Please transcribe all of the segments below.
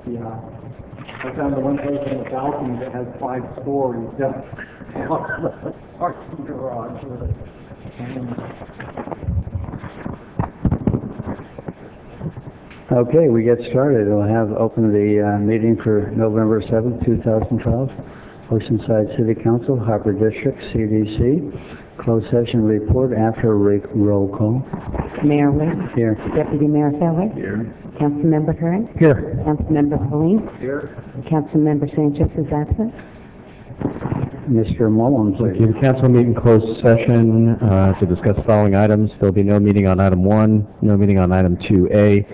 Yeah. I found the one place in the balcony that has 5 stories. Parking garage with it. Okay, we get started. We'll have open the meeting for November 7th, 2012. Oceanside City Council, Harbor District, CDC. Closed session report after roll call. Mayor Wade. Here. Deputy Mayor Feller. Here. Councilmember Hearn. Here. Councilmember Pauline. Here. Councilmember Sanchez is absent. Mr. Mullen, please. The council meet in closed session to discuss the following items. There'll be no meeting on item 1, no meeting on item 2A.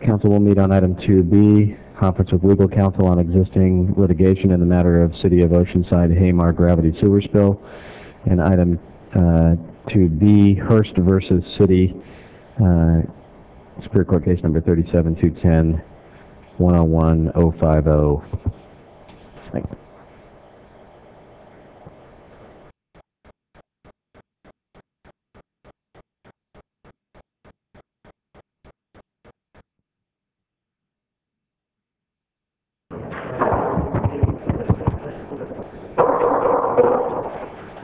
Council will meet on item 2B, conference with legal counsel on existing litigation in the matter of City of Oceanside Haymar gravity sewer spill. And item 2B, Hurst versus City, Superior Court case number 37-210-101-050. Thank you.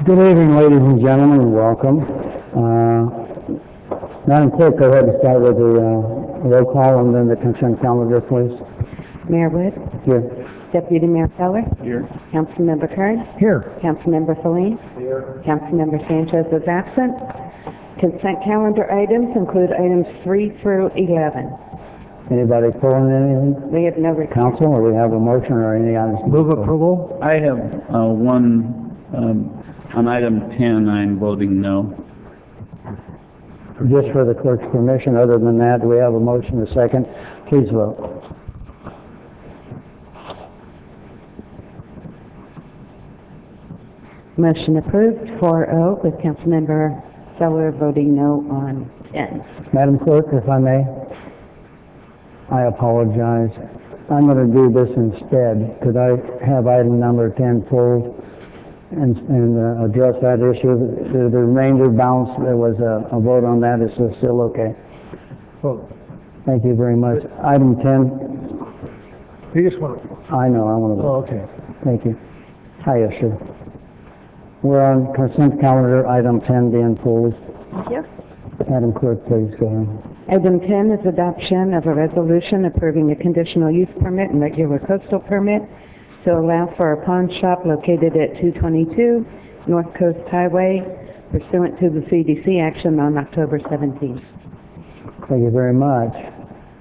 Good evening, ladies and gentlemen, and welcome. Madam Clerk, go ahead and start with the roll call and then the consent calendar, please. Mayor Wood. Here. Deputy Mayor Feller. Here. Councilmember Hearn. Here. Councilmember Pauline. Here. Councilmember Sanchez is absent. Consent calendar items include items 3 through 11. Anybody pulling anything? We have no request. Council, or we have a motion or any items? Move approval. I have one, on item 10, I'm voting no. Just for the clerk's permission. Other than that, do we have a motion, a second? Please vote. Motion approved, 4-0, with Councilmember Feller voting no on 10. Madam Clerk, if I may, I apologize. I'm going to do this instead. Could I have item number 10 pulled and address that issue? The remainder balance, there was a vote on that. Is this still okay? Well, Thank you very much. Item 10, you just want to... I know, I want to vote. Oh, okay. Thank you. Hiya, sure. We're on consent calendar, item 10 being pulled. Thank you. Madam Clerk, please go ahead. Item 10 is adoption of a resolution approving a conditional use permit and regular coastal permit to allow for a pawn shop located at 222 North Coast Highway pursuant to the CDC action on October 17th. Thank you very much.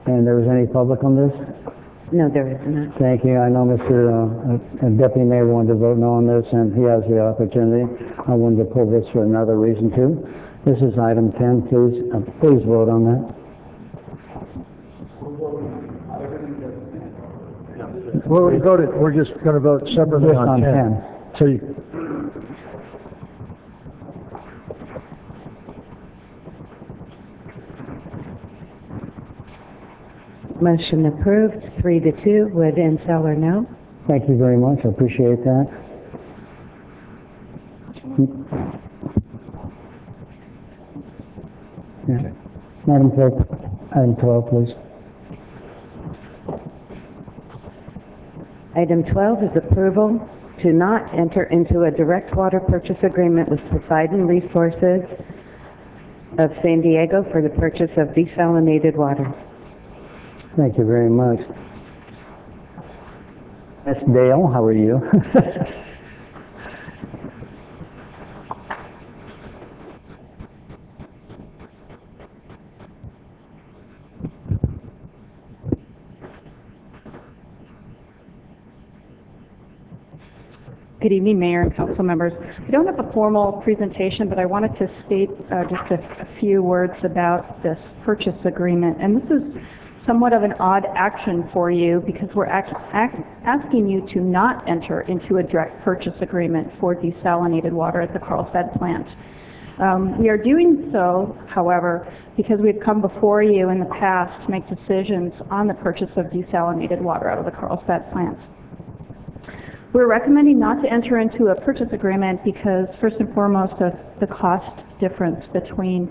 And there was any public on this? No, there is not. Thank you. I know Mr. Deputy Mayor wanted to vote no on this, and he has the opportunity. I wanted to pull this for another reason, too. This is item 10. Please vote on that. Well, we voted, we're just going to vote separately Just on 10. So you... Motion approved, 3-2, Wood and Feller no. Thank you very much. I appreciate that. Yeah. Madam Clerk, item 12, please. Item 12 is approval to not enter into a direct water purchase agreement with Poseidon Resources of San Diego for the purchase of desalinated water. Thank you very much. Ms. Dale, how are you? Good evening, Mayor and Council members. We don't have a formal presentation, but I wanted to state just a few words about this purchase agreement. And this is somewhat of an odd action for you because we're asking you to not enter into a direct purchase agreement for desalinated water at the Carlsbad plant. We are doing so, however, because we've come before you in the past to make decisions on the purchase of desalinated water out of the Carlsbad plant. We're recommending not to enter into a purchase agreement because, first and foremost, of the cost difference between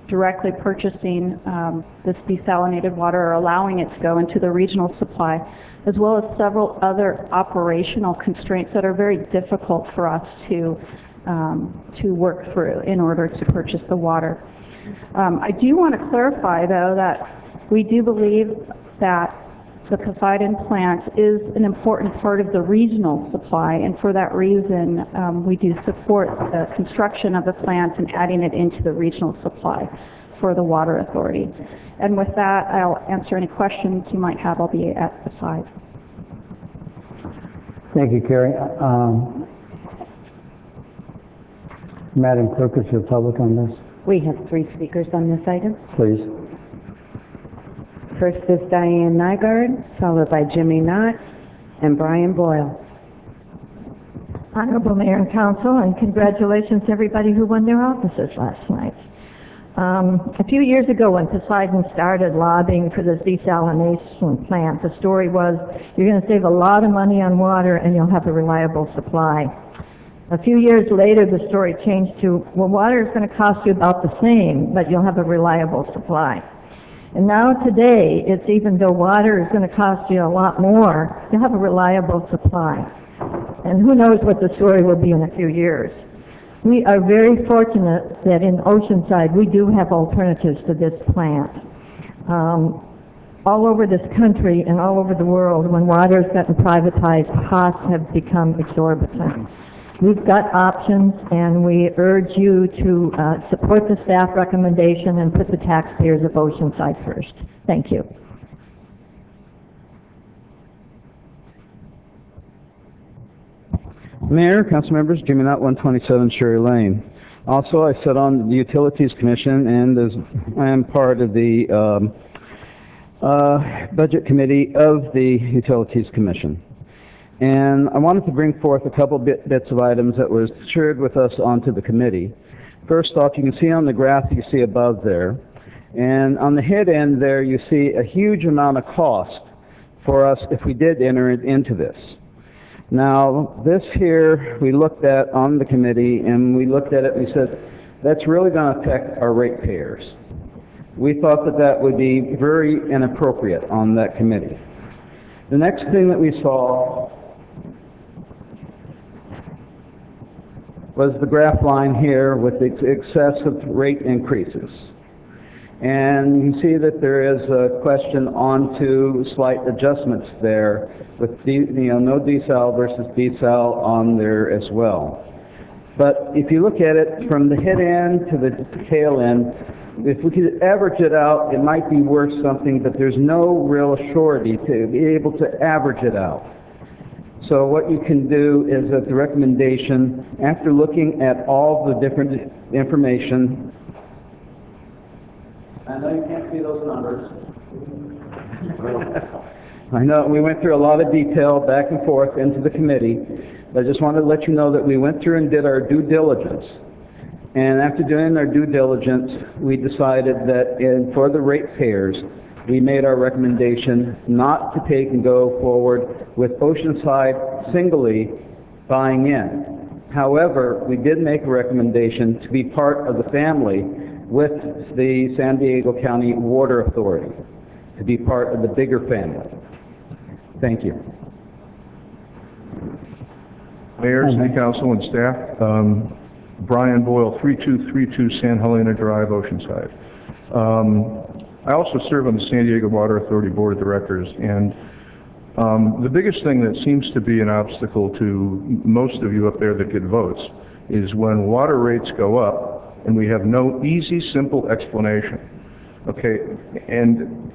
directly purchasing this desalinated water or allowing it to go into the regional supply, as well as several other operational constraints that are very difficult for us to work through in order to purchase the water. I do want to clarify, though, that we do believe that the Poseidon plant is an important part of the regional supply, and for that reason, we do support the construction of the plant and adding it into the regional supply for the Water Authority. And with that, I'll answer any questions you might have. I'll be at the side. Thank you, Carrie. Madam Clerk, is there public on this? We have 3 speakers on this item. Please. First is Diane Nygaard, followed by Jimmy Knott and Brian Boyle. Honorable Mayor and Council, and congratulations to everybody who won their offices last night. A few years ago when Poseidon started lobbying for this desalination plant, the story was, you're going to save a lot of money on water and you'll have a reliable supply. A few years later, the story changed to, well, water is going to cost you about the same, but you'll have a reliable supply. And now today, it's even though water is going to cost you a lot more, you'll have a reliable supply. And who knows what the story will be in a few years. We are very fortunate that in Oceanside we do have alternatives to this plant. All over this country and all over the world, when water has gotten privatized, costs have become exorbitant. We've got options, and we urge you to support the staff recommendation and put the taxpayers of Oceanside first. Thank you. Mayor, council members, Jimmy Knott, 127 Sherry Lane. Also, I sit on the Utilities Commission, and as I am part of the Budget Committee of the Utilities Commission. And I wanted to bring forth a couple bits of items that was shared with us onto the committee. First off, you can see on the graph you see above there, and on the head end there you see a huge amount of cost for us if we did enter into this. Now, this here we looked at on the committee, and we looked at it and we said, that's really going to affect our ratepayers. We thought that that would be very inappropriate on that committee. The next thing that we saw was the graph line here with the excessive rate increases. And you see that there is a question on to slight adjustments there with no desal versus desal on there as well. But if you look at it from the head end to the tail end, if we could average it out, it might be worth something, but there's no real surety to be able to average it out. So what you can do is that the recommendation, after looking at all the different information, I know you can't see those numbers. I know we went through a lot of detail back and forth into the committee, but I just wanted to let you know that we went through and did our due diligence. And after doing our due diligence, we decided that for the ratepayers, we made our recommendation not to take and go forward with Oceanside singly buying in. However, we did make a recommendation to be part of the family with the San Diego County Water Authority, to be part of the bigger family. Thank you. Mayor, City Council, and staff. Brian Boyle, 3232 San Helena Drive, Oceanside. I also serve on the San Diego Water Authority Board of Directors, and the biggest thing that seems to be an obstacle to most of you up there that get votes is when water rates go up and we have no easy, simple explanation. Okay, and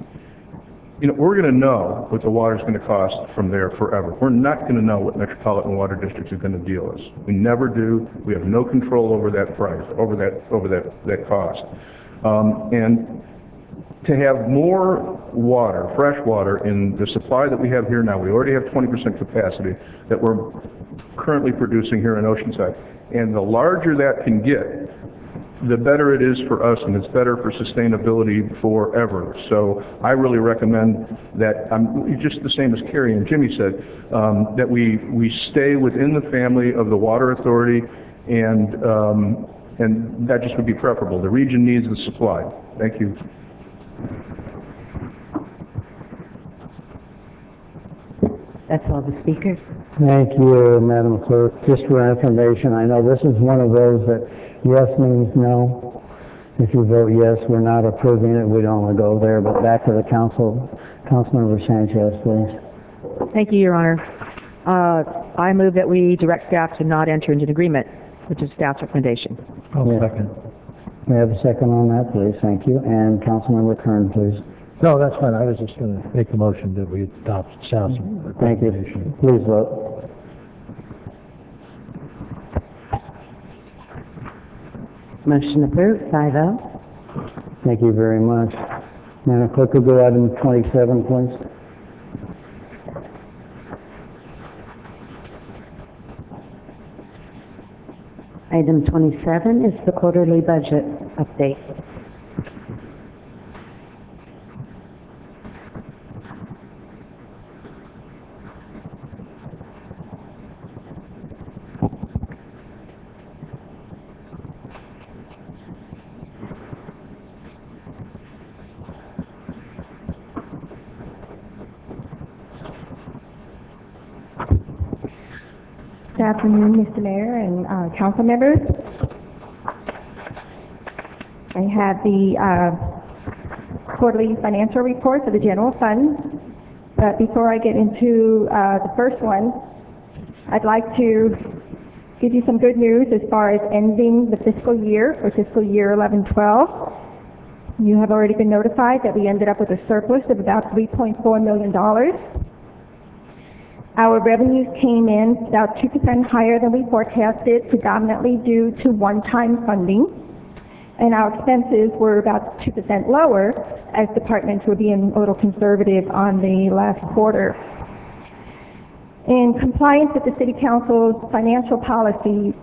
you know, we're going to know what the water is going to cost from there forever. We're not going to know what metropolitan water districts are going to deal us. We never do. We have no control over that price, over that cost. And to have more water, fresh water, in the supply that we have here now, we already have 20% capacity that we're currently producing here in Oceanside. And the larger that can get, the better it is for us, and it's better for sustainability forever. So I really recommend that, just the same as Carrie and Jimmy said, that we stay within the family of the Water Authority and And that just would be preferable. The region needs the supply. Thank you. That's all the speakers. Thank you, Madam Clerk. Just for information, I know this is one of those that yes means no. If you vote yes, we're not approving it, we don't want to go there. But back to the council. Councilmember Sanchez, please. Thank you, Your Honor. I move that we direct staff to not enter into an agreement, which is staff's recommendation. Second. We have a second on that, please. Thank you. And Councilmember Kern, please. No, that's fine. I was just going to make the motion that we adopt staff's Thank you. recommendation. Please vote. Motion approved, 5-0. Thank you very much. Madam Clerk, would go item 27, please. Item 27 is the quarterly budget update. Good afternoon, Mr. Mayor and council members. I have the quarterly financial report for the general fund. But before I get into the first one, I'd like to give you some good news as far as ending the fiscal year, or fiscal year 11-12. You have already been notified that we ended up with a surplus of about $3.4 million. Our revenues came in about 2% higher than we forecasted, predominantly due to one-time funding. And our expenses were about 2% lower, as departments were being a little conservative on the last quarter. In compliance with the City Council's financial policy,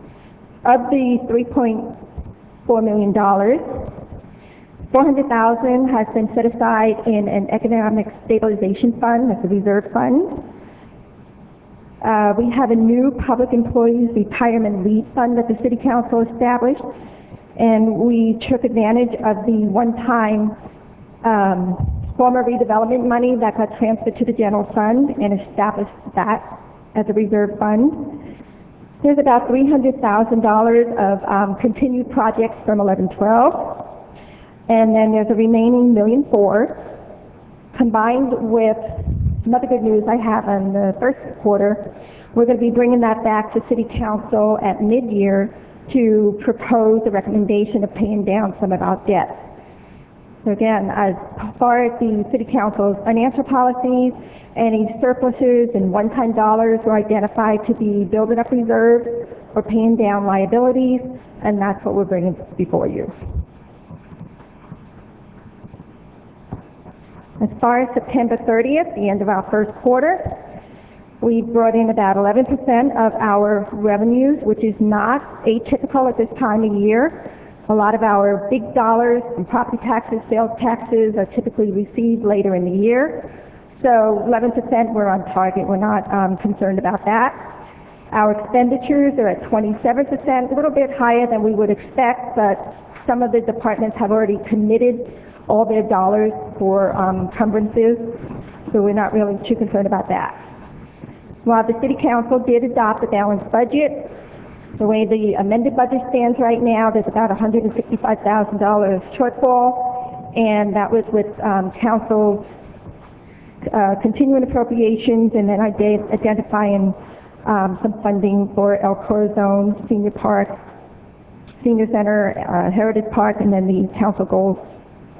of the $3.4 million, $400,000 has been set aside in an economic stabilization fund, that's a reserve fund. We have a new public employees retirement leave fund that the City Council established, and we took advantage of the one-time former redevelopment money that got transferred to the general fund and established that as a reserve fund. There's about $300,000 of continued projects from 11-12, and then there's a remaining $1.4 million, combined with some other good news I have on the first quarter. We're going to be bringing that back to City Council at mid-year to propose a recommendation of paying down some of our debt. So again, as far as the City Council's financial policies, any surpluses and one-time dollars were identified to be building up reserves or paying down liabilities, and that's what we're bringing before you. As far as September 30th, the end of our first quarter, we brought in about 11% of our revenues, which is not atypical at this time of year. A lot of our big dollars in property taxes, sales taxes are typically received later in the year. So 11%, we're on target. We're not concerned about that. Our expenditures are at 27%, a little bit higher than we would expect, but some of the departments have already committed all their dollars for encumbrances, so we're not really too concerned about that. While the City Council did adopt a balanced budget, the way the amended budget stands right now, there's about $165,000 shortfall, and that was with Council's continuing appropriations and then identifying some funding for El Corazon Senior Park, Senior Center, Heritage Park, and then the Council Goals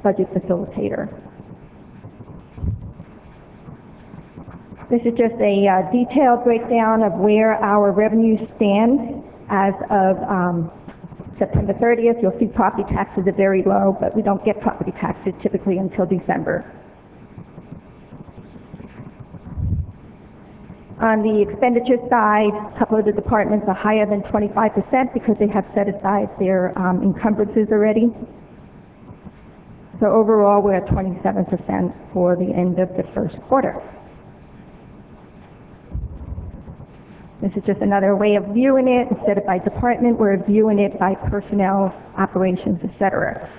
budget facilitator. This is just a detailed breakdown of where our revenues stand as of September 30th. You'll see property taxes are very low, but we don't get property taxes typically until December. On the expenditure side, a couple of the departments are higher than 25% because they have set aside their encumbrances already. So overall, we're at 27% for the end of the first quarter. This is just another way of viewing it. Instead of by department, we're viewing it by personnel, operations, etc.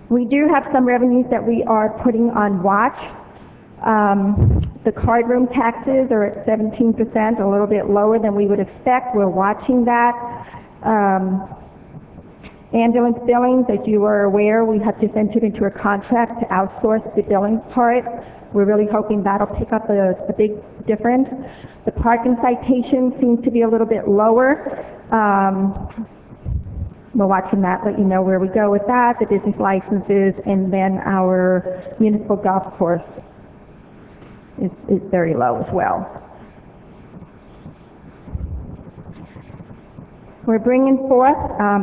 We do have some revenues that we are putting on watch. The card room taxes are at 17%, a little bit lower than we would expect. We're watching that. Ambulance billings, as you are aware, we have just entered into a contract to outsource the billing part. We're really hoping that'll pick up a big difference. The parking citation seems to be a little bit lower. We're watching that, let you know where we go with that, the business licenses, and then our municipal golf course is very low as well. We're bringing forth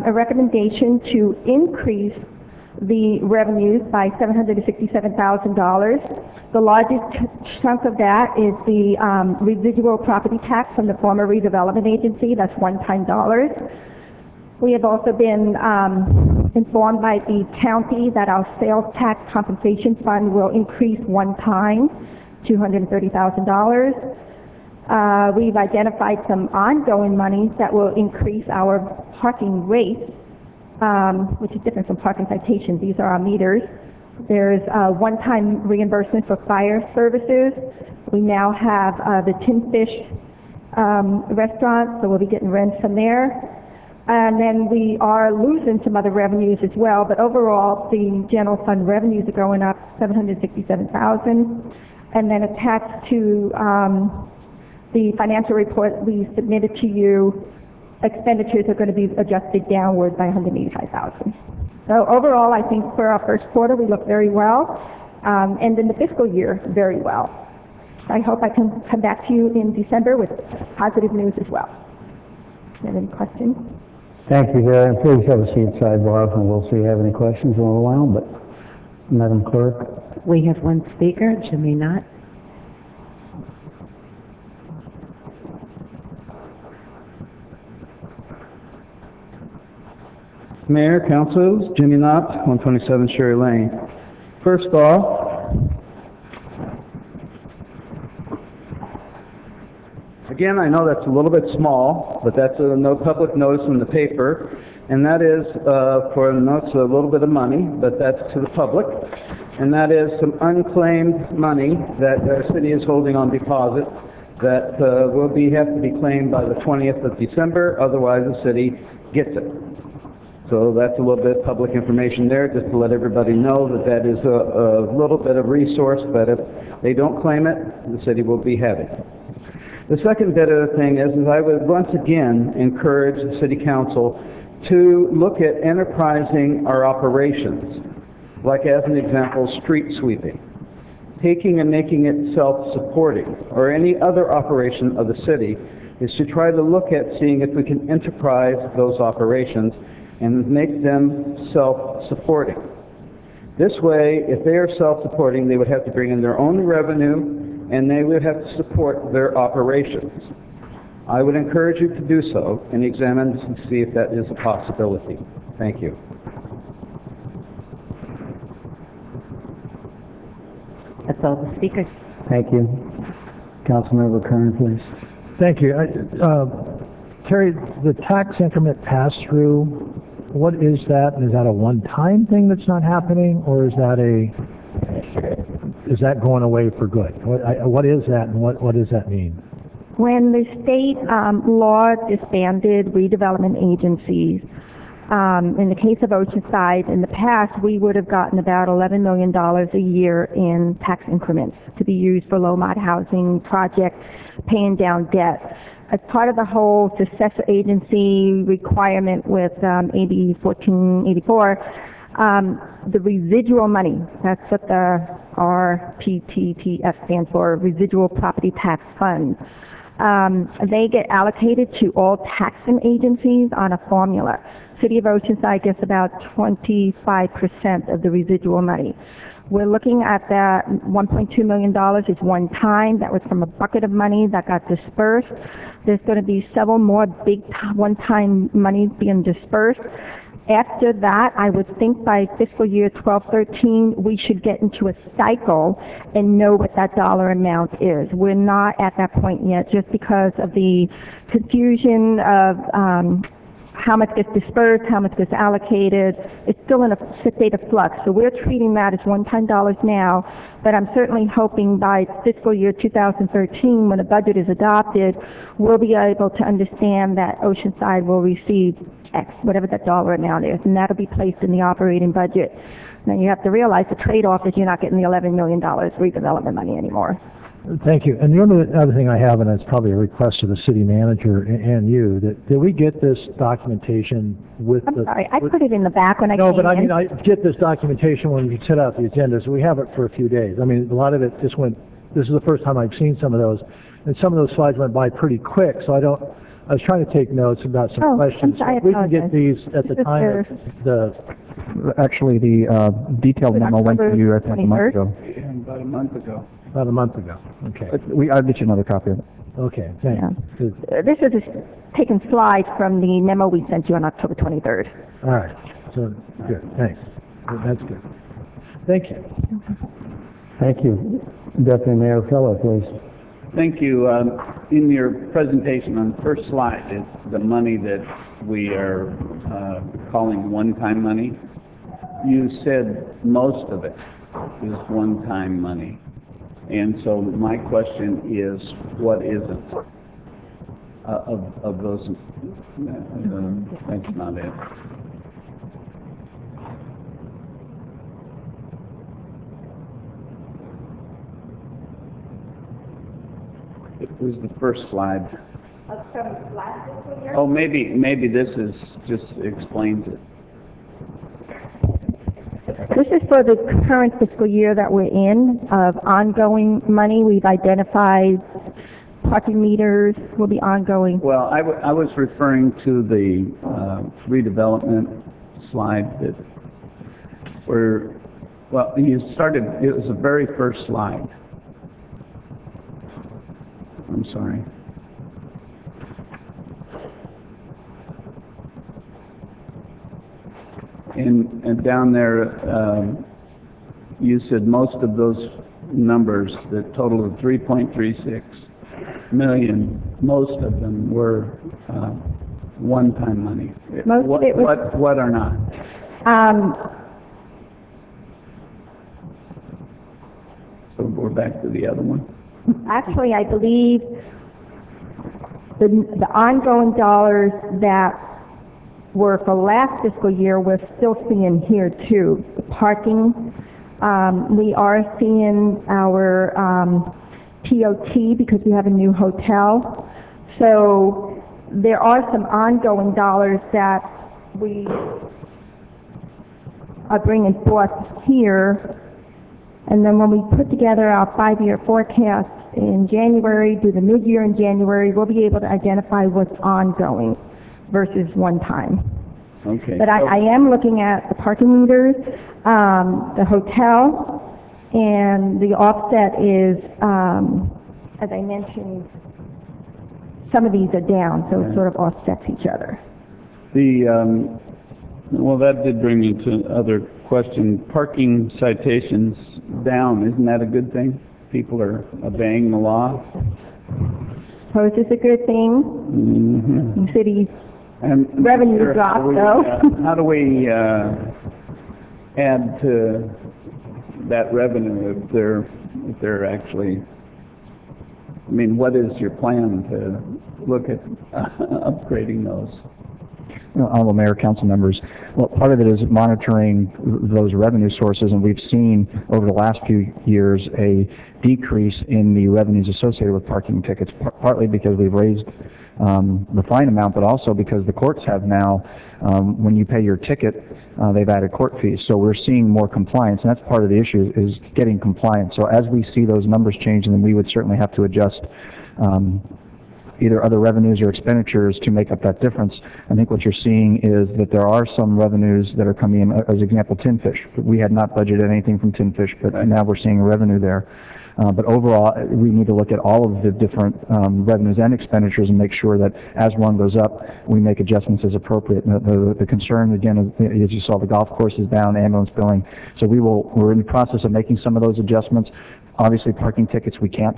a recommendation to increase the revenues by $767,000. The largest chunk of that is the residual property tax from the former redevelopment agency. That's one-time dollars. We have also been informed by the county that our sales tax compensation fund will increase one time, $230,000. We've identified some ongoing monies that will increase our parking rates, which is different from parking citations. These are our meters. There's a one-time reimbursement for fire services. We now have the Tin Fish restaurant, so we'll be getting rent from there. And then we are losing some other revenues as well, but overall the general fund revenues are going up $767,000. And then attached to the financial report we submitted to you, expenditures are going to be adjusted downward by $185,000. So overall, I think for our first quarter we look very well, and in the fiscal year very well. I hope I can come back to you in December with positive news as well. Do you have any questions? Thank you, Harry. And please have a seat sidebar, and we'll see if you have any questions in a little while. But, Madam Clerk. We have one speaker, Jimmy Knott. Mayor, councils, Jimmy Knott, 127 Sherry Lane. First off, again, I know that's a little bit small, but that's a no public notice in the paper, and that is for notes a little bit of money, but that's to the public, and that is some unclaimed money that our city is holding on deposit that will have to be claimed by the 20th of December, otherwise the city gets it. So that's a little bit of public information there, just to let everybody know that that is a little bit of resource, but if they don't claim it, the city will be having it. The second bit of the thing is I would once again encourage the City Council to look at enterprising our operations, like as an example, street sweeping, taking and making it self-supporting, or any other operation of the city, is to try to look at seeing if we can enterprise those operations and make them self-supporting. This way, if they are self-supporting, they would have to bring in their own revenue and they would have to support their operations. I would encourage you to do so and examine to see if that is a possibility. Thank you. That's all the speakers. Thank you. Councilmember Kern, please. Thank you. Terry, the tax increment pass-through, what is that? Is that a one-time thing that's not happening, or is that going away for good? What is that, and what does that mean? When the state law disbanded redevelopment agencies, in the case of Oceanside, in the past, we would have gotten about $11 million a year in tax increments to be used for low-mod housing projects, paying down debt. As part of the whole successor agency requirement with AB 1484, the residual money, that's what the RPTTF stands for, Residual Property Tax Fund. They get allocated to all taxing agencies on a formula. City of Oceanside gets about 25% of the residual money. We're looking at that $1.2 million is one time. That was from a bucket of money that got dispersed. There's going to be several more big one-time monies being dispersed. After that, I would think by fiscal year 12-13, we should get into a cycle and know what that dollar amount is. We're not at that point yet, just because of the confusion of how much gets dispersed, how much gets allocated. It's still in a state of flux. So we're treating that as one-time dollars now, but I'm certainly hoping by fiscal year 2013, when the budget is adopted, we'll be able to understand that Oceanside will receive X, whatever that dollar amount is, and that'll be placed in the operating budget. Now you have to realize the trade-off is you're not getting the $11 million redevelopment money anymore. Thank you. And the only other thing I have, and it's probably a request to the city manager and you, that did we get this documentation with I'm the... sorry, I put it in the back when I came No, but I in. mean, I get this documentation when we set out the agenda, so we have it for a few days. I mean, a lot of it just went, this is the first time I've seen some of those, and some of those slides went by pretty quick, so I was trying to take notes about some questions. I'm sorry, I We can get apologize. these at the This is time of the... Actually, the detailed memo went to you, I think, a month ago. About a month ago. About a month ago. Okay. I'll get you another copy of it. Okay, thanks. Good. This is taking slides from the memo we sent you on October 23rd. All right, so, good, thanks. That's good. Thank you. Thank you. Deputy Mayor Keller, please. Thank you. In your presentation on the first slide is the money that we are calling one-time money. You said most of it is one-time money. And so my question is, what isn't of those? That's not it. It was the first slide. Oh, maybe this is just explains it. This is for the current fiscal year that we're in of ongoing money. We've identified parking meters will be ongoing. Well, I was referring to the redevelopment slide that where, well, you started, it was the very first slide. I'm sorry. And down there, you said most of those numbers, the total of 3.36 million, most of them were one-time money. Most of it was- What are not? So we're back to the other one. Actually, I believe the ongoing dollars that were for last fiscal year, we're still seeing here too. The parking, we are seeing our TOT because we have a new hotel. So there are some ongoing dollars that we are bringing forth here. And then when we put together our 5-year forecast in January, do the mid-year in January, we'll be able to identify what's ongoing versus one time. Okay. But I am looking at the parking meters, the hotel, and the offset is, as I mentioned, some of these are down, so it sort of offsets each other. Well, that did bring me to another question. Parking citations down, isn't that a good thing? People are obeying the law? So is this a good thing? Mm-hmm. The city's And revenue drop, though. How do we add to that revenue if they're actually, I mean, what is your plan to look at upgrading those? Honorable Mayor, council members, well, part of it is monitoring those revenue sources, and we've seen over the last few years a decrease in the revenues associated with parking tickets, partly because we've raised the fine amount, but also because the courts have now, when you pay your ticket, they've added court fees. So we're seeing more compliance, and that's part of the issue, is getting compliance. So as we see those numbers change, then we would certainly have to adjust either other revenues or expenditures to make up that difference. I think what you're seeing is that there are some revenues that are coming in, as example, Tin Fish. We had not budgeted anything from Tin Fish, but now we're seeing revenue there. But overall, we need to look at all of the different revenues and expenditures and make sure that as one goes up, we make adjustments as appropriate. The concern, again, is, as you saw, the golf course is down, ambulance billing. So we're in the process of making some of those adjustments. Obviously, parking tickets, we can't.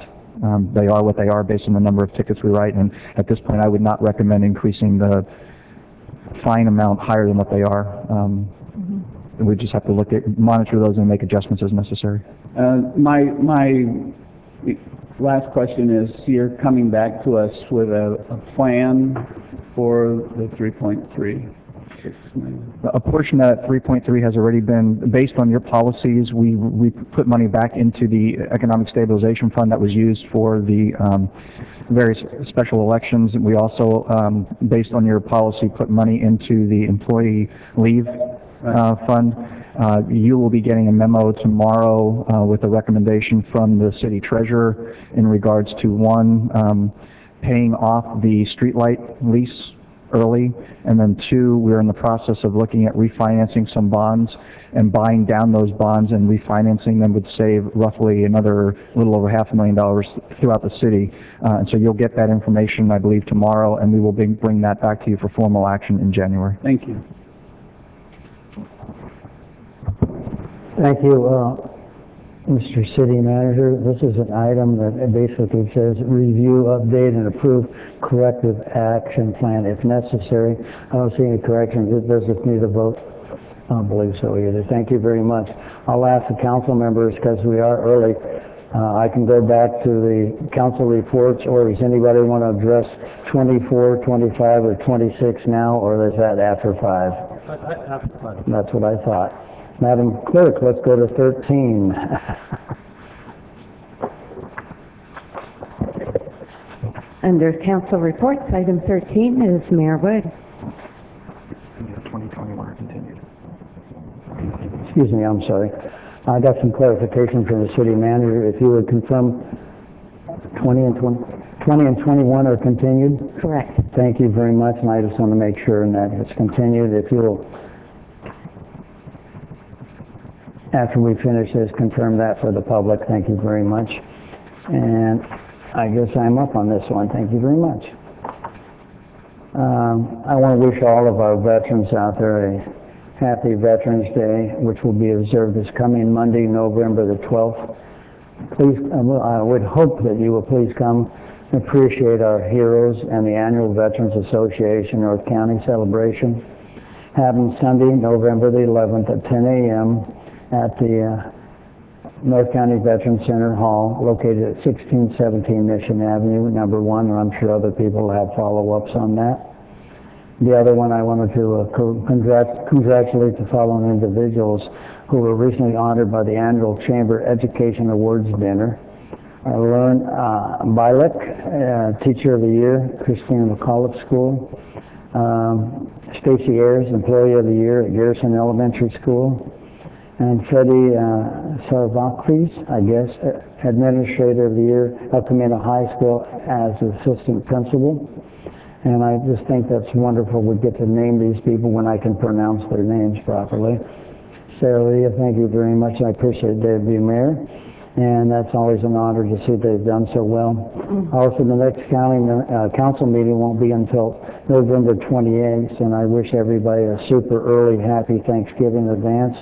They are what they are based on the number of tickets we write, and at this point, I would not recommend increasing the fine amount higher than what they are. We just have to monitor those and make adjustments as necessary. My last question is, you're coming back to us with a plan for the 3.3. A portion of that 3.3 has already been, based on your policies, we put money back into the Economic Stabilization Fund that was used for the various special elections. We also, based on your policy, put money into the employee leave fund. You will be getting a memo tomorrow with a recommendation from the city treasurer in regards to, one, paying off the streetlight lease early, and then two, we're in the process of looking at refinancing some bonds, and buying down those bonds and refinancing them would save roughly another little over $500,000 throughout the city. And so you'll get that information, I believe, tomorrow, and we will bring that back to you for formal action in January. Thank you. Thank you, Mr. City Manager. This is an item that basically says review, update, and approve corrective action plan if necessary. I don't see any corrections. It doesn't need a vote. I don't believe so either. Thank you very much. I'll ask the council members, because we are early, I can go back to the council reports, or does anybody want to address 24, 25, or 26 now, or is that after 5? After 5. That's what I thought. Madam Clerk, let's go to 13. Under council reports, item 13 is Mayor Wood. 2021 continued. Excuse me, I'm sorry. I got some clarification from the city manager. If you would confirm 20 and 21 are continued? Correct. Thank you very much, and I just want to make sure that it's continued. If you'll, after we finish this, confirm that for the public. Thank you very much. And I guess I'm up on this one. Thank you very much. I want to wish all of our veterans out there a happy Veterans Day, which will be observed this coming Monday, November the 12th. Please, I would hope that you will please come and appreciate our heroes and the annual Veterans Association North County celebration, happening Sunday, November the 11th at 10 a.m. at the North County Veterans Center Hall, located at 1617 Mission Avenue, number 1, and I'm sure other people have follow-ups on that. The other one, I wanted to congratulate the following individuals who were recently honored by the annual Chamber Education Awards dinner. Lauren Bilek, Teacher of the Year, Christina McAuliffe School. Stacy Ayers, Employee of the Year at Garrison Elementary School. And Freddie Sarvakris, I guess, Administrator of the Year at Camino High School as Assistant Principal. And I just think that's wonderful we get to name these people when I can pronounce their names properly. Sarah Leah, thank you very much. I appreciate Dave being mayor. And that's always an honor to see they've done so well. Also, the next council meeting won't be until November 28th, and I wish everybody a super early, happy Thanksgiving in advance.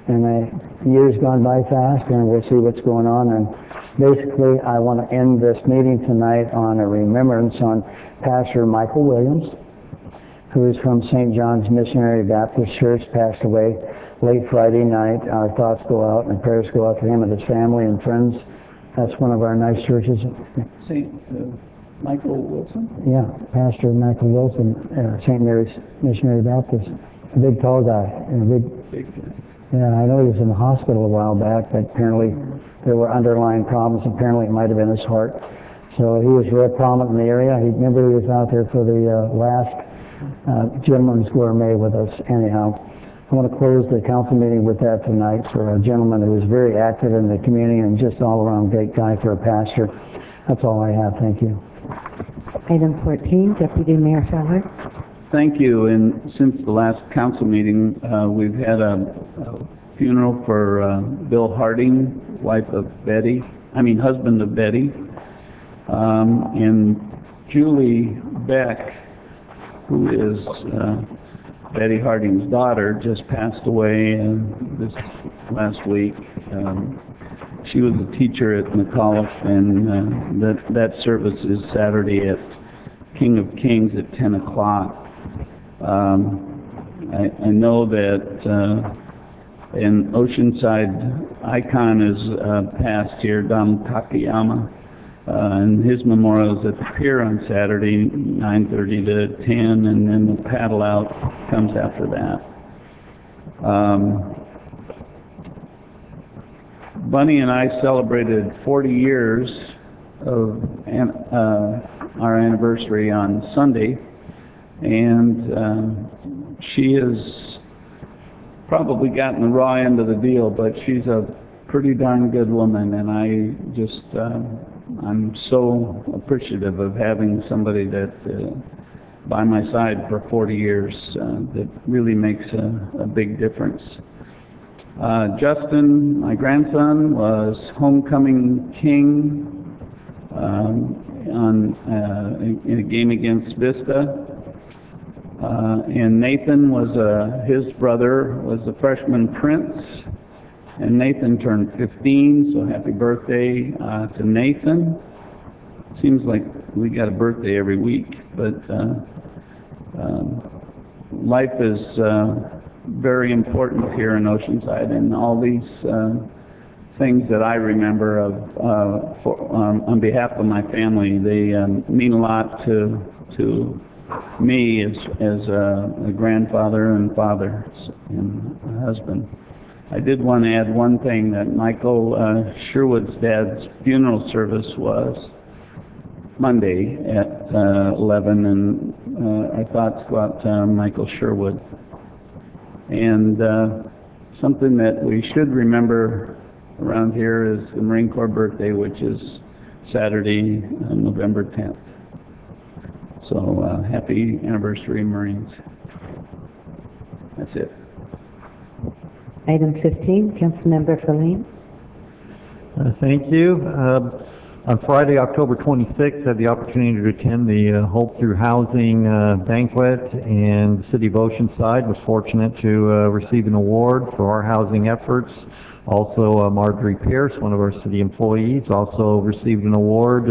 And the year's gone by fast, and we'll see what's going on. And basically, I want to end this meeting tonight on a remembrance on Pastor Michael Williams, who is from St. John's Missionary Baptist Church, passed away late Friday night. Our thoughts go out and prayers go out to him and his family and friends. That's one of our nice churches. St. Michael Wilson? Yeah, Pastor Michael Wilson, St. Mary's Missionary Baptist. A big tall guy. And a big yeah, I know he was in the hospital a while back, but apparently there were underlying problems. Apparently it might have been his heart. So he was real prominent in the area. Remember he was out there for the last Gentleman's Gourmet with us anyhow. I want to close the council meeting with that tonight for a gentleman who was very active in the community and just all around great guy for a pastor. That's all I have. Thank you. Item 14, Deputy Mayor Feller. Thank you, and since the last council meeting, we've had a funeral for Bill Harding, husband of Betty, and Julie Beck, who is Betty Harding's daughter, just passed away this last week. She was a teacher at McAuliffe, and that service is Saturday at King of Kings at 10 o'clock. I know that an Oceanside icon is passed here, Donald Takayama, and his memorial is at the pier on Saturday, 9:30 to 10, and then the paddle out comes after that. Bunny and I celebrated 40 years of our anniversary on Sunday, and she has probably gotten the raw end of the deal, but she's a pretty darn good woman, and I'm so appreciative of having somebody that by my side for 40 years that really makes a big difference. Justin, my grandson, was homecoming king in a game against Vista. And Nathan his brother was the freshman prince, and Nathan turned 15, so happy birthday to Nathan. Seems like we got a birthday every week, but life is very important here in Oceanside, and all these things that I remember on behalf of my family, they mean a lot to me as a grandfather and father and husband. I did want to add one thing, that Michael Sherwood's dad's funeral service was Monday at 11, and our thoughts go out to Michael Sherwood. And something that we should remember around here is the Marine Corps birthday, which is Saturday, November 10th. So happy anniversary, Marines. That's it. Item 15, Councilmember Feline. Thank you. On Friday, October 26th, I had the opportunity to attend the Hope Through Housing banquet, and the City of Oceanside was fortunate to receive an award for our housing efforts. Also, Marjorie Pierce, one of our city employees, also received an award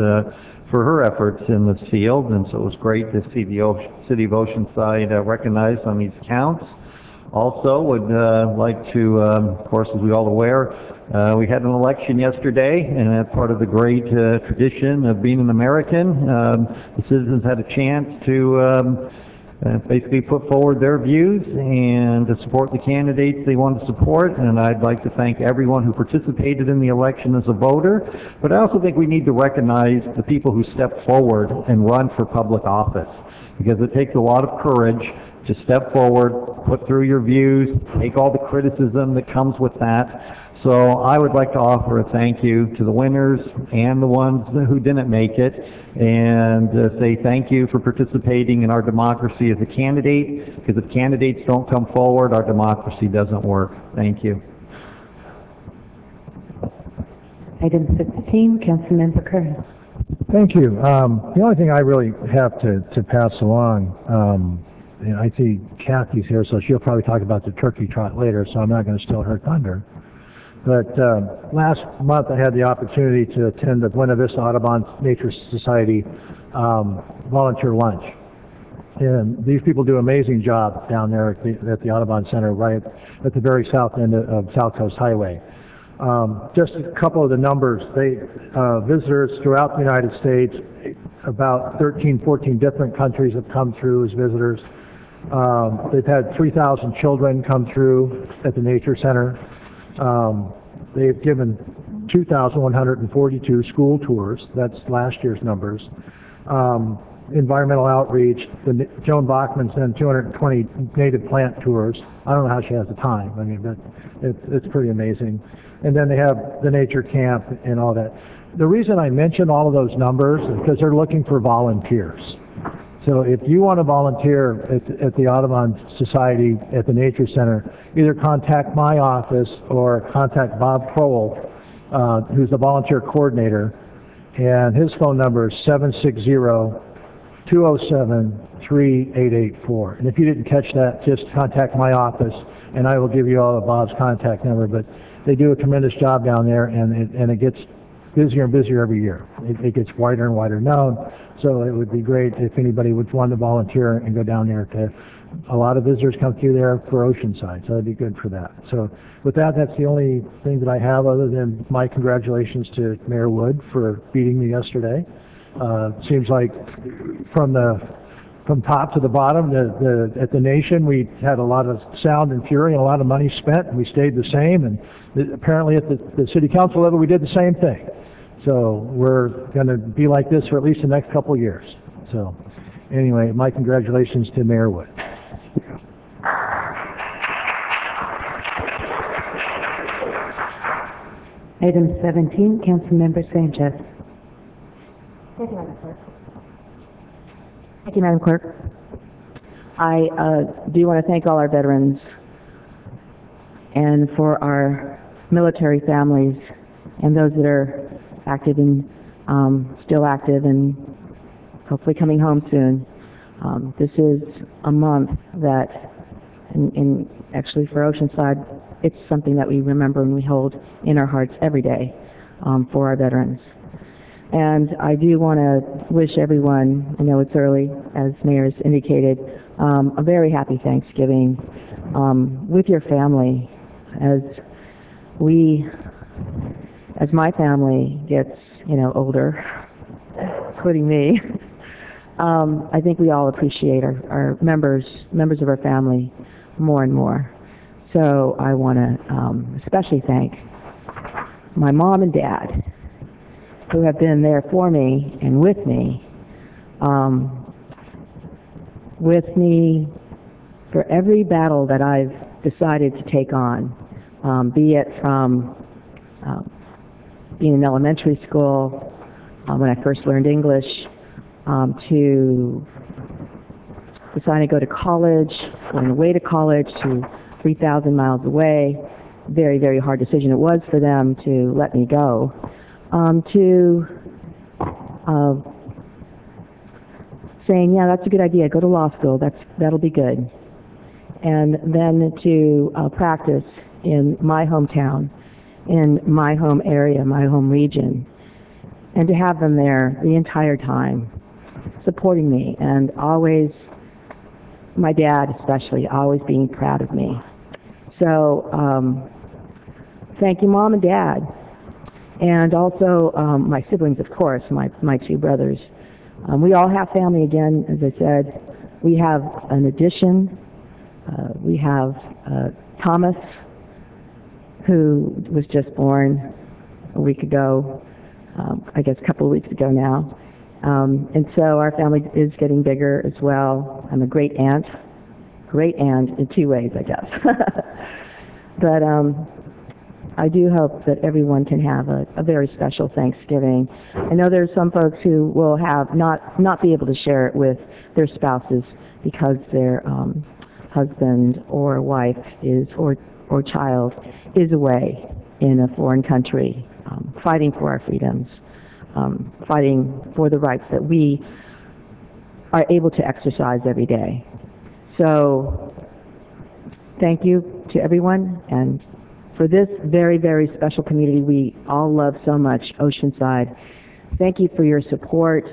for her efforts in this field, and so it was great to see the City of Oceanside recognized on these counts. Also, would like to, of course, as we all aware, we had an election yesterday, and that's part of the great tradition of being an American. The citizens had a chance to basically put forward their views and to support the candidates they wanted to support, and I'd like to thank everyone who participated in the election as a voter, but I also think we need to recognize the people who step forward and run for public office, because it takes a lot of courage to step forward, put through your views, take all the criticism that comes with that. So I would like to offer a thank you to the winners and the ones who didn't make it, and say thank you for participating in our democracy as a candidate, because if candidates don't come forward, our democracy doesn't work. Thank you. Item 16, Councilmember Curran. Thank you. The only thing I really have to pass along, and I see Kathy's here, so she'll probably talk about the turkey trot later, so I'm not going to steal her thunder. But last month I had the opportunity to attend the Buena Vista Audubon Nature Society volunteer lunch. And these people do an amazing job down there at the Audubon Center, right at the very south end of South Coast Highway. Just a couple of the numbers. Visitors throughout the United States, about 13, 14 different countries have come through as visitors. They've had 3,000 children come through at the Nature Center. They've given 2,142 school tours. That's last year's numbers. environmental outreach. Joan Bachman's done 220 native plant tours. I don't know how she has the time. I mean, but it's pretty amazing. And then they have the nature camp and all that. The reason I mention all of those numbers is because they're looking for volunteers. So if you want to volunteer at the Audubon Society at the Nature Center, either contact my office or contact Bob Crowell, who's the volunteer coordinator, and his phone number is 760-207-3884. And if you didn't catch that, just contact my office, and I will give you all of Bob's contact number. But they do a tremendous job down there, and it gets busier and busier every year. It gets wider and wider known, so it would be great if anybody would want to volunteer and go down there. A lot of visitors come through there for Oceanside, so it'd be good for that. So with that, that's the only thing that I have other than my congratulations to Mayor Wood for beating me yesterday. Seems like from top to the bottom, at the nation, we had a lot of sound and fury and a lot of money spent, and we stayed the same. And apparently at the city council level, we did the same thing. So we're going to be like this for at least the next couple of years. So anyway, my congratulations to Mayor Wood. Item 17, Councilmember Sanchez. Thank you, Madam Clerk. Thank you, Madam Clerk. I do want to thank all our veterans and for our military families and those that are active and still active and hopefully coming home soon. This is a month that, in actually for Oceanside, it's something that we remember and we hold in our hearts every day for our veterans. And I do want to wish everyone, I know it's early, as Mayor has indicated, a very happy Thanksgiving with your family as my family gets, older, including me. I think we all appreciate our members of our family more and more. So I want to especially thank my mom and dad, who have been there for me and with me for every battle that I've decided to take on, be it from being in elementary school, when I first learned English, to deciding to go to college, going away to college to 3,000 miles away. Very, very hard decision it was for them to let me go. To saying, yeah, that's a good idea, go to law school, that'll be good. And then to practice in my hometown, in my home area, my home region, and to have them there the entire time, supporting me, and always, my dad especially, always being proud of me. So, thank you, Mom and Dad. And also my siblings, of course, my two brothers. We all have family again, as I said. We have an addition. We have Thomas, who was just born a week ago, I guess a couple of weeks ago now. And so our family is getting bigger as well. I'm a great aunt in two ways, I guess. But I do hope that everyone can have a very special Thanksgiving. I know there's some folks who will have not be able to share it with their spouses because their husband or wife is or child is away in a foreign country, fighting for our freedoms, fighting for the rights that we are able to exercise every day. So thank you to everyone, and for this very, very special community we all love so much, Oceanside. Thank you for your support.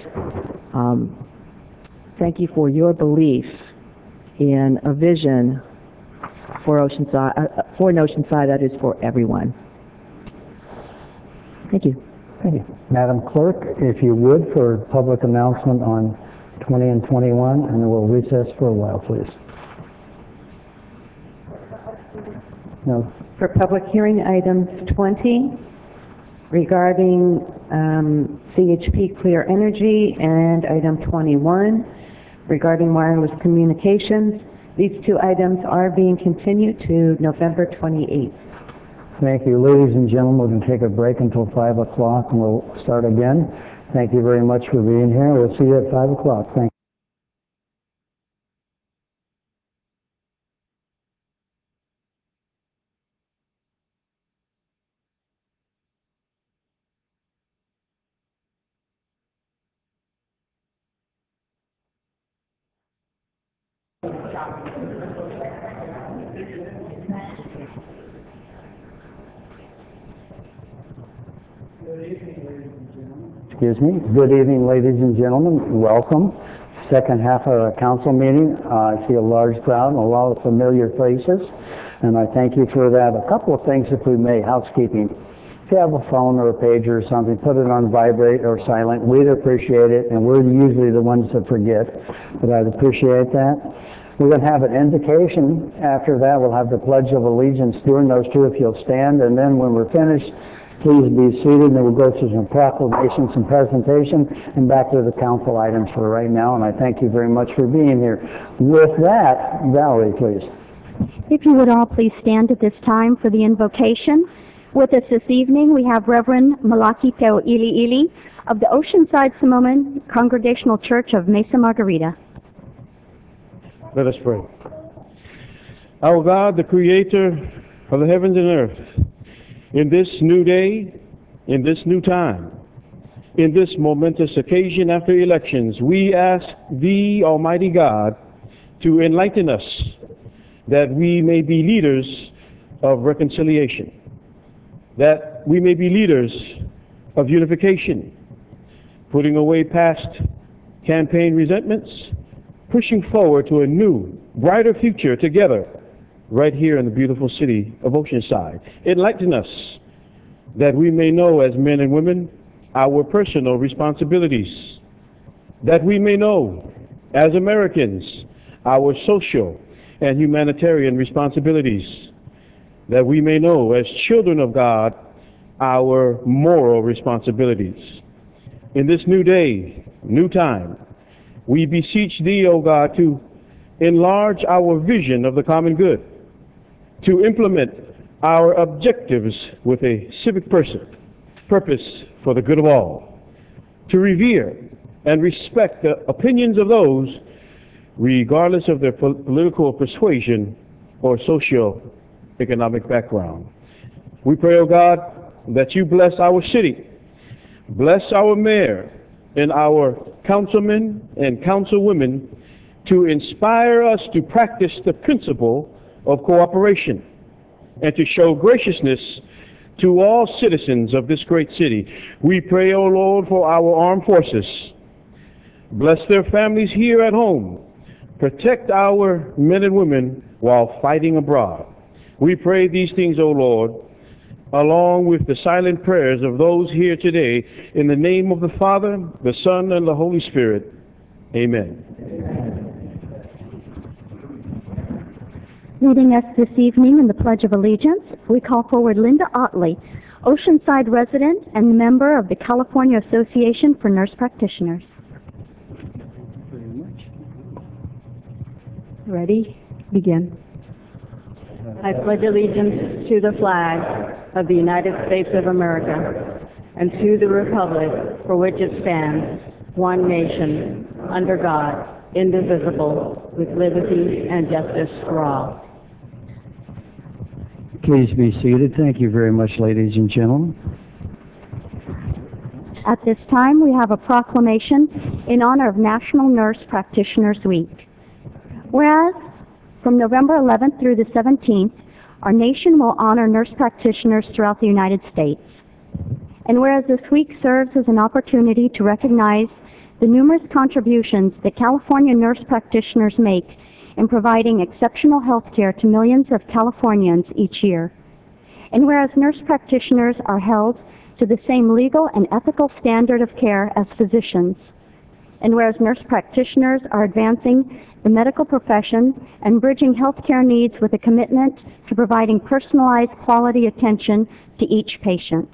Thank you for your belief in a vision for Oceanside, for an Oceanside that is for everyone. Thank you. Thank you. Madam Clerk, if you would, for public announcement on 20 and 21, and then we'll recess for a while, please. No. For public hearing items 20, regarding CHP Clear Energy, and item 21 regarding wireless communications. These two items are being continued to November 28th. Thank you. Ladies and gentlemen, we're going to take a break until 5 o'clock and we'll start again. Thank you very much for being here. We'll see you at 5 o'clock. Thank you. Excuse me. Good evening, ladies and gentlemen. Welcome. Second half of our council meeting. I see a large crowd and a lot of familiar faces, and I thank you for that. A couple of things, if we may, housekeeping. If you have a phone or a pager or something, put it on vibrate or silent. We'd appreciate it, and we're usually the ones that forget, but I'd appreciate that. We're going to have an invocation. After that, we'll have the Pledge of Allegiance. During those two, if you'll stand, and then when we're finished, please be seated, and we'll go through some proclamations, some presentation, and back to the council items for right now, and I thank you very much for being here. With that, Valerie, please. If you would all please stand at this time for the invocation. With us this evening, we have Reverend Malaki Teo Ili Ili of the Oceanside Samoan Congregational Church of Mesa Margarita. Let us pray. Our God, the Creator of the heavens and earth, in this new day, in this new time, in this momentous occasion after elections, we ask Thee, Almighty God, to enlighten us that we may be leaders of reconciliation, that we may be leaders of unification, putting away past campaign resentments, pushing forward to a new, brighter future together right here in the beautiful city of Oceanside. Enlighten us that we may know as men and women our personal responsibilities, that we may know as Americans our social and humanitarian responsibilities, that we may know as children of God our moral responsibilities. In this new day, new time, we beseech Thee, O God, to enlarge our vision of the common good, to implement our objectives with a civic purpose for the good of all, to revere and respect the opinions of those regardless of their political persuasion or socio-economic background. We pray, O God, that You bless our city, bless our mayor and our councilmen and councilwomen to inspire us to practice the principle of cooperation and to show graciousness to all citizens of this great city. We pray, O Lord, for our armed forces. Bless their families here at home. Protect our men and women while fighting abroad. We pray these things, O Lord, along with the silent prayers of those here today, in the name of the Father, the Son, and the Holy Spirit. Amen. Leading us this evening in the Pledge of Allegiance, we call forward Linda Otley, Oceanside resident and member of the California Association for Nurse Practitioners. Ready? Begin. I pledge allegiance to the flag of the United States of America and to the republic for which it stands, one nation, under God, indivisible, with liberty and justice for all. Please be seated. Thank you very much, ladies and gentlemen. At this time, we have a proclamation in honor of National Nurse Practitioners Week. Whereas, from November 11th through the 17th, our nation will honor nurse practitioners throughout the United States. And whereas this week serves as an opportunity to recognize the numerous contributions that California nurse practitioners make in providing exceptional health care to millions of Californians each year. And whereas nurse practitioners are held to the same legal and ethical standard of care as physicians. And whereas nurse practitioners are advancing the medical profession and bridging healthcare needs with a commitment to providing personalized quality attention to each patient.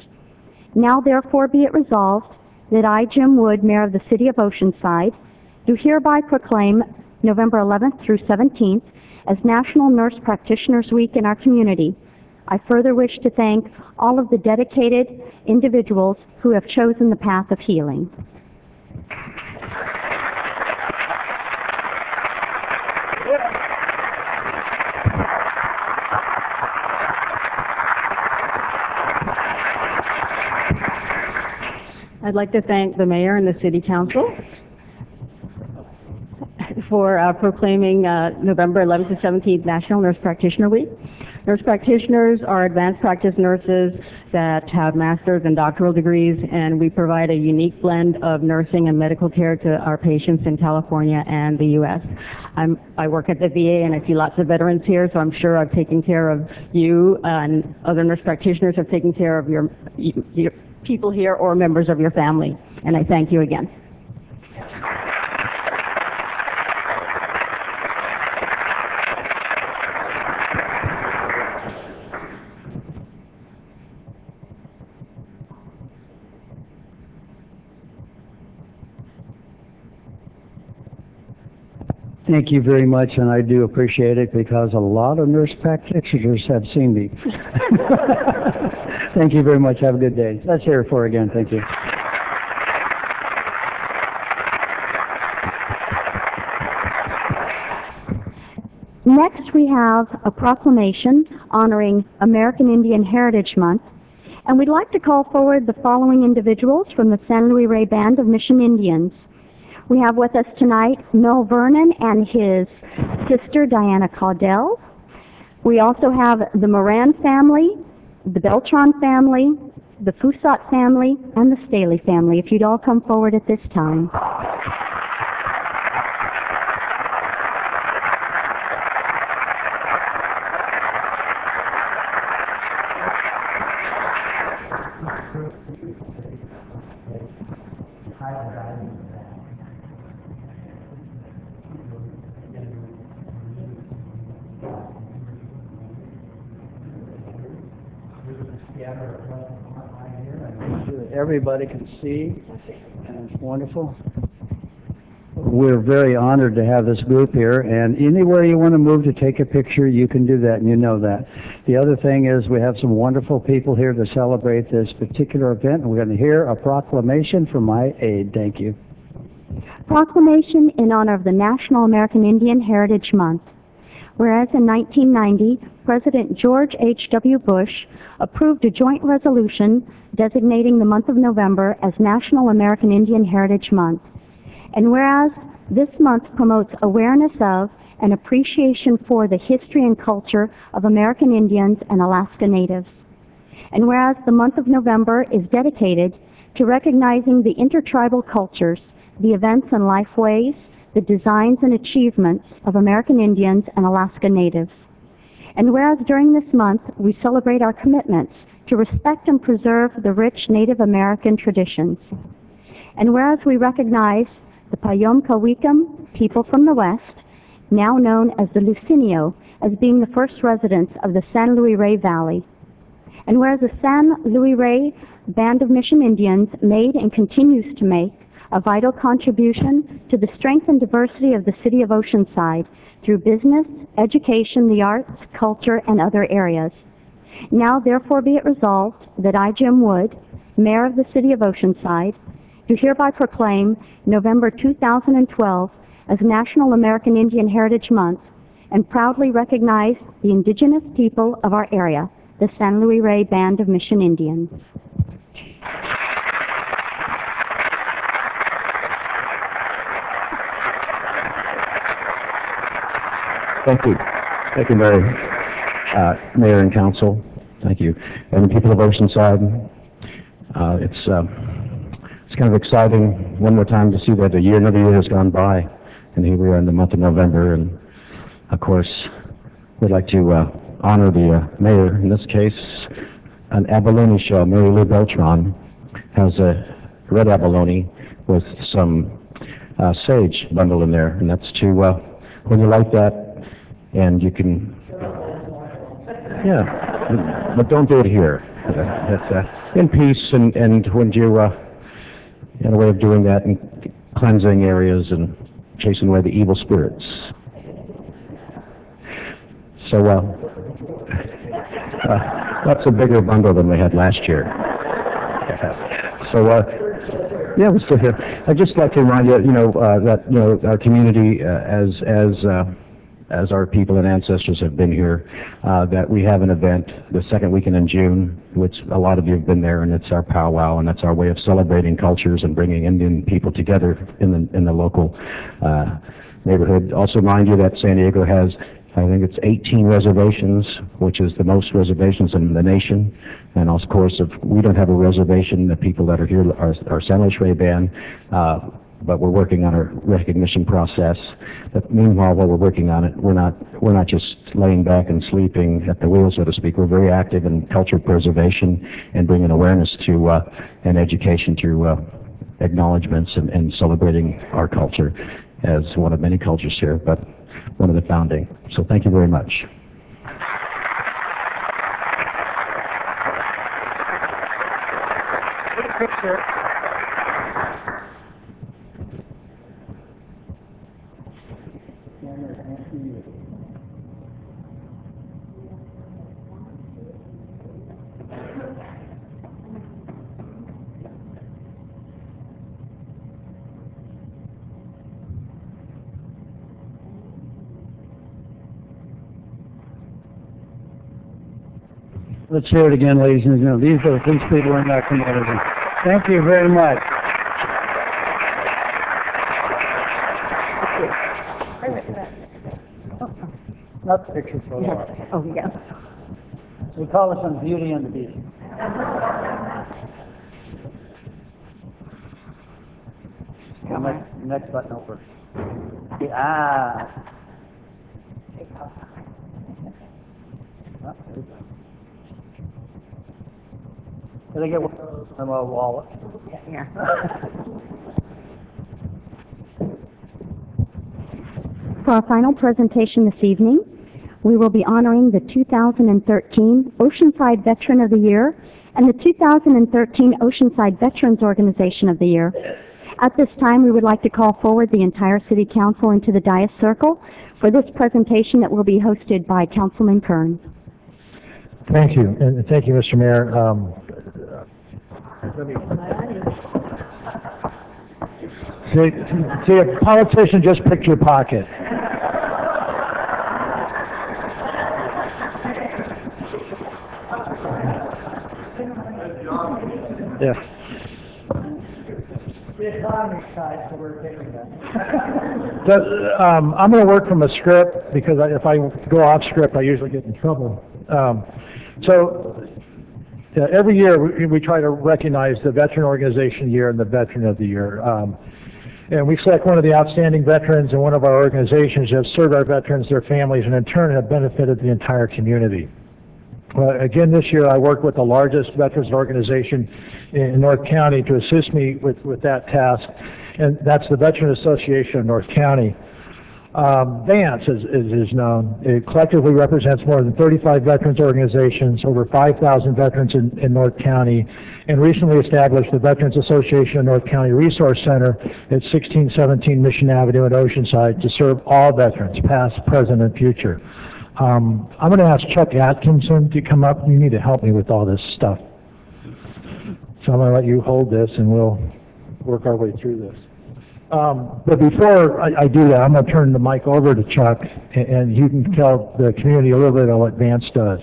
Now therefore be it resolved that I, Jim Wood, Mayor of the City of Oceanside, do hereby proclaim November 11th through 17th as National Nurse Practitioners Week in our community. I further wish to thank all of the dedicated individuals who have chosen the path of healing. I'd like to thank the mayor and the city council for proclaiming November 11th to 17th National Nurse Practitioner Week. Nurse practitioners are advanced practice nurses that have master's and doctoral degrees, and we provide a unique blend of nursing and medical care to our patients in California and the U.S. I work at the VA, and I see lots of veterans here, so I'm sure I've taken care of you, and other nurse practitioners have taken care of your people here or members of your family, and I thank you again. Thank you very much, and I do appreciate it because a lot of nurse practitioners have seen me. Thank you very much. Have a good day. Let's hear it for again. Thank you. Next, we have a proclamation honoring American Indian Heritage Month, and we'd like to call forward the following individuals from the San Luis Rey Band of Mission Indians. We have with us tonight Mel Vernon and his sister Diana Caudell. We also have the Moran family, the Beltran family, the Fusat family, and the Staley family. If you'd all come forward at this time. Everybody can see, and it's wonderful. We're very honored to have this group here, and anywhere you want to move to take a picture, you can do that, and you know that. The other thing is we have some wonderful people here to celebrate this particular event, and we're going to hear a proclamation from my aide. Thank you. Proclamation in honor of the National American Indian Heritage Month. Whereas in 1990, President George H.W. Bush approved a joint resolution designating the month of November as National American Indian Heritage Month. And whereas this month promotes awareness of and appreciation for the history and culture of American Indians and Alaska Natives. And whereas the month of November is dedicated to recognizing the intertribal cultures, the events and lifeways, the designs and achievements of American Indians and Alaska Natives. And whereas during this month we celebrate our commitments to respect and preserve the rich Native American traditions. And whereas we recognize the Payom Kawikam people from the West, now known as the Lucinio, as being the first residents of the San Luis Rey Valley. And whereas the San Luis Rey Band of Mission Indians made and continues to make a vital contribution to the strength and diversity of the city of Oceanside through business, education, the arts, culture, and other areas. Now therefore be it resolved that I, Jim Wood, Mayor of the city of Oceanside, do hereby proclaim November 2012 as National American Indian Heritage Month and proudly recognize the indigenous people of our area, the San Luis Rey Band of Mission Indians. Thank you. Thank you, Mayor and Council. Thank you. And the people of Oceanside, it's kind of exciting one more time to see that another year has gone by, and here we are in the month of November, and of course, we'd like to honor the mayor, in this case, an abalone shell. Mary Lou Beltran has a red abalone with some sage bundled in there, and that's to, when you like that, and you can, yeah, but don't do it here. in peace, and when you, in a way of doing that and cleansing areas and chasing away the evil spirits. So, that's a bigger bundle than we had last year. So, yeah, we're still here. I'd just like to remind you, that, our community, as our people and ancestors have been here, that we have an event the second weekend in June, which a lot of you have been there, and it's our powwow, and that's our way of celebrating cultures and bringing Indian people together in the local neighborhood. Also remind you that San Diego has, I think it's 18 reservations, which is the most reservations in the nation. And of course, if we don't have a reservation, the people that are here are San Luis Rey Band, but we're working on a recognition process. But meanwhile, while we're working on it, we're not just laying back and sleeping at the wheel, so to speak. We're very active in culture preservation and bringing awareness to and education through acknowledgments and celebrating our culture as one of many cultures here, but one of the founding. So thank you very much. Picture. Let's hear it again, ladies and gentlemen. These are the police people in our community. Thank you very much. Not the picture photo. Oh, yes. We call this one Beauty and the Beast. Next button over. Did I get one of those from a wallet? Yeah. For our final presentation this evening, we will be honoring the 2013 Oceanside Veteran of the Year and the 2013 Oceanside Veterans Organization of the Year. At this time, we would like to call forward the entire City Council into the dais circle for this presentation that will be hosted by Councilman Kern. Thank you, and thank you, Mr. Mayor. See, a politician just picked your pocket. Yeah. I'm going to work from a script because if I go off script, I usually get in trouble. Every year we try to recognize the Veteran Organization Year and the Veteran of the Year. And we select one of the outstanding veterans in one of our organizations that have served our veterans, their families, and in turn have benefited the entire community. Again, this year I worked with the largest veterans organization in North County to assist me with that task, and that's the Veteran Association of North County. VANCE, as is known, it collectively represents more than 35 veterans organizations, over 5,000 veterans in North County, and recently established the Veterans Association of North County Resource Center at 1617 Mission Avenue in Oceanside to serve all veterans, past, present, and future. I'm going to ask Chuck Atkinson to come up. You need to help me with all this stuff. So I'm going to let you hold this, and we'll work our way through this. But before I do that, I'm going to turn the mic over to Chuck, and you can tell the community a little bit on what VANCE does.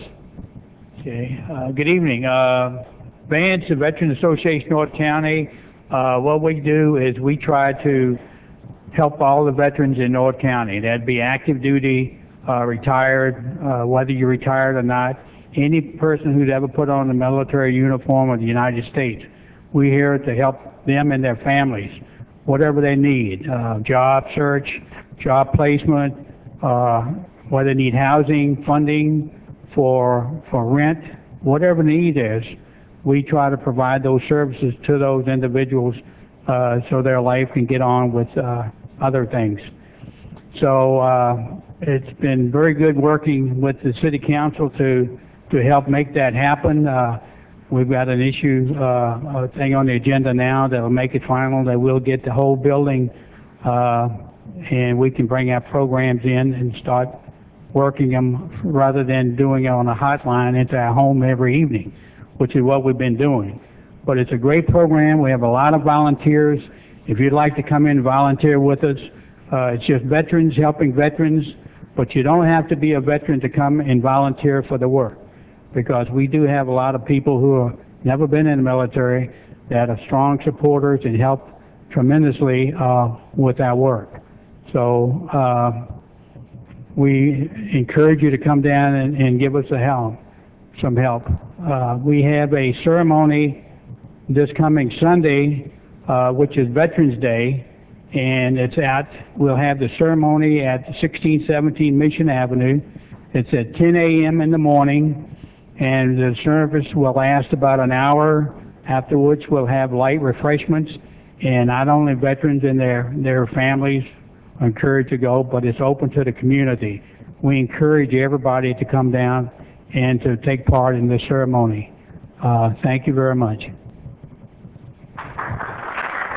Okay. Good evening. VANCE, the Veteran Association North County, what we do is we try to help all the veterans in North County. That'd be active duty, retired, whether you're retired or not, any person who's ever put on the military uniform of the United States. We're here to help them and their families, whatever they need, job search, job placement, whether they need housing, funding for rent, whatever the need is, we try to provide those services to those individuals so their life can get on with other things. So it's been very good working with the City Council to help make that happen. We've got an issue, a thing on the agenda now that'll make it final, that we'll get the whole building, and we can bring our programs in and start working them rather than doing it on a hotline into our home every evening, which is what we've been doing. But it's a great program. We have a lot of volunteers. If you'd like to come in and volunteer with us, it's just veterans helping veterans, but you don't have to be a veteran to come and volunteer for the work, because we do have a lot of people who have never been in the military that are strong supporters and help tremendously with our work. So we encourage you to come down and give us some help. We have a ceremony this coming Sunday, which is Veterans Day, and we'll have the ceremony at 1617 Mission Avenue. It's at 10 a.m. in the morning, and the service will last about an hour, after which we'll have light refreshments, and not only veterans and their families are encouraged to go, but it's open to the community. We encourage everybody to come down and to take part in this ceremony. Thank you very much.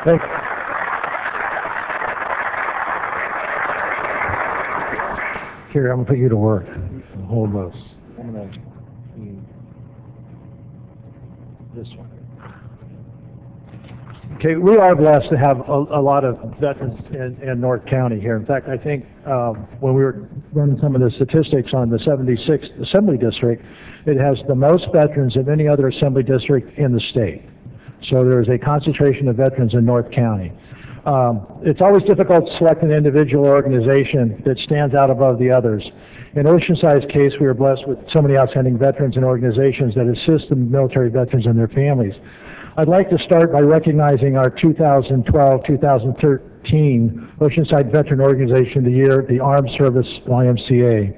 Thank you. Here, I'm going to put you to work. Hold those. I'm going to this one. Okay, we are blessed to have a lot of veterans in North County here. In fact, I think when we were running some of the statistics on the 76th Assembly District, it has the most veterans of any other Assembly District in the state. So there is a concentration of veterans in North County. It's always difficult to select an individual organization that stands out above the others. In Oceanside's case, we are blessed with so many outstanding veterans and organizations that assist the military veterans and their families. I'd like to start by recognizing our 2012-2013 Oceanside Veteran Organization of the Year, the Armed Service YMCA.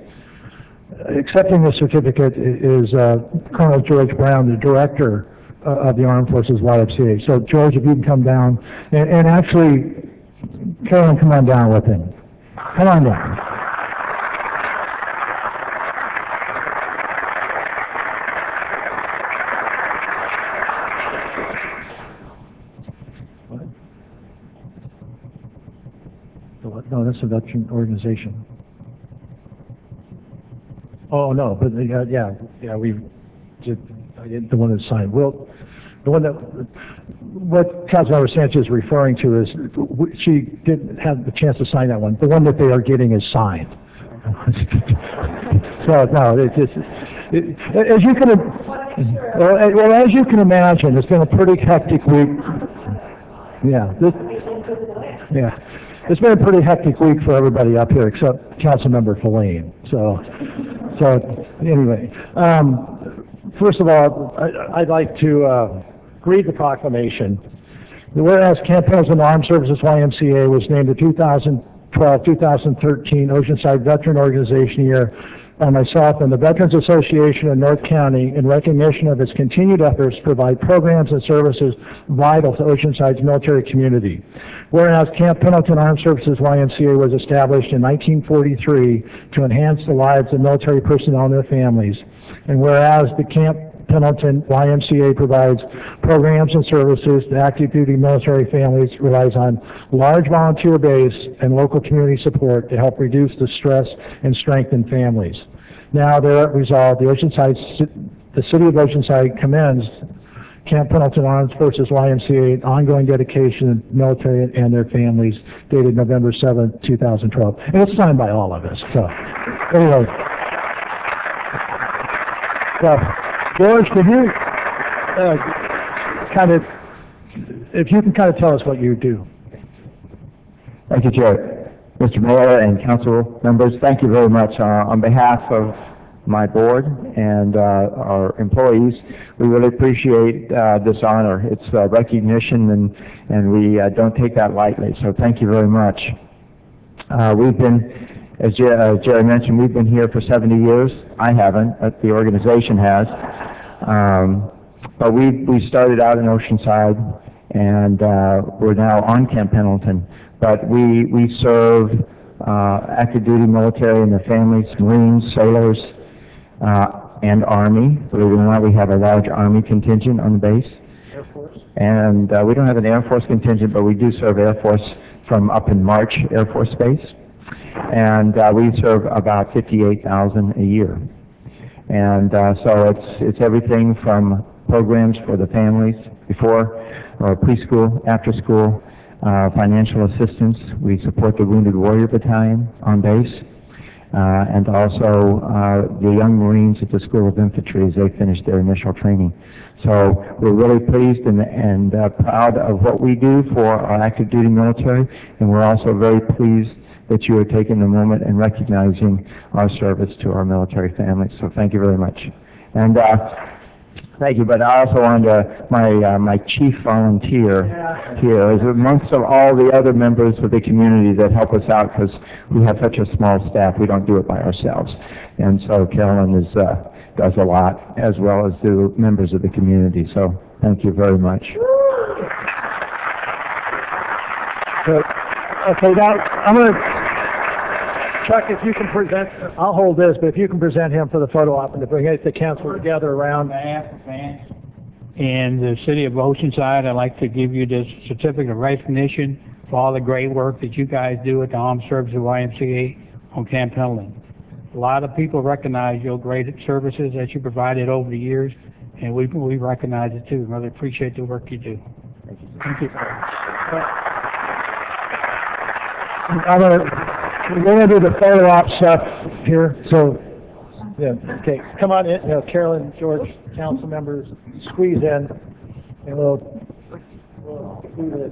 Accepting the certificate is Colonel George Brown, the Director of the Armed Forces YMCA. So George, if you can come down, and actually, Carolyn, come on down with him. Come on down. No, that's a veteran organization. Oh, no, but yeah, we did, the one that signed. Well, the one that, what Councilmember Sanchez is referring to is, she didn't have the chance to sign that one. The one that they are getting is signed. So, no, it's just, as you can, well, as you can imagine, it's been a pretty hectic week. Yeah, yeah. It's been a pretty hectic week for everybody up here except Councilmember Fellaine. So anyway, first of all, I'd like to read the proclamation. Whereas Camp Pendleton Armed Services YMCA was named the 2012-2013 Oceanside Veteran Organization Year by myself and the Veterans Association of North County in recognition of its continued efforts to provide programs and services vital to Oceanside's military community. Whereas Camp Pendleton Armed Services YMCA was established in 1943 to enhance the lives of military personnel and their families, and whereas the Camp Pendleton YMCA provides programs and services to active duty military families, relies on large volunteer base and local community support to help reduce the stress and strengthen families. Now, there resolved, the City of Oceanside commends Camp Pendleton Armed Forces YMCA ongoing dedication to the military and their families, dated November 7, 2012. And it's signed by all of us. So, anyway. So, George, could you if you can kind of tell us what you do. Thank you, Chair. Mr. Mayor and council members, thank you very much. On behalf of my board and our employees, we really appreciate this honor. It's recognition, and we don't take that lightly, so thank you very much. We've been, as Jerry mentioned, we've been here for 70 years. I haven't, but the organization has. But we started out in Oceanside, and we're now on Camp Pendleton. But we serve active duty military and their families, Marines, sailors, and Army. Believe it or not, we have a large Army contingent on the base. Air Force? And we don't have an Air Force contingent, but we do serve Air Force from up in March Air Force Base. And we serve about 58,000 a year. And so it's everything from programs for the families before or preschool, after school, financial assistance. We support the Wounded Warrior Battalion on base. And also the young Marines at the School of Infantry as they finish their initial training. So we're really pleased and proud of what we do for our active duty military, and we're also very pleased that you are taking the moment and recognizing our service to our military families. So thank you very much. And thank you, but I also wanted to, my chief volunteer here is amongst all the other members of the community that help us out because we have such a small staff, we don't do it by ourselves. And so Carolyn does a lot, as well as the members of the community. So thank you very much. So, okay, now I'm going to, Chuck, if you can present, I'll hold this, but if you can present him for the photo op and to bring the council together around. In the city of Oceanside, I'd like to give you this certificate of recognition for all the great work that you guys do at the Armed Services YMCA on Camp Pendleton. A lot of people recognize your great services that you provided over the years, and we recognize it too. Really appreciate the work you do. Thank you. Thank you. We're going to do the photo op stuff here, so, yeah, okay, come on in, Carolyn, George, council members, squeeze in, and we'll do this.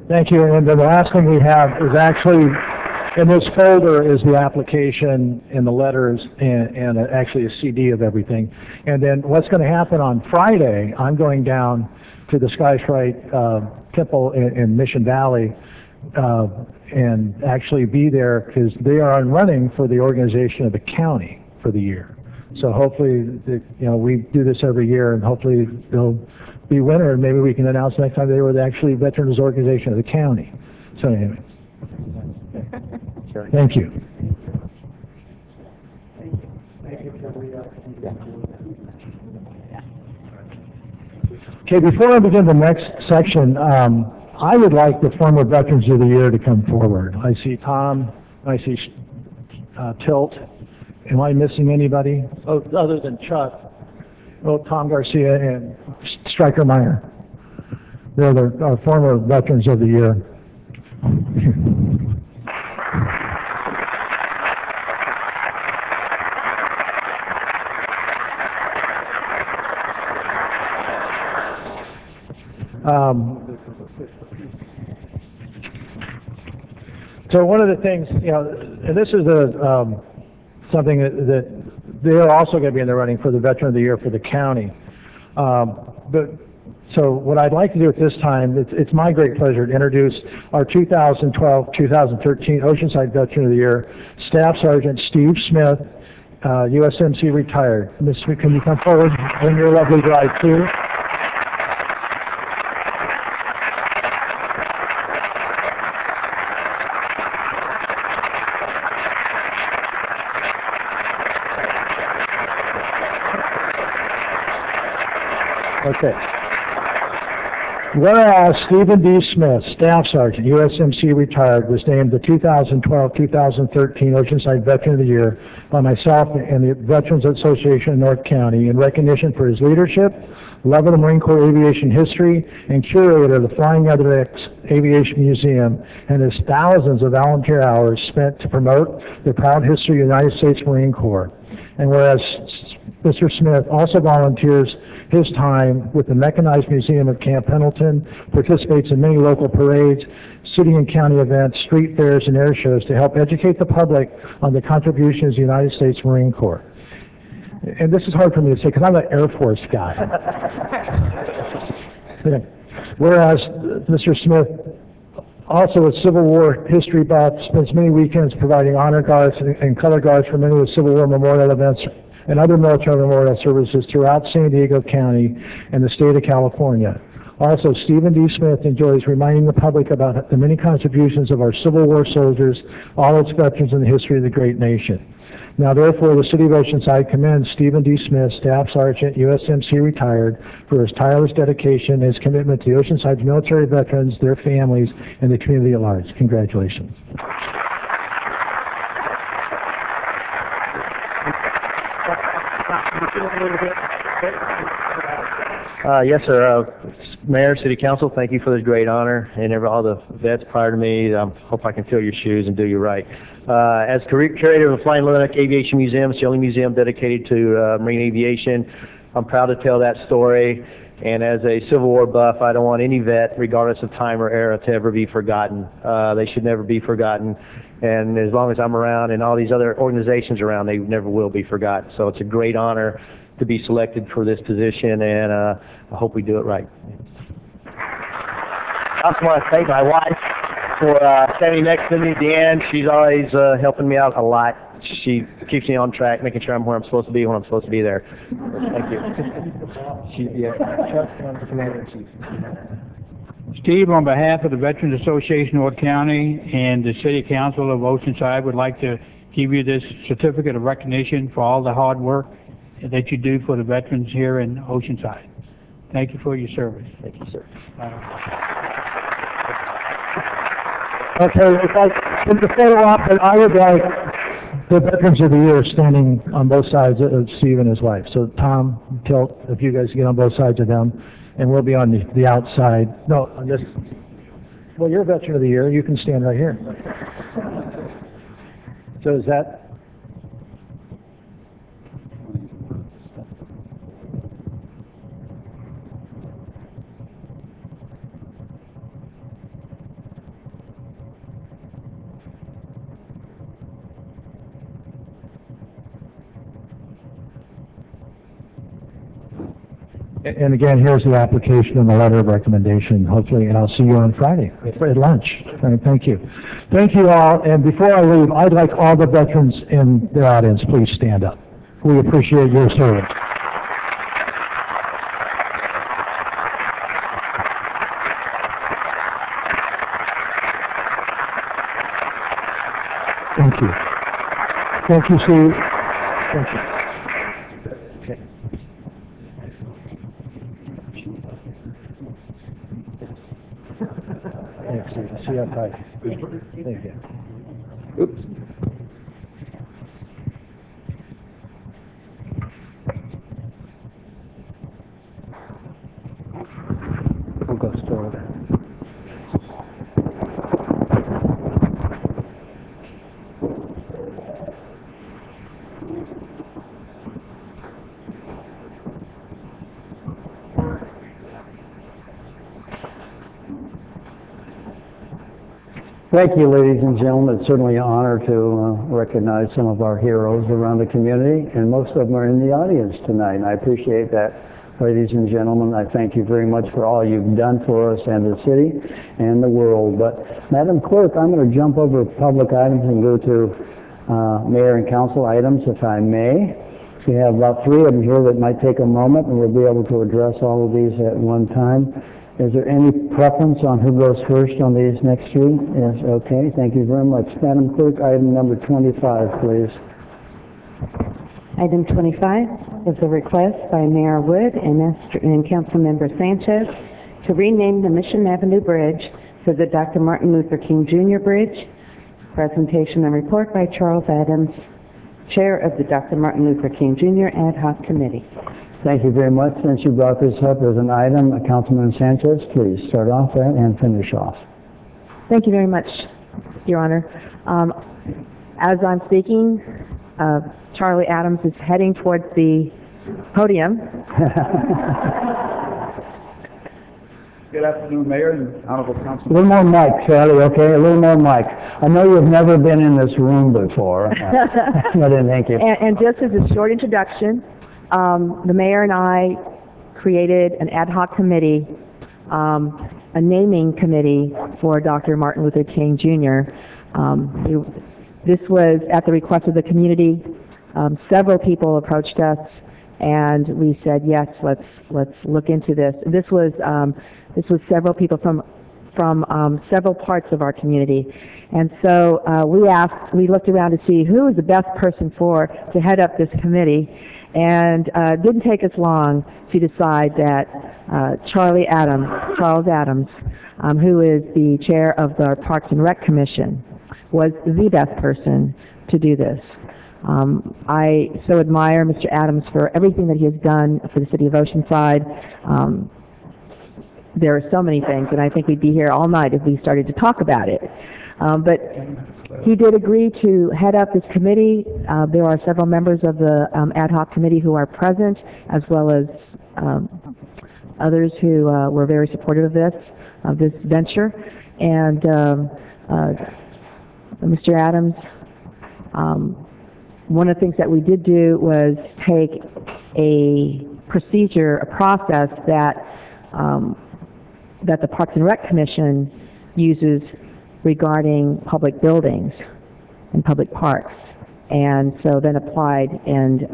Thank you, and the last thing we have is actually, in this folder is the application and the letters and actually a CD of everything. And then what's going to happen on Friday, I'm going down to the Sky Shrite Temple in Mission Valley and actually be there because they are running for the organization of the county for the year. So hopefully, we do this every year, and hopefully they'll be winner, and maybe we can announce next time they were actually Veterans Organization of the county. So anyway. Thank you. Okay, before I begin the next section, I would like the former Veterans of the Year to come forward. I see Tom, I see Tilt. Am I missing anybody? Oh, other than Chuck. Well, Tom Garcia and Stryker Meyer. They're our former Veterans of the Year. So one of the things, and this is something that they are also going to be in the running for the Veteran of the Year for the county. So what I'd like to do at this time, it's my great pleasure to introduce our 2012-2013 Oceanside Veteran of the Year, Staff Sergeant Steve Smith, USMC retired. Ms. Smith, can you come forward in your lovely drive too? Okay. Whereas Stephen D. Smith, Staff Sergeant, USMC retired, was named the 2012-2013 Oceanside Veteran of the Year by myself and the Veterans Association of North County in recognition for his leadership, love of the Marine Corps aviation history, and curator of the Flying Other X Aviation Museum, and his thousands of volunteer hours spent to promote the proud history of the United States Marine Corps. And whereas Mr. Smith also volunteers his time with the Mechanized Museum of Camp Pendleton, participates in many local parades, city and county events, street fairs, and air shows to help educate the public on the contributions of the United States Marine Corps. And this is hard for me to say because I'm an Air Force guy. Whereas Mr. Smith, also a Civil War history buff, spends many weekends providing honor guards and color guards for many of the Civil War memorial events and other military memorial services throughout San Diego County and the state of California. Also, Stephen D. Smith enjoys reminding the public about the many contributions of our Civil War soldiers, all its veterans in the history of the great nation. Now therefore, the City of Oceanside commends Stephen D. Smith, Staff Sergeant, USMC retired, for his tireless dedication and his commitment to Oceanside's military veterans, their families, and the community at large. Congratulations. Yes, sir. Mayor, City Council, thank you for this great honor, and all the vets prior to me. I hope I can fill your shoes and do you right. As curator of the Flying Linux Aviation Museum, it's the only museum dedicated to marine aviation. I'm proud to tell that story. And as a Civil War buff, I don't want any vet, regardless of time or era, to ever be forgotten. They should never be forgotten. And as long as I'm around and all these other organizations around, they never will be forgotten. So it's a great honor to be selected for this position, and I hope we do it right. I also want to thank my wife for standing next to me, Deanne. She's always helping me out a lot. She keeps me on track, making sure I'm where I'm supposed to be when I'm supposed to be there. Thank you. Steve, on behalf of the Veterans Association of North County and the City Council of Oceanside, would like to give you this certificate of recognition for all the hard work that you do for the veterans here in Oceanside. Thank you for your service. Thank you, sir. Okay, if I can follow up, and I would like the Veterans of the Year standing on both sides of Steve and his wife. So Tom, Tilt, if you guys get on both sides of them, and we'll be on the outside. No, on this. Well, you're Veteran of the Year. You can stand right here. So is that? And again, here's the application and the letter of recommendation, hopefully, and I'll see you on Friday at lunch. All right, thank you. Thank you all, and before I leave, I'd like all the veterans in the audience, please stand up. We appreciate your service. Thank you. Thank you, Steve. Thank you. Okay. Thanks, Steve. See you on Friday. Thank you. Oops. We'll go store that. Thank you, ladies and gentlemen. It's certainly an honor to recognize some of our heroes around the community, and most of them are in the audience tonight, and I appreciate that. Ladies and gentlemen, I thank you very much for all you've done for us and the city and the world. But, Madam Clerk, I'm going to jump over public items and go to mayor and council items, if I may. We have about 3 of them here that might take a moment, and we'll be able to address all of these at one time. Is there any preference on who goes first on these next 3? Yes, okay, thank you very much. Madam Clerk, item number 25, please. Item 25 is a request by Mayor Wood and Councilmember Sanchez to rename the Mission Avenue Bridge to the Dr. Martin Luther King Jr. Bridge. Presentation and report by Charles Adams, Chair of the Dr. Martin Luther King Jr. Ad Hoc Committee. Thank you very much. Since you brought this up as an item, Councilman Sanchez, please start off that and finish off. Thank you very much, Your Honor. As I'm speaking, Charlie Adams is heading towards the podium. Good afternoon, Mayor and Honorable Council. A little more mic, Charlie, okay? A little more mic. I know you've never been in this room before. But thank you. And just as a short introduction, the mayor and I created an ad hoc committee, a naming committee for Dr. Martin Luther King Jr. This was at the request of the community. several people approached us, and we said, yes, let's look into this. This was several people from several parts of our community. And so we looked around to see who was the best person to head up this committee, and it didn't take us long to decide that Charles Adams, who is the chair of the Parks and Rec Commission, was the best person to do this. I so admire Mr. Adams for everything that he has done for the city of Oceanside. There are so many things, and I think we'd be here all night if we started to talk about it. But he did agree to head up this committee. There are several members of the ad hoc committee who are present, as well as others who were very supportive of this venture. And Mr. Adams, one of the things that we did do was take a procedure, a process that the Parks and Rec Commission uses regarding public buildings and public parks, and so then applied and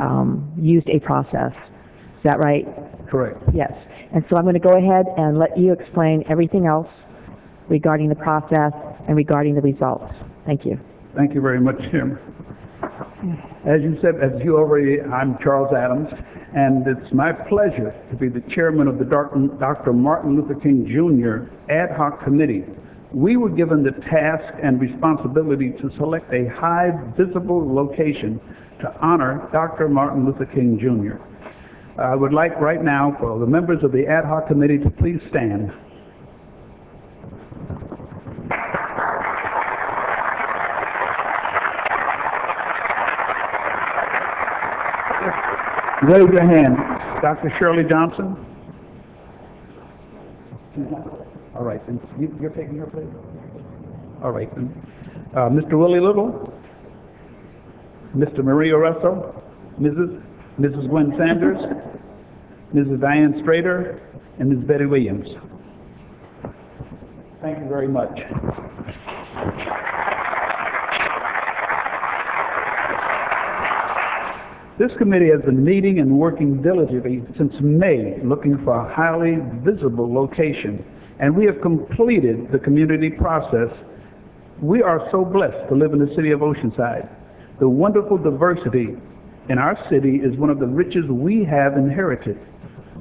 used a process. Is that right? Correct. Yes. And so I'm going to go ahead and let you explain everything else regarding the process and regarding the results. Thank you. Thank you very much, Jim. As you already, I'm Charles Adams, and it's my pleasure to be the chairman of the Dr. Martin Luther King Jr. Ad Hoc Committee. We were given the task and responsibility to select a high visible location to honor Dr. Martin Luther King Jr. I would like right now for the members of the Ad Hoc Committee to please stand. Raise your hand. Dr. Shirley Johnson? All right, then you're taking her place? All right, then. Mr. Willie Little? Mr. Maria Russell? Mrs. Gwen Sanders? Mrs. Diane Strader? And Ms. Betty Williams. Thank you very much. This committee has been meeting and working diligently since May, looking for a highly visible location, and we have completed the community process. We are so blessed to live in the city of Oceanside. The wonderful diversity in our city is one of the riches we have inherited.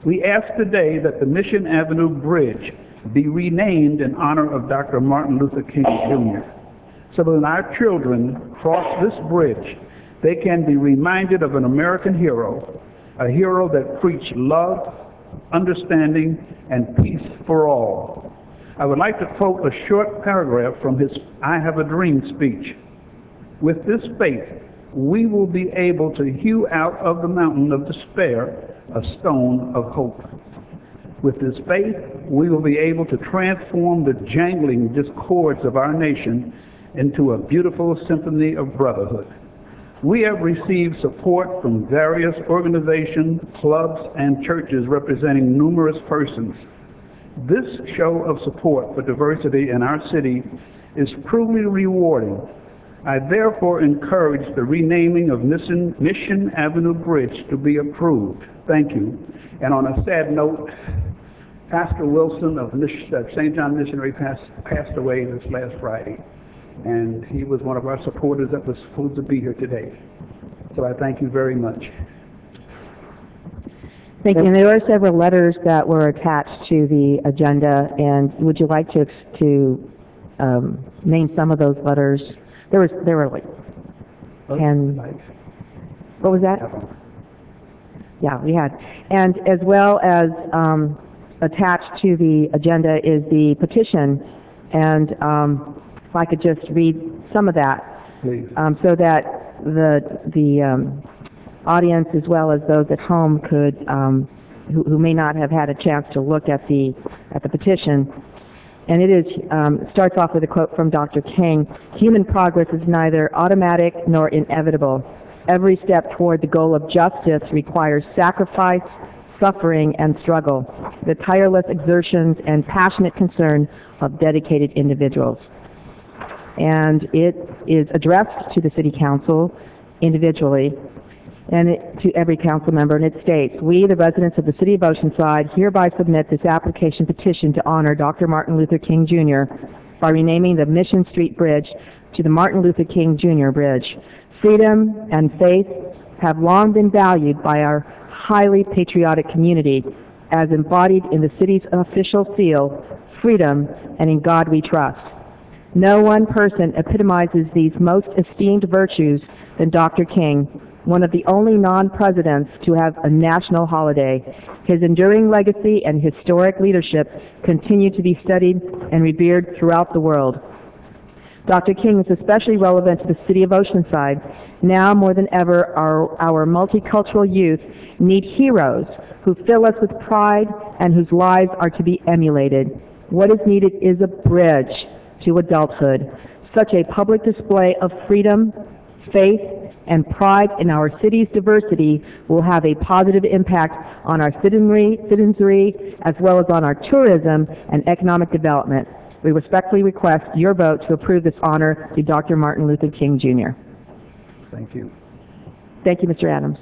We ask today that the Mission Avenue Bridge be renamed in honor of Dr. Martin Luther King Jr. So that when our children cross this bridge, they can be reminded of an American hero, a hero that preached love, understanding, and peace for all. I would like to quote a short paragraph from his I Have a Dream speech. With this faith, we will be able to hew out of the mountain of despair a stone of hope. With this faith, we will be able to transform the jangling discords of our nation into a beautiful symphony of brotherhood. We have received support from various organizations, clubs, and churches representing numerous persons. This show of support for diversity in our city is truly rewarding. I therefore encourage the renaming of Mission Avenue Bridge to be approved. Thank you. And on a sad note, Pastor Wilson of St. John Missionary passed away this last Friday. And he was one of our supporters that was supposed to be here today. So I thank you very much. Thank you. And there are several letters that were attached to the agenda, and would you like to name some of those letters? There were like 10. What was that? Yeah, we had. And as well as attached to the agenda is the petition, and if I could just read some of that, please, so that the audience as well as those at home could, who may not have had a chance to look at the petition. And it starts off with a quote from Dr. King: "Human progress is neither automatic nor inevitable. Every step toward the goal of justice requires sacrifice, suffering, and struggle, the tireless exertions and passionate concern of dedicated individuals." And it is addressed to the City Council individually, to every council member, and it states, "We, the residents of the City of Oceanside, hereby submit this application petition to honor Dr. Martin Luther King Jr. by renaming the Mission Street Bridge to the Martin Luther King Jr. Bridge. Freedom and faith have long been valued by our highly patriotic community, as embodied in the city's official seal, freedom, and in God we trust. No one person epitomizes these most esteemed virtues than Dr. King, one of the only non-presidents to have a national holiday. His enduring legacy and historic leadership continue to be studied and revered throughout the world. Dr. King is especially relevant to the City of Oceanside. Now more than ever, our multicultural youth need heroes who fill us with pride and whose lives are to be emulated. What is needed is a bridge to adulthood. Such a public display of freedom, faith, and pride in our city's diversity will have a positive impact on our citizenry as well as on our tourism and economic development. We respectfully request your vote to approve this honor to Dr. Martin Luther King Jr. Thank you. Thank you, Mr. Adams.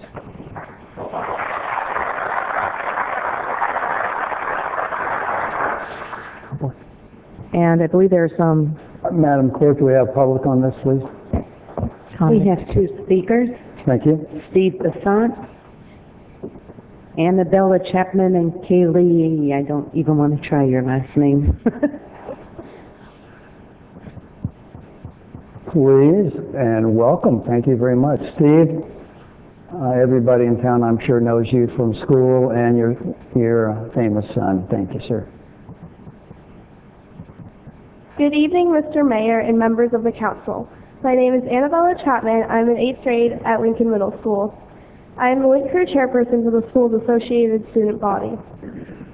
And I believe there are some... Madam Clerk, do we have public on this, please? We have two speakers, Thank you. Steve Basant, Annabella Chapman, and Kaylee, I don't even want to try your last name. Please, and welcome. Thank you very much. Steve, everybody in town, I'm sure, knows you from school and your famous son. Thank you, sir. Good evening, Mr. Mayor and members of the council. My name is Annabella Chapman. I'm in 8th grade at Lincoln Middle School. I am the Link Crew chairperson for the school's associated student body.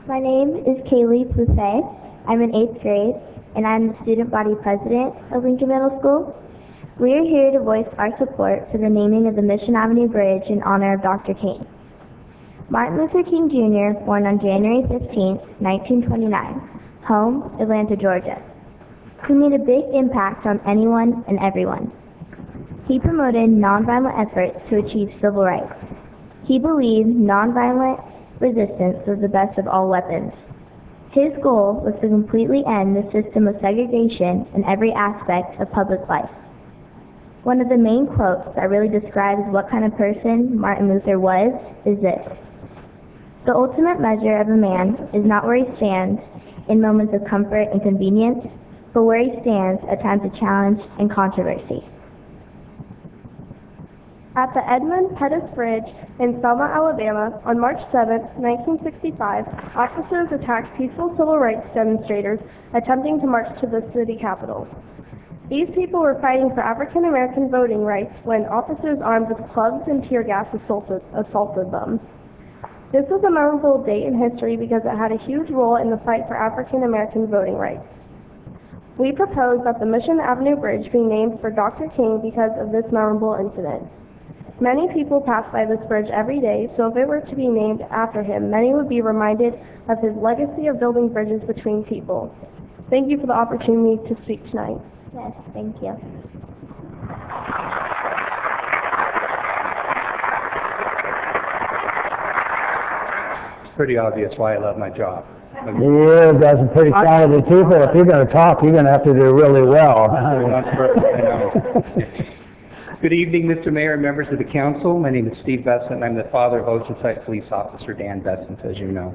My name is Kaylee Pousset. I'm in 8th grade, and I'm the student body president of Lincoln Middle School. We are here to voice our support for the naming of the Mission Avenue Bridge in honor of Dr. King. Martin Luther King Jr., born on January 15, 1929, home, Atlanta, Georgia. He made a big impact on anyone and everyone. He promoted nonviolent efforts to achieve civil rights. He believed nonviolent resistance was the best of all weapons. His goal was to completely end the system of segregation in every aspect of public life. One of the main quotes that really describes what kind of person Martin Luther was is this: "The ultimate measure of a man is not where he stands in moments of comfort and convenience, but where he stands at times of challenge and controversy." At the Edmund Pettus Bridge in Selma, Alabama, on March 7, 1965, officers attacked peaceful civil rights demonstrators attempting to march to the city capitol. These people were fighting for African American voting rights when officers armed with clubs and tear gas assaulted them. This was a memorable date in history because it had a huge role in the fight for African American voting rights. We propose that the Mission Avenue Bridge be named for Dr. King because of this memorable incident. Many people pass by this bridge every day, so if it were to be named after him, many would be reminded of his legacy of building bridges between people. Thank you for the opportunity to speak tonight. Yes, thank you. It's pretty obvious why I love my job. You got some pretty talented people. If you're going to talk, you're going to have to do really well. Good evening, Mr. Mayor and members of the council. My name is Steve Bessent. I'm the father of Oceanside Police Officer Dan Bessent, as you know.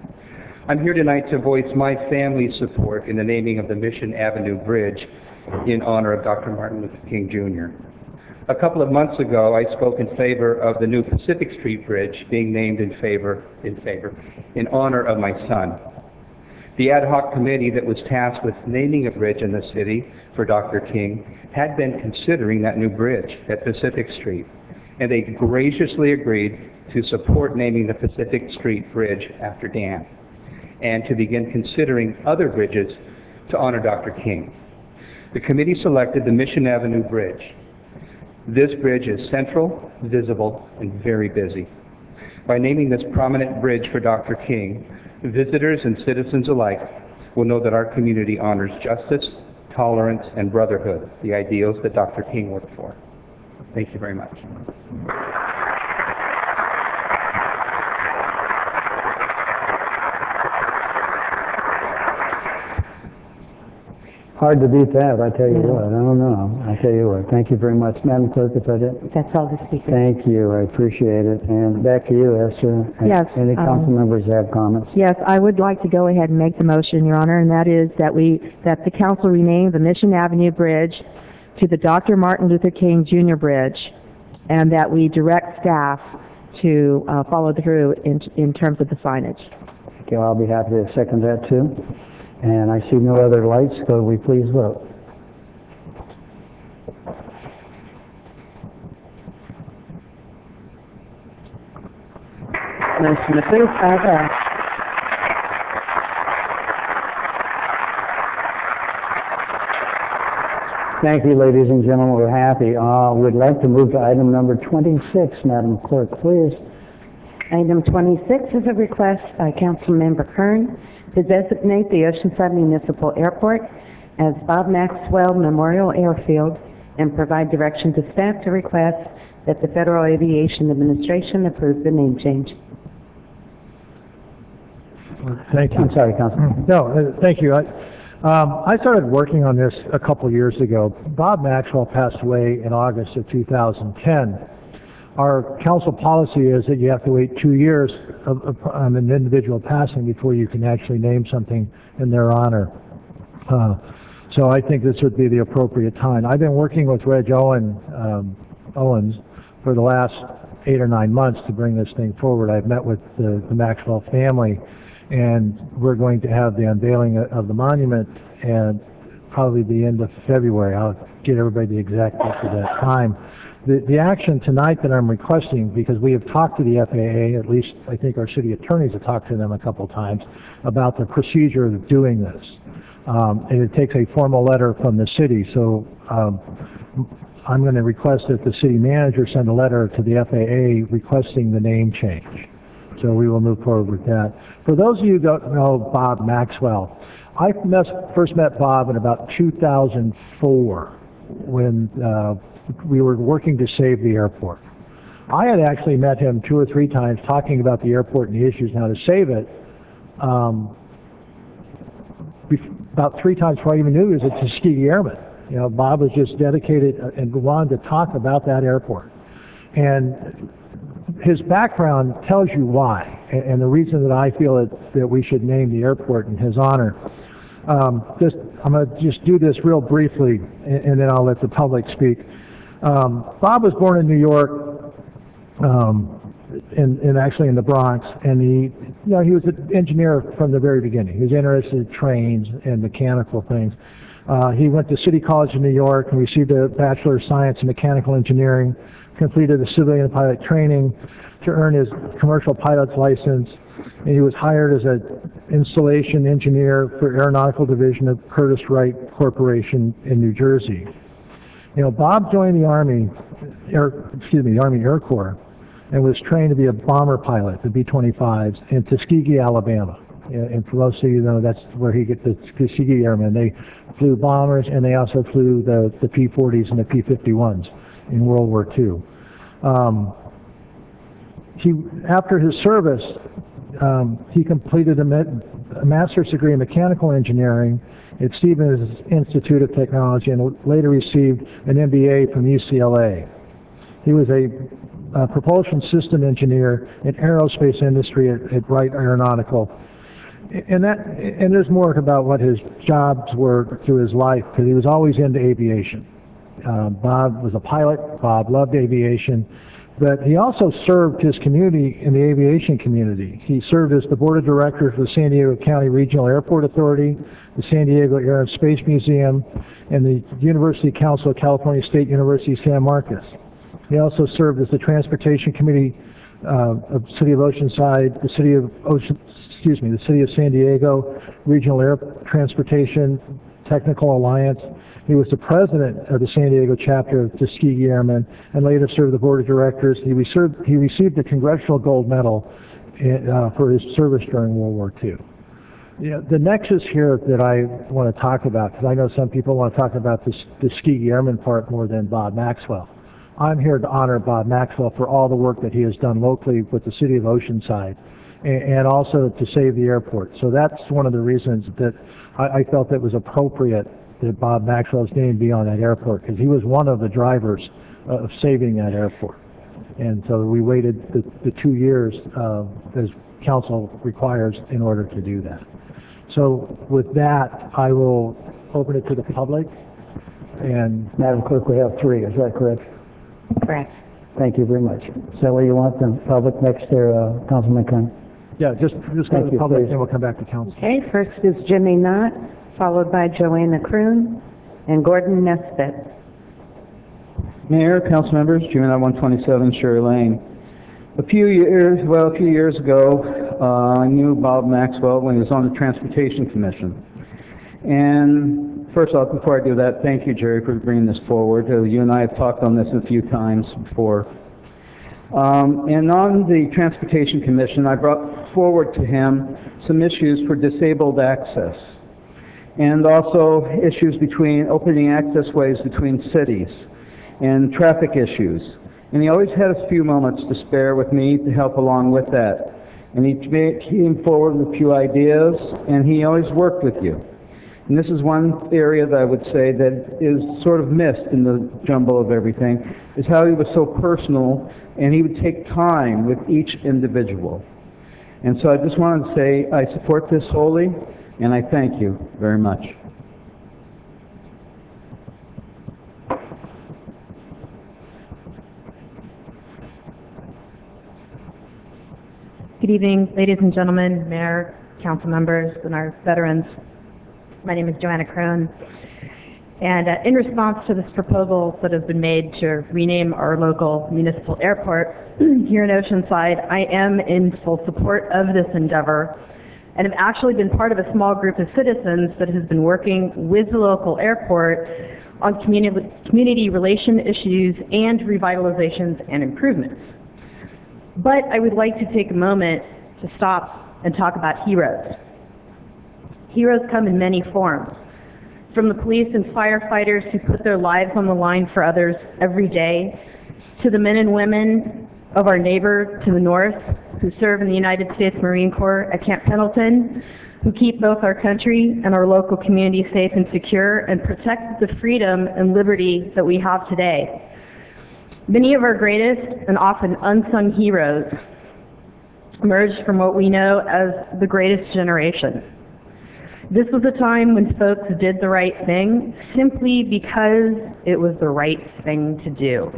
I'm here tonight to voice my family's support in the naming of the Mission Avenue Bridge in honor of Dr. Martin Luther King Jr. A couple of months ago, I spoke in favor of the new Pacific Street Bridge being named in honor of my son. The ad hoc committee that was tasked with naming a bridge in the city for Dr. King had been considering that new bridge at Pacific Street, and they graciously agreed to support naming the Pacific Street Bridge after Dan, and to begin considering other bridges to honor Dr. King. The committee selected the Mission Avenue Bridge. This bridge is central, visible, and very busy. By naming this prominent bridge for Dr. King, visitors and citizens alike will know that our community honors justice, tolerance, and brotherhood, the ideals that Dr. King worked for. Thank you very much. Hard to beat that, I tell you what. I don't know. I tell you what. Thank you very much. Madam Clerk, is that it? That's all the speakers. Thank you. I appreciate it. And back to you, Esther. Yes, Any council members have comments? Yes, I would like to go ahead and make the motion, Your Honor, and that is that the council rename the Mission Avenue Bridge to the Dr. Martin Luther King Jr. Bridge, and that we direct staff to follow through in terms of the signage. Okay, I'll be happy to second that too. And I see no other lights, so we please vote. Motion approved, 5-0. Thank you, ladies and gentlemen. We're happy. We'd like to move to item number 26, Madam Clerk, please. Item 26 is a request by Councilmember Kern to designate the Oceanside Municipal Airport as Bob Maxwell Memorial Airfield and provide direction to staff to request that the Federal Aviation Administration approve the name change. Thank you. I'm sorry, Councilman. No, thank you. I started working on this a couple years ago. Bob Maxwell passed away in August of 2010. Our council policy is that you have to wait 2 years on an individual passing before you can actually name something in their honor. So I think this would be the appropriate time. I've been working with Reg Owens for the last 8 or 9 months to bring this thing forward. I've met with the Maxwell family, and we're going to have the unveiling of the monument at probably the end of February. I'll get everybody the exact date for that time. The action tonight that I'm requesting, because we have talked to the FAA, at least I think our city attorneys have talked to them a couple times, about the procedure of doing this. And it takes a formal letter from the city, so I'm going to request that the city manager send a letter to the FAA requesting the name change. So we will move forward with that. For those of you who don't know Bob Maxwell, I first met Bob in about 2004 when we were working to save the airport. I had actually met him 2 or 3 times talking about the airport and the issues and how to save it. About 3 times before I even knew he was a Tuskegee Airman. You know, Bob was just dedicated and wanted to talk about that airport. And his background tells you why, and the reason that I feel that we should name the airport in his honor. I'm going to just do this real briefly, and then I'll let the public speak. Bob was born in New York, and actually in the Bronx, and he was an engineer from the very beginning. He was interested in trains and mechanical things. He went to City College in New York and received a Bachelor of Science in Mechanical Engineering, completed the civilian pilot training to earn his commercial pilot's license, and he was hired as an installation engineer for Aeronautical Division of Curtiss-Wright Corporation in New Jersey. You know, Bob joined the Army Air Corps, and was trained to be a bomber pilot, the B-25s, in Tuskegee, Alabama. And for most of you know, that's where he gets the Tuskegee Airmen. They flew bombers, and they also flew the P-40s and the P-51s in World War II. After his service, he completed a master's degree in mechanical engineering at Stevens Institute of Technology, and later received an MBA from UCLA. He was a propulsion system engineer in aerospace industry at Wright Aeronautical. And there's more about what his jobs were through his life, because he was always into aviation. Bob was a pilot. Bob loved aviation. But he also served his community in the aviation community. He served as the board of directors of the San Diego County Regional Airport Authority, the San Diego Air and Space Museum, and the University Council of California State University, San Marcos. He also served as the Transportation Committee of the City of Oceanside, the City of San Diego Regional Air Transportation Technical Alliance. He was the president of the San Diego chapter of Tuskegee Airmen, and later served the board of directors. He received the Congressional Gold Medal for his service during World War II. Yeah, the nexus here that I want to talk about, because I know some people want to talk about the Tuskegee Airmen part more than Bob Maxwell. I'm here to honor Bob Maxwell for all the work that he has done locally with the city of Oceanside, and also to save the airport. So that's one of the reasons that I felt it was appropriate that Bob Maxwell's name be on that airport, because he was one of the drivers of saving that airport. And so we waited the 2 years as council requires in order to do that. So with that, I will open it to the public. And Madam Clerk, we have 3, is that correct? Correct. Thank you very much. Is that what you want, the public next there, Councilman Kern? yeah, just go to Thank the you, public, please. then we'll come back to council. Okay, first is Jimmy Knott, followed by Joanna Kroon and Gordon Nesbitt. Mayor, council members, Jimmy Knott, 127 Sherry Lane. A few years ago, I knew Bob Maxwell when he was on the Transportation Commission. And first off, before I do that, thank you, Jerry, for bringing this forward. You and I have talked on this a few times before. And on the Transportation Commission, I brought forward to him some issues for disabled access, and also issues between opening access ways between cities, and traffic issues. And he always had a few moments to spare with me to help along with that. And he came forward with a few ideas, and he always worked with you. And this is one area that I would say that is sort of missed in the jumble of everything, is how he was so personal, and he would take time with each individual. And so I just wanted to say I support this wholly, and I thank you very much. Good evening, ladies and gentlemen, Mayor, council members, and our veterans. My name is Joanna Kroon, and in response to this proposal that has been made to rename our local municipal airport here in Oceanside, I am in full support of this endeavor, and have actually been part of a small group of citizens that has been working with the local airport on community relation issues and revitalizations and improvements. But I would like to take a moment to stop and talk about heroes. Heroes come in many forms, from the police and firefighters who put their lives on the line for others every day, to the men and women of our neighbor to the north who serve in the United States Marine Corps at Camp Pendleton, who keep both our country and our local community safe and secure and protect the freedom and liberty that we have today. Many of our greatest and often unsung heroes emerged from what we know as the greatest generation. This was a time when folks did the right thing simply because it was the right thing to do.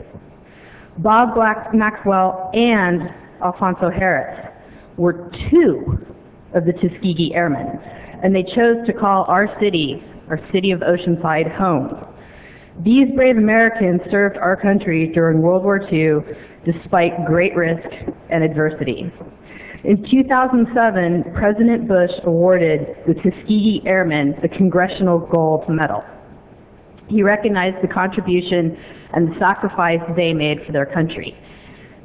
Bob Maxwell and Alfonso Harris were 2 of the Tuskegee Airmen, and they chose to call our city of Oceanside, home. These brave Americans served our country during World War II despite great risk and adversity. In 2007, President Bush awarded the Tuskegee Airmen the Congressional Gold Medal. He recognized the contribution and the sacrifice they made for their country.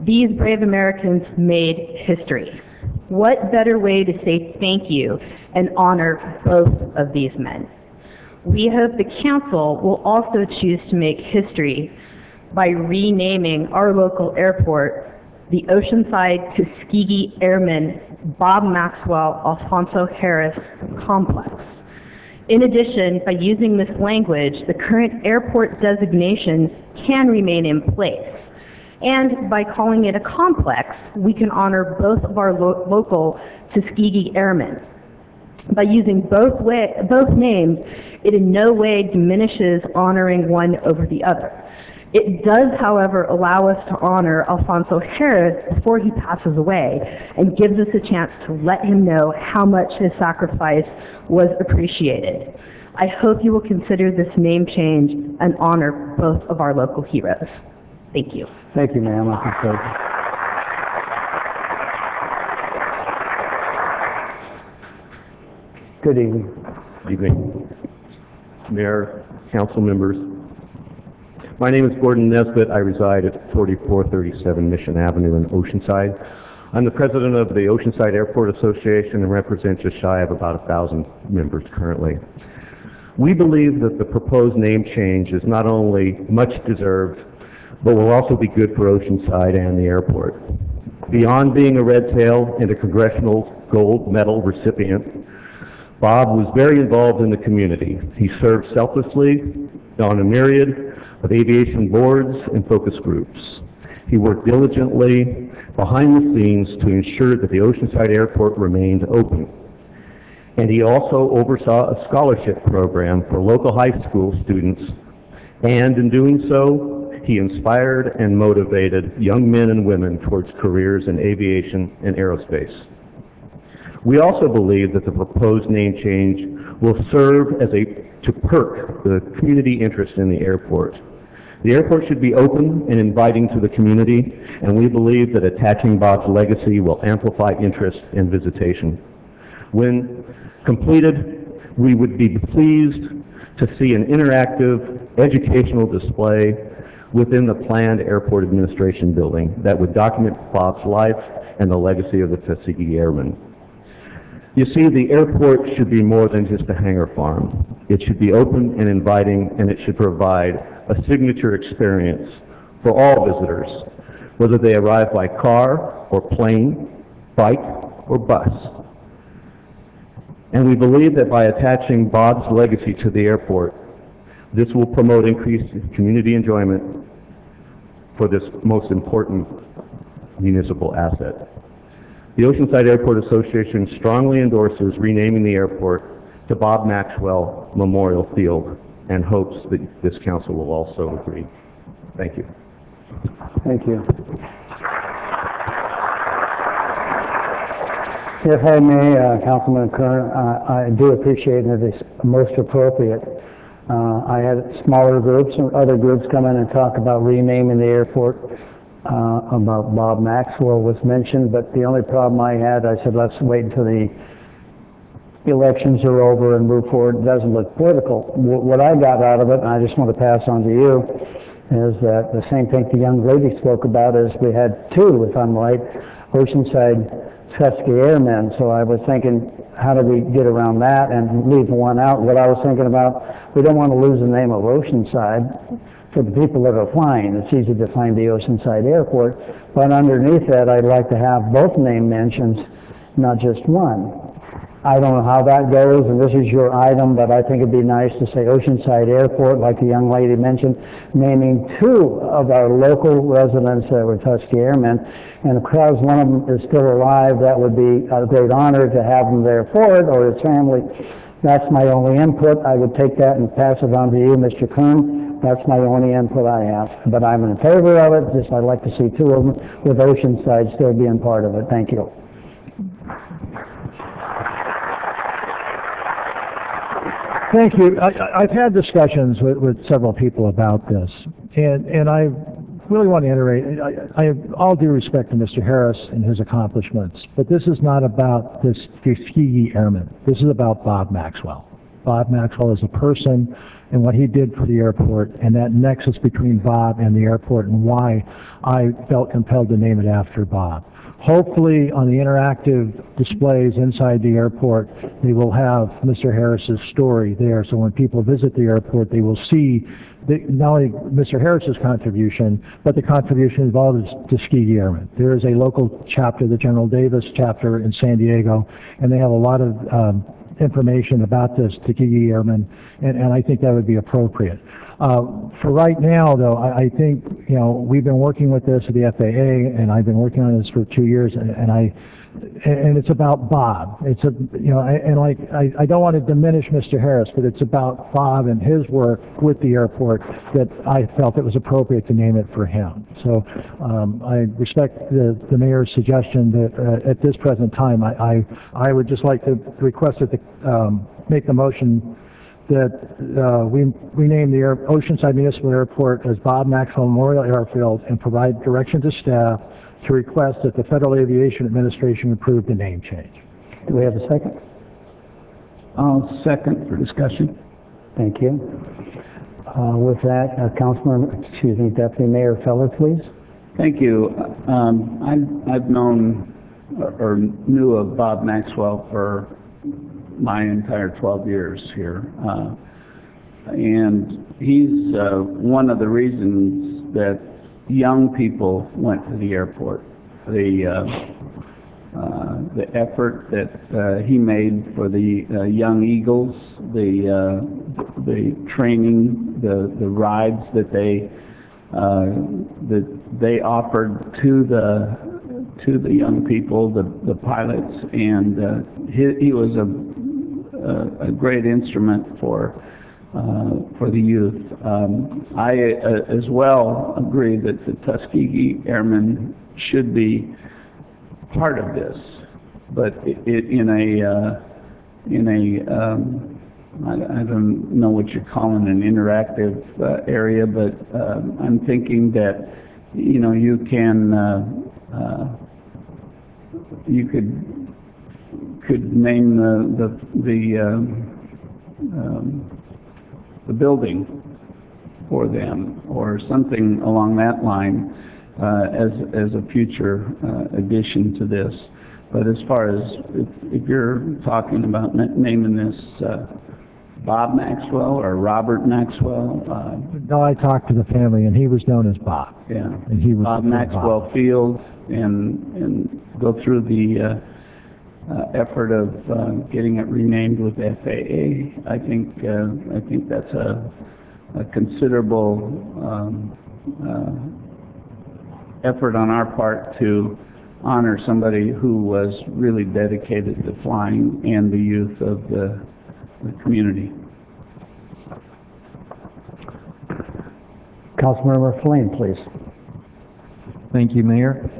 These brave Americans made history. What better way to say thank you and honor both of these men? We hope the council will also choose to make history by renaming our local airport the Oceanside Tuskegee Airmen Bob Maxwell Alfonso Harris Complex. In addition, by using this language, the current airport designation can remain in place. And by calling it a complex, we can honor both of our local Tuskegee Airmen. By using both names, it in no way diminishes honoring one over the other. It does, however, allow us to honor Alfonso Harris before he passes away and gives us a chance to let him know how much his sacrifice was appreciated. I hope you will consider this name change and honor both of our local heroes. Thank you. Thank you, ma'am. I think so. Good evening. Good evening, Mayor, council members. My name is Gordon Nesbitt. I reside at 4437 Mission Avenue in Oceanside. I'm the president of the Oceanside Airport Association and represent just shy of about 1,000 members currently. We believe that the proposed name change is not only much deserved, but will also be good for Oceanside and the airport. Beyond being a red tail and a Congressional Gold Medal recipient, Bob was very involved in the community. He served selflessly on a myriad of aviation boards and focus groups. He worked diligently behind the scenes to ensure that the Oceanside Airport remained open. And he also oversaw a scholarship program for local high school students, and in doing so, he inspired and motivated young men and women towards careers in aviation and aerospace. We also believe that the proposed name change will serve as to perk the community interest in the airport. The airport should be open and inviting to the community, and we believe that attaching Bob's legacy will amplify interest and visitation. When completed, we would be pleased to see an interactive educational display within the planned airport administration building that would document Bob's life and the legacy of the Tuskegee Airmen. You see, the airport should be more than just a hangar farm. It should be open and inviting, and it should provide a signature experience for all visitors, whether they arrive by car or plane, bike or bus. And we believe that by attaching Bob's legacy to the airport, this will promote increased community enjoyment for this most important municipal asset. The Oceanside Airport Association strongly endorses renaming the airport to Bob Maxwell Memorial Field and hopes that this council will also agree. Thank you. Thank you. If I may, Councilman Kern, I do appreciate that it's most appropriate. I had smaller groups or other groups come in and talk about renaming the airport. About Bob Maxwell was mentioned, but the only problem I had, I said, let's wait until the elections are over and move forward. It doesn't look political. What I got out of it, and I just want to pass on to you, is that the same thing the young lady spoke about is we had two, if I'm right, Oceanside Tuskegee Airmen. So I was thinking, how do we get around that and leave one out? What I was thinking about, we don't want to lose the name of Oceanside. For the people that are flying, it's easy to find the Oceanside Airport, but underneath that, I'd like to have both name mentions, not just one. I don't know how that goes, and this is your item, but I think it'd be nice to say Oceanside Airport, like the young lady mentioned, naming two of our local residents that were Tuskegee Airmen, and because one of them is still alive, that would be a great honor to have them there for it, or his family. That's my only input. I would take that and pass it on to you, Mr. Kern. That's my only input I have. But I'm in favor of it. Just I'd like to see two of them with Oceanside still being part of it. Thank you. Thank you. I've had discussions with several people about this, and I really want to iterate. I have all due respect to Mr. Harris and his accomplishments, but this is not about this Tuskegee Airmen. This is about Bob Maxwell. Bob Maxwell is a person and what he did for the airport, and that nexus between Bob and the airport, and why I felt compelled to name it after Bob. Hopefully, on the interactive displays inside the airport, they will have Mr. Harris's story there, so when people visit the airport, they will see not only Mr. Harris's contribution, but the contribution of all the Tuskegee Airmen. There is a local chapter, the General Davis chapter in San Diego, and they have a lot of information about this Tuskegee Airmen, and I think that would be appropriate. For right now, though, I think, you know, we've been working with this at the FAA, and I've been working on this for 2 years, and it's about Bob. It's a, you know, and like, I don't want to diminish Mr. Harris, but it's about Bob and his work with the airport that I felt it was appropriate to name it for him. So I respect the mayor's suggestion that at this present time, I would just like to request that make the motion that we rename the Oceanside Municipal Airport as Bob Maxwell Memorial Airfield and provide direction to staff to request that the Federal Aviation Administration approve the name change. Do we have a second? I'll second for discussion. Thank you. With that, Deputy Mayor Feller, please. Thank you. I've known or knew of Bob Maxwell for my entire 12 years here. And he's one of the reasons that young people went to the airport. the effort that he made for the young Eagles, the training, the rides that they offered to the young people, the pilots, and he was a great instrument for the youth. I as well agree that the Tuskegee Airmen should be part of this, but in a I don't know what you're calling an interactive area, but I'm thinking that you can you could name the building for them or something along that line as a future addition to this. But as far as if you're talking about naming this Bob Maxwell or Robert Maxwell, No, I talked to the family, and he was known as Bob. yeah, And he was Bob Maxwell Field, and go through the effort of getting it renamed with FAA. I think that's a considerable effort on our part to honor somebody who was really dedicated to flying and the youth of the community. Councilmember Flynn, please. Thank you, Mayor.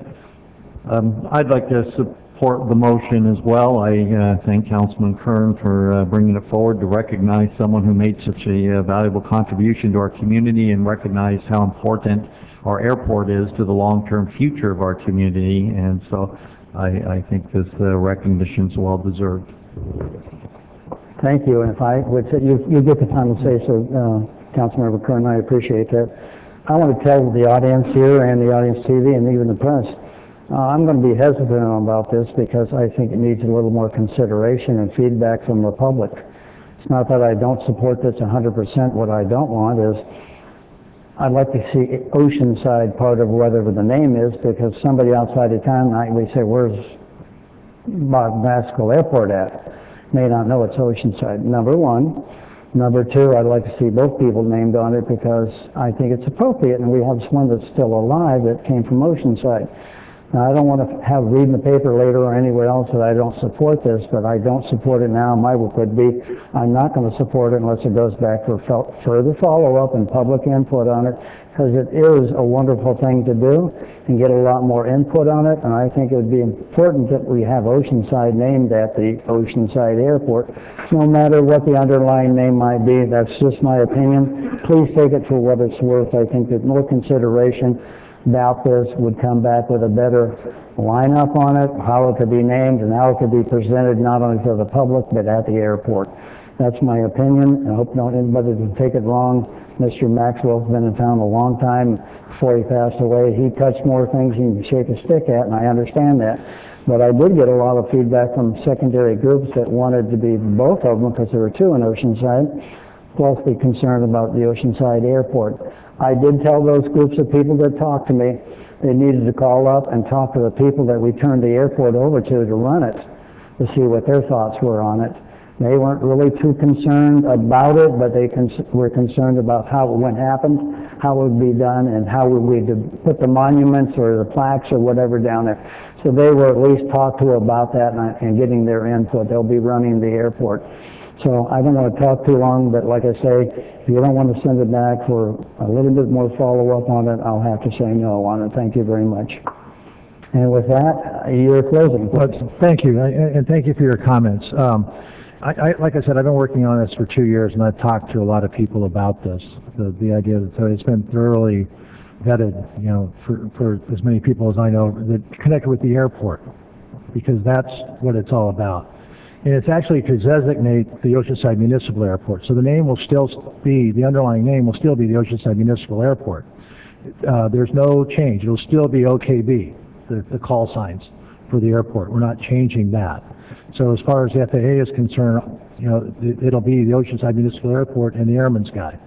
I'd like to support the motion as well. I thank Councilman Kern for bringing it forward to recognize someone who made such a valuable contribution to our community and recognize how important our airport is to the long-term future of our community. And so I think this recognition is well-deserved. Thank you, and if I would say, you get the time to say so, Councilmember Kern, I appreciate that. I want to tell the audience here and the audience TV and even the press, I'm going to be hesitant about this because I think it needs a little more consideration and feedback from the public. It's not that I don't support this 100%. What I don't want is, I'd like to see Oceanside part of whatever the name is, because somebody outside of town might say, where's Bob Maxwell Airport at? May not know it's Oceanside, number one. Number two, I'd like to see both people named on it because I think it's appropriate, and we have one that's still alive that came from Oceanside. Now, I don't want to have read in the paper later or anywhere else that I don't support this, but I don't support it now. My vote would be I'm not going to support it unless it goes back for further follow-up and public input on it, because it is a wonderful thing to do and get a lot more input on it, and I think it would be important that we have Oceanside named at the Oceanside Airport, no matter what the underlying name might be. That's just my opinion. Please take it for what it's worth. I think that more consideration about this would come back with a better lineup on it, how it could be named, and how it could be presented not only to the public, but at the airport. That's my opinion, and I hope not anybody will take it wrong. Mr. Maxwell's been in town a long time. Before he passed away, he touched more things than you can shake a stick at, and I understand that. But I did get a lot of feedback from secondary groups that wanted to be both of them, because there were two in Oceanside, plus be concerned about the Oceanside Airport. I did tell those groups of people that talked to me they needed to call up and talk to the people that we turned the airport over to run it, to see what their thoughts were on it. They weren't really too concerned about it, but they were concerned about how it would happen, how it would be done, and how would we put the monuments or the plaques or whatever down there. So they were at least talked to about that and getting their input. They'll be running the airport. So I don't want to talk too long, but like I say, if you don't want to send it back for a little bit more follow-up on it, I'll have to say no on it. Thank you very much. And with that, you're closing. Well, thank you, and thank you for your comments. Like I said, I've been working on this for 2 years, and I've talked to a lot of people about this. The idea that it's been thoroughly vetted, for as many people as I know that connected with the airport, because that's what it's all about. And it's actually to designate the Oceanside Municipal Airport. So the name will still be, the underlying name will still be the Oceanside Municipal Airport. There's no change. It'll still be OKB, the call signs for the airport. We're not changing that. So as far as the FAA is concerned, it'll be the Oceanside Municipal Airport and the Airman's Guide.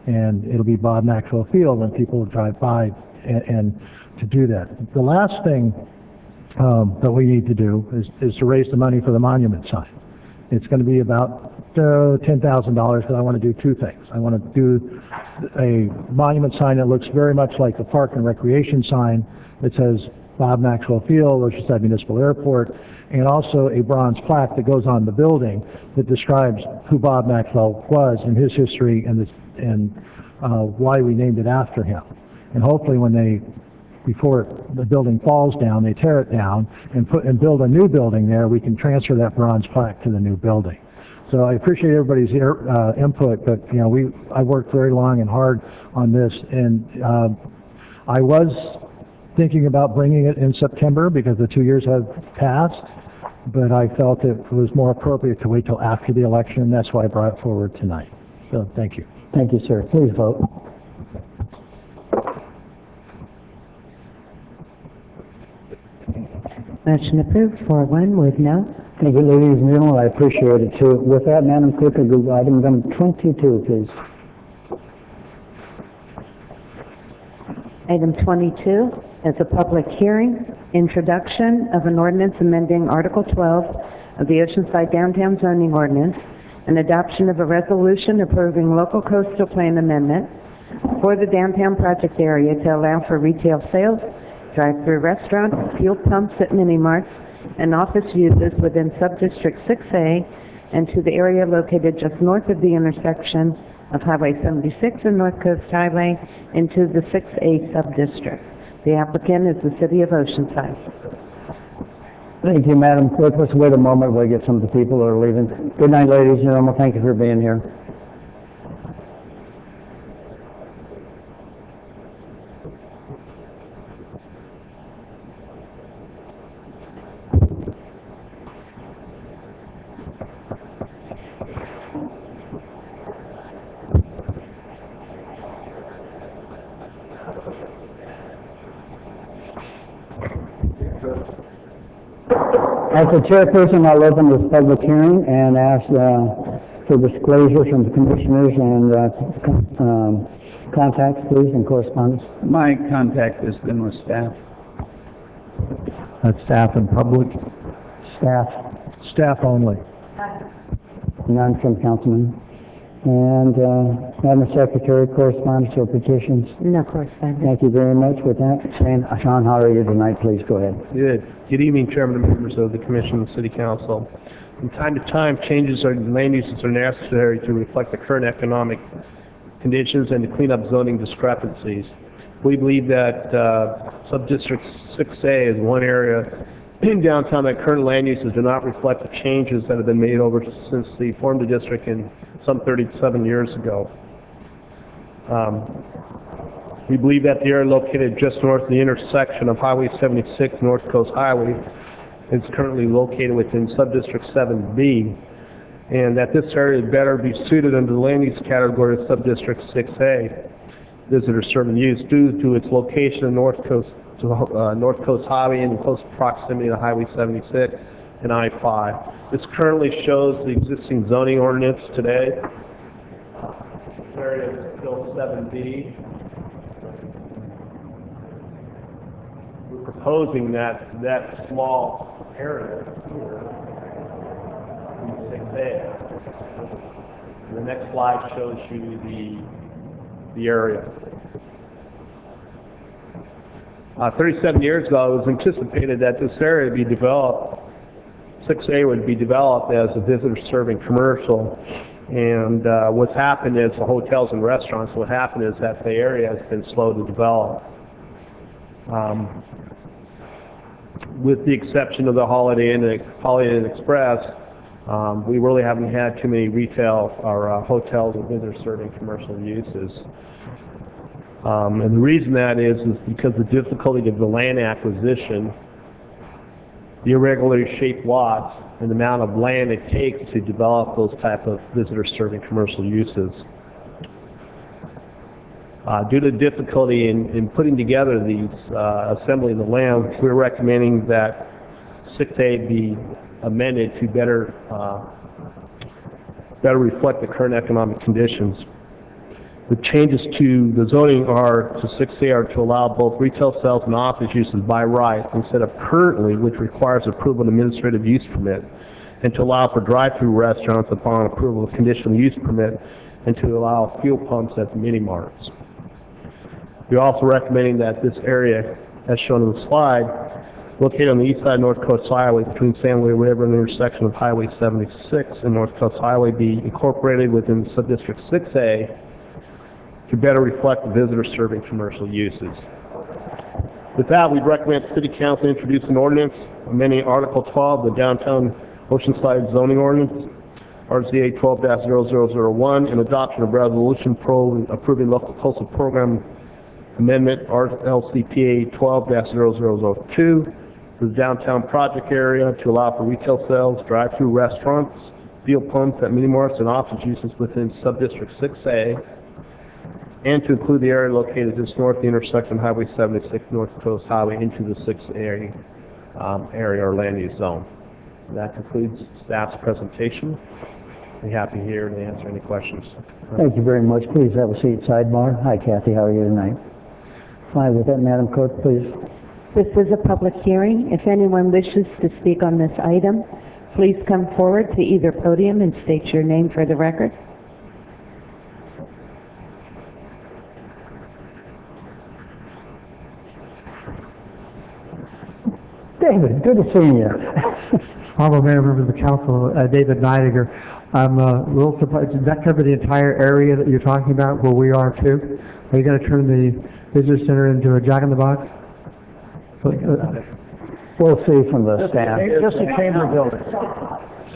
And it'll be Bob Maxwell Field when people drive by and to do that. The last thing that we need to do is to raise the money for the monument sign. It's going to be about $10,000 because I want to do two things. I want to do a monument sign that looks very much like the Park and Recreation sign that says Bob Maxwell Field, Oceanside Municipal Airport, and also a bronze plaque that goes on the building that describes who Bob Maxwell was and his history and why we named it after him. And hopefully before the building falls down, they tear it down and build a new building there, we can transfer that bronze plaque to the new building. So I appreciate everybody's input, but I worked very long and hard on this, and I was thinking about bringing it in September because the 2 years have passed, but I felt it was more appropriate to wait till after the election. That's why I brought it forward tonight. So thank you. Thank you, sir. Please vote. Motion approved, 4-1 with no. Thank you, ladies and gentlemen. I appreciate it too. With that, Madam Clerk, I'll do item number 22, please. Item 22 is a public hearing, introduction of an ordinance amending Article 12 of the Oceanside Downtown Zoning Ordinance, and adoption of a resolution approving local coastal plan amendment for the downtown project area to allow for retail sales, drive-through restaurants, fuel pumps at mini-marts, and office uses within Subdistrict 6A and to the area located just north of the intersection of Highway 76 and North Coast Highway into the 6A subdistrict. The applicant is the City of Oceanside. Thank you, Madam Clerk. Let's wait a moment while we get some of the people that are leaving. Good night, ladies and gentlemen. Thank you for being here. As the chairperson, I'll open this public hearing and ask for disclosure from the commissioners and contacts, please, and correspondence. My contact has been with staff. That's staff and public? Staff. Staff only. None from councilmen. And Madam Secretary, correspondence or petitions? No correspondence. Thank you very much. With that, Sean, how are you tonight? Please go ahead. Good evening, Chairman and members of the Commission and City Council. From time to time, changes in land uses are necessary to reflect the current economic conditions and to clean up zoning discrepancies. We believe that Subdistrict 6A is one area in downtown that current land uses do not reflect the changes that have been made over since they formed the district in some 37 years ago. We believe that the area located just north of the intersection of Highway 76 North Coast Highway is currently located within Subdistrict 7B, and that this area would better be suited under the land use category of Subdistrict 6A, visitor serving use, due to its location in North Coast Highway and in close proximity to Highway 76 and I-5. This currently shows the existing zoning ordinance today. This area is still 7B. We're proposing that small area here in 6A. The next slide shows you the area. 37 years ago, it was anticipated that this area would be developed, 6A would be developed as a visitor-serving commercial. And what's happened is the hotels and restaurants, what happened is that the area has been slow to develop. With the exception of the Holiday Inn Express, we really haven't had too many retail or hotels and visitor-serving commercial uses. And the reason that is because of the difficulty of the land acquisition, the irregularly shaped lots, and the amount of land it takes to develop those type of visitor-serving commercial uses. Due to difficulty in putting together these, assembling the land, we're recommending that 6A be amended to better reflect the current economic conditions. The changes to the zoning are to 6A are to allow both retail sales and office uses by right instead of currently, which requires approval of an administrative use permit, and to allow for drive-through restaurants upon approval of conditional use permit, and to allow fuel pumps at the mini marts. We're also recommending that this area, as shown in the slide, located on the east side of North Coast Highway between San Luis River and the intersection of Highway 76 and North Coast Highway, be incorporated within Subdistrict 6A to better reflect the visitors serving commercial uses. With that, we'd recommend City Council introduce an ordinance amending Article 12 of the Downtown Oceanside Zoning Ordinance, RZA 12-0001, and adoption of resolution approving local coastal program amendment, RLCPA 12-0002, for the downtown project area to allow for retail sales, drive-through restaurants, fuel pumps at mini-marts, and office uses within Subdistrict 6A, and to include the area located just north of the intersection of Highway 76 North Coast Highway into the 6A area or land use zone. That concludes staff's presentation. Be happy here to answer any questions. Thank you very much. Please have a seat, sidebar. Hi, Kathy, how are you tonight? Fine with that, Madam Clerk, please. This is a public hearing. If anyone wishes to speak on this item, please come forward to either podium and state your name for the record. David, good to see you. Honorable Mayor, members of the council, David Neidiger. I'm a little surprised. Does that cover the entire area that you're talking about where we are too? Are you going to turn the visitor center into a Jack-in-the-Box? We'll see from the staff. Just a chamber building.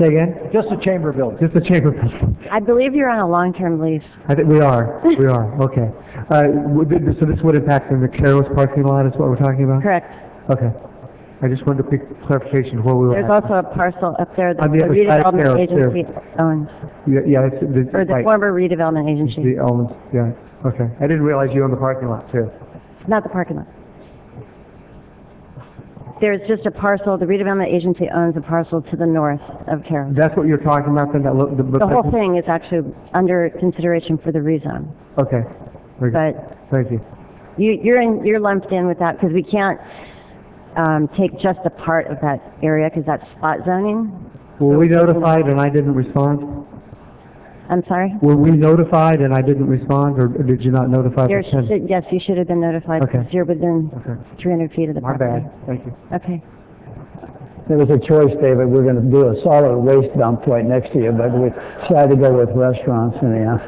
Say again? Just a chamber building. Just a chamber building. I believe you're on a long-term lease. I think we are. We are. Okay. So this would impact the Carol's parking lot is what we're talking about? Correct. Okay. I just wanted a quick clarification of where we were There's at. also a parcel up there that On the the other side of redevelopment Carol's, agency owns. Yeah, Or the right. former redevelopment agency. The Owens, yeah. Okay. I didn't realize you owned the parking lot too. Not the parking lot. There's just a parcel, the redevelopment agency owns a parcel to the north of Carroll. That's what you're talking about then? The whole thing is actually under consideration for the rezone. Okay. Very good. But Thank you. you're lumped in with that because we can't take just a part of that area because that's spot zoning. Were we notified and I didn't respond? I'm sorry? Were we notified and I didn't respond, or did you not notify the tenant? Yes, you should have been notified Okay. because you're within 300 feet of the My property. bad. Thank you. Okay. There was a choice, David. We're going to do a solid waste dump right next to you, but we decided to go with restaurants anyhow.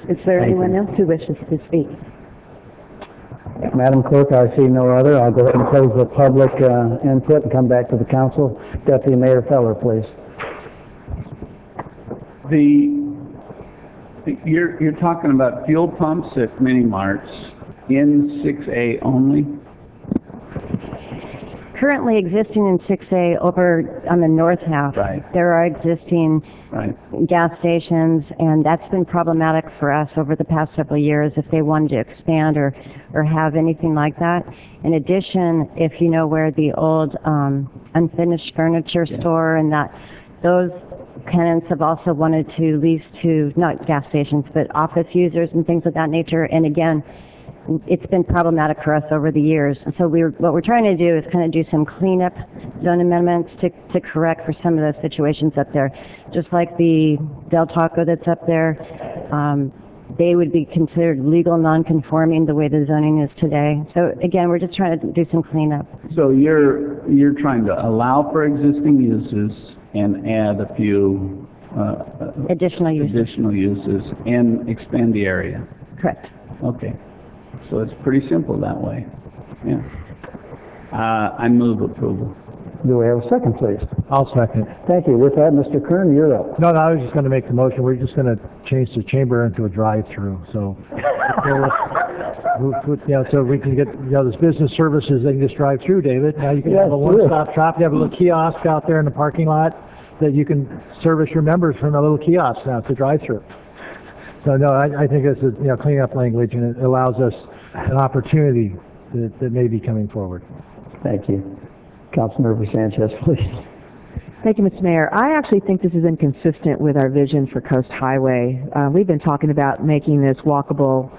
Is there anyone else who wishes to speak? Madam Clerk, I see no other. I'll go ahead and close the public input and come back to the council. Deputy Mayor Feller, please. You're talking about fuel pumps at mini marts in 6A only? Currently existing in 6A over on the north half, there are existing gas stations, and that's been problematic for us over the past several years if they wanted to expand or have anything like that. In addition, if you know where the old unfinished furniture store and that, those tenants have also wanted to lease to, not gas stations, but office users and things of that nature, and again, it's been problematic for us over the years. And so what we're trying to do is kind of do some cleanup zone amendments to correct for some of those situations up there. Just like the Del Taco that's up there, they would be considered legal non-conforming the way the zoning is today. So again, we're just trying to do some cleanup. So you're trying to allow for existing uses and add a few additional uses and expand the area? Correct. Okay. So it's pretty simple that way. Yeah. I move approval. Do we have a second, please? I'll second. Thank you. With that, Mr. Kern, you're up. No, I was just going to make the motion. We're just going to change the chamber into a drive-through. So, so we can get, this business services, they can just drive through, David. Now you can have a one-stop shop. You have a little kiosk out there in the parking lot that you can service your members from a little kiosk now. It's a drive-through. So no, I think it's a cleanup language, and it allows us an opportunity that may be coming forward. Thank you. Councilmember Sanchez, please. Thank you, Mr. Mayor. I actually think this is inconsistent with our vision for Coast Highway. We've been talking about making this walkable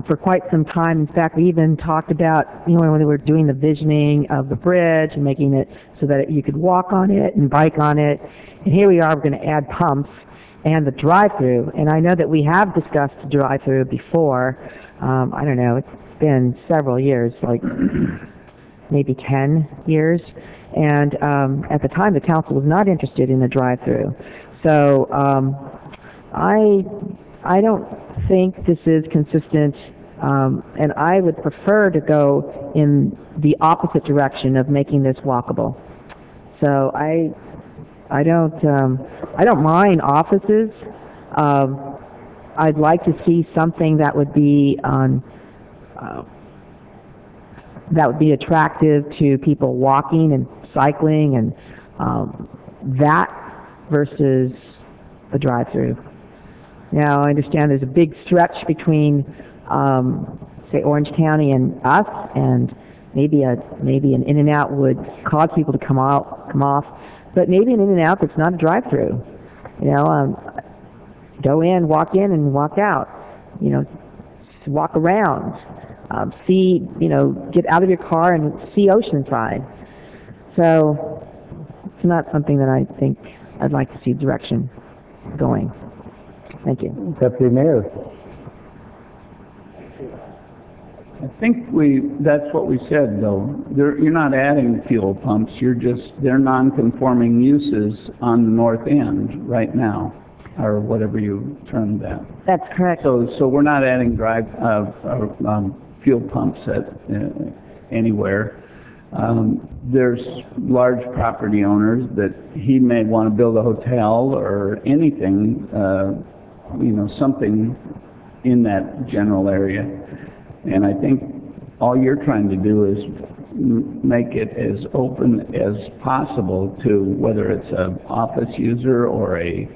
for quite some time. In fact, we even talked about, you know, when we were doing the visioning of the bridge and making it so that you could walk on it and bike on it. And here we are, we're going to add pumps and the drive-through. And I know that we have discussed the drive-through before. I don't know, it's been several years, like maybe 10 years. And at the time, the council was not interested in the drive-through. So I don't think this is consistent, and I would prefer to go in the opposite direction of making this walkable. So I don't mind offices. I'd like to see something that would be on that would be attractive to people walking and cycling, and that versus the drive-through. Now, I understand there's a big stretch between, say, Orange County and us, and maybe an In-N-Out would cause people to come off, but maybe an In-N-Out that's not a drive-through. You know, go in, and walk out. You know, just walk around, see, you know, get out of your car and see Oceanside. So it's not something that I think I'd like to see direction going. Thank you. Deputy Mayor. I think that's what we said, though. You're not adding fuel pumps, they're non-conforming uses on the north end right now, or whatever you termed that. That's correct. So we're not adding fuel pumps anywhere. There's large property owners that he may want to build a hotel or anything, you know, something in that general area. And I think all you're trying to do is make it as open as possible to whether it's an office user or a,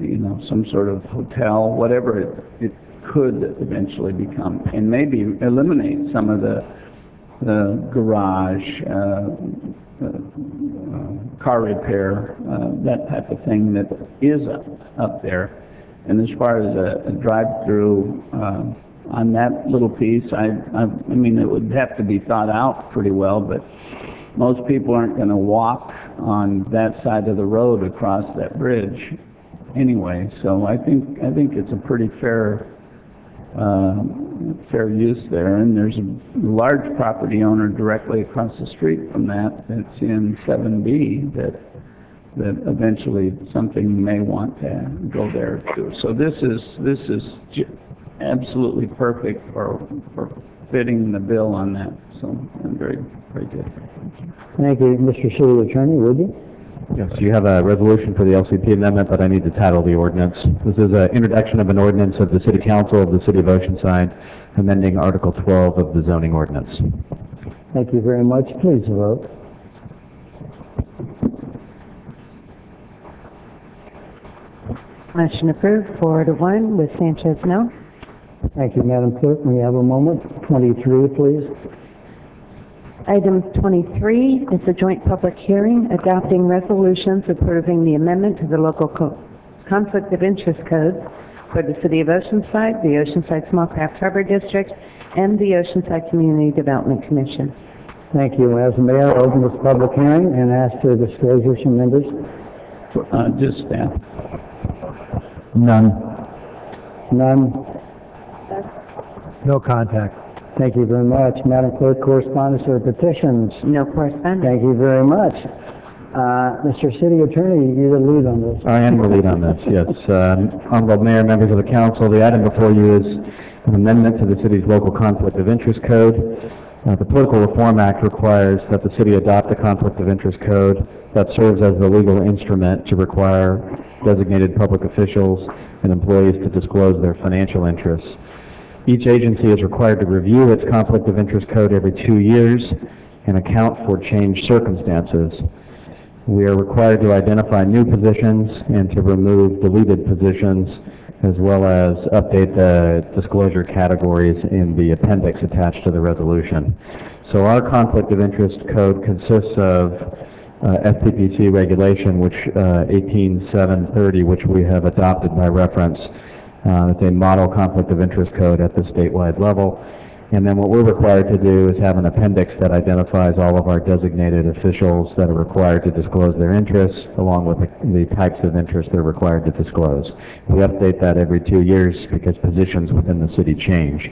you know, some sort of hotel, whatever it could eventually become, and maybe eliminate some of the garage, car repair, that type of thing that is up there. And as far as a drive-through on that little piece, I mean, it would have to be thought out pretty well, but most people aren't going to walk on that side of the road across that bridge anyway. So I think it's a pretty fair use there, and there's a large property owner directly across the street from that's in 7B that eventually something may want to go there too. So this is absolutely perfect for fitting the bill on that. So very, very good. Thank you. Mr. City Attorney, would you? Yes, you have a resolution for the LCP amendment, but I need to title the ordinance. This is an introduction of an ordinance of the City Council of the City of Oceanside, amending Article 12 of the zoning ordinance. Thank you very much. Please vote. Motion approved, 4-1, with Sanchez no. Thank you, Madam Clerk. May we have a moment? 23, please. Item 23 is a joint public hearing adopting resolutions approving the amendment to the local conflict of interest code for the City of Oceanside, the Oceanside Small Craft Harbor District, and the Oceanside Community Development Commission. Thank you. As the Mayor, open this public hearing and ask for disclosures from members. Just staff. None. None. No contact. Thank you very much. Madam Clerk, correspondence or petitions? No correspondence. Thank you very much. Mr. City Attorney, you're the lead on this. I am the lead on this, yes. Honorable Mayor, members of the council, the item before you is an amendment to the city's local conflict of interest code. The Political Reform Act requires that the city adopt a conflict of interest code that serves as the legal instrument to require designated public officials and employees to disclose their financial interests. Each agency is required to review its conflict of interest code every 2 years and account for changed circumstances. We are required to identify new positions and to remove deleted positions, as well as update the disclosure categories in the appendix attached to the resolution. So our conflict of interest code consists of FPPC regulation, which 18730, which we have adopted by reference. It's a model conflict of interest code at the statewide level. And then what we're required to do is have an appendix that identifies all of our designated officials that are required to disclose their interests, along with the types of interests they're required to disclose. We update that every 2 years because positions within the city change.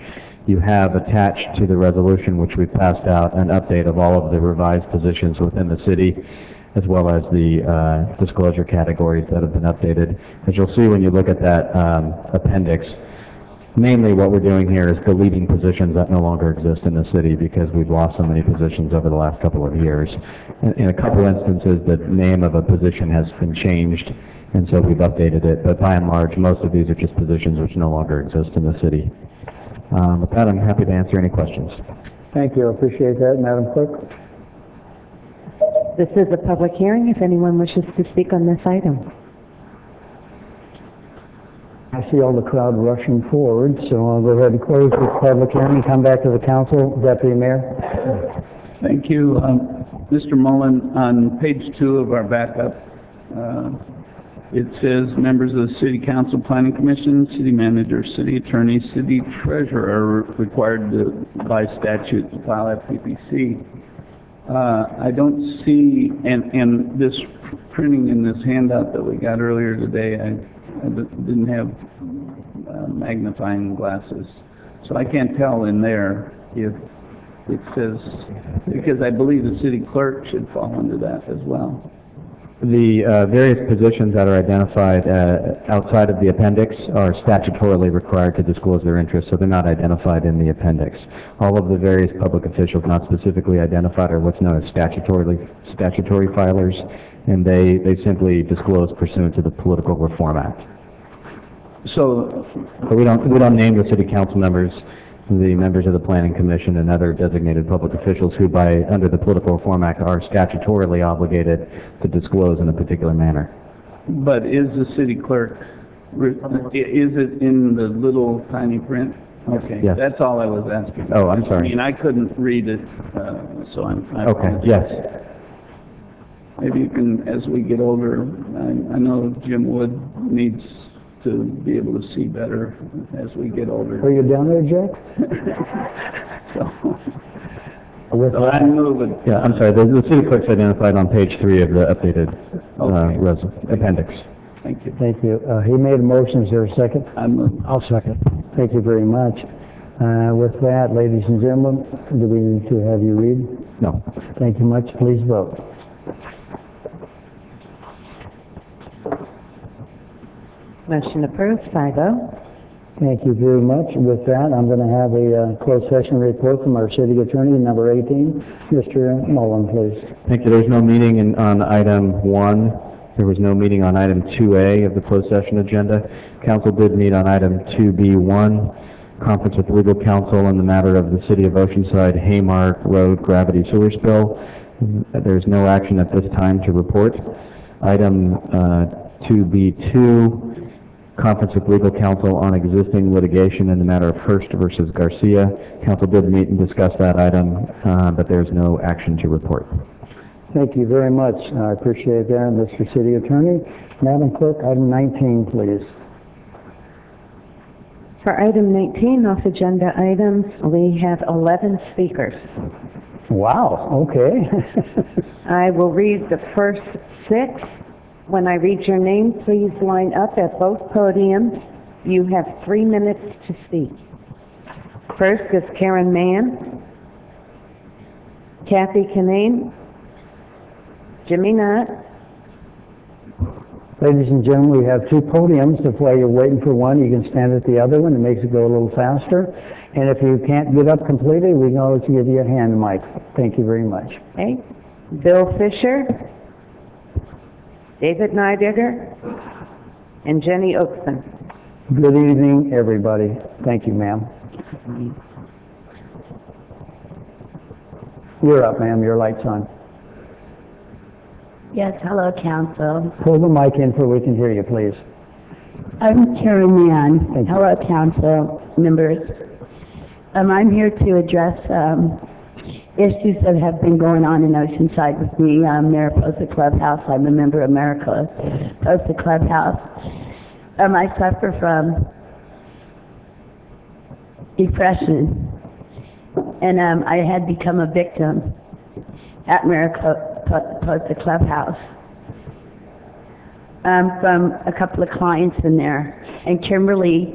You have attached to the resolution which we passed out an update of all of the revised positions within the city, as well as the disclosure categories that have been updated. As you'll see when you look at that appendix, mainly what we're doing here is deleting positions that no longer exist in the city because we've lost so many positions over the last couple of years. In a couple instances, the name of a position has been changed, and so we've updated it. But by and large, most of these are just positions which no longer exist in the city. With that, I'm happy to answer any questions. Thank you, I appreciate that, Madam Clerk. This is a public hearing if anyone wishes to speak on this item. I see all the crowd rushing forward, so I'll go ahead and close this public hearing and come back to the council. Deputy Mayor. Thank you. Mr. Mullen, on page 2 of our backup, it says members of the City Council, Planning Commission, City Manager, City Attorney, City Treasurer are required to, by statute, to file FPPC. I don't see, and this printing in this handout that we got earlier today, I didn't have magnifying glasses, so I can't tell in there if it says, because I believe the city clerk should fall under that as well. The various positions that are identified outside of the appendix are statutorily required to disclose their interests, so they're not identified in the appendix. All of the various public officials not specifically identified are what's known as statutory filers, and they simply disclose pursuant to the Political Reform Act. So we don't name the city council members, the members of the Planning Commission, and other designated public officials who, under the Political Reform Act, are statutorily obligated to disclose in a particular manner. But is the city clerk, is it in the little tiny print? Okay, yes. That's all I was asking. Oh, I'm sorry. I mean, I couldn't read it, so I'm... Okay, yes. Maybe you can, as we get older, I know Jim Wood needs to be able to see better as we get older. Are you down there, Jack? So I move it. Yeah, I'm sorry. The city clerk's identified on page 3 of the updated appendix. Thank you. Thank you. He made a motion. Is there a second? I'll second. Thank you very much. With that, ladies and gentlemen, do we need to have you read? No. Thank you much. Please vote. Motion approved, 5-0. Thank you very much. With that, I'm going to have a closed session report from our city attorney, number 18. Mr. Mullen, please. Thank you. There's no meeting on item 1. There was no meeting on item 2A of the closed session agenda. Council did meet on item 2B1, conference with legal counsel in the matter of the City of Oceanside Haymark Road gravity sewer spill. There's no action at this time to report. Item 2B2, conference with legal counsel on existing litigation in the matter of Hurst versus Garcia. Council did meet and discuss that item, but there's no action to report. Thank you very much. I appreciate that, Mr. City Attorney. Madam Clerk, item 19, please. For item 19, off agenda items, we have 11 speakers. Wow, okay. I will read the first 6. When I read your name, please line up at both podiums. You have 3 minutes to speak. First is Karen Mann, Kathy Kinane, Jimmy Nutt. Ladies and gentlemen, we have 2 podiums. If while you're waiting for one, you can stand at the other one. It makes it go a little faster. And if you can't get up completely, we can always give you a hand mic. Thank you very much. Okay. Bill Fisher, David Neidigger, and Jenny Oakson. Good evening, everybody. Thank you, ma'am. You're up, ma'am. Your light's on. Yes, hello, Council. Pull the mic in so we can hear you, please. I'm Karen Mann. Thank you. Hello, Council members. I'm here to address issues that have been going on in Oceanside with me. Mariposa Clubhouse, I'm a member of Mariposa Clubhouse. I suffer from depression, and I had become a victim at Mariposa Clubhouse from a couple of clients in there. And Kimberly,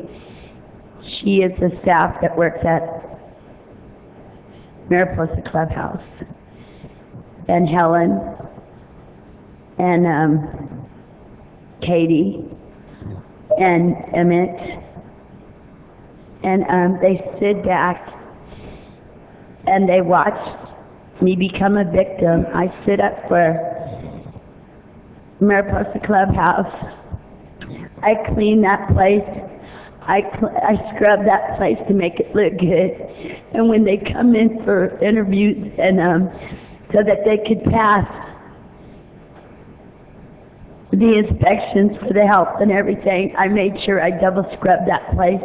she is the staff that works at Mariposa Clubhouse, and Helen, and Katie, and Emmett, and they stood back and they watched me become a victim. I stood up for Mariposa Clubhouse. I cleaned that place. I scrubbed that place to make it look good. And when they come in for interviews and so that they could pass the inspections for the health and everything, I made sure I double scrubbed that place,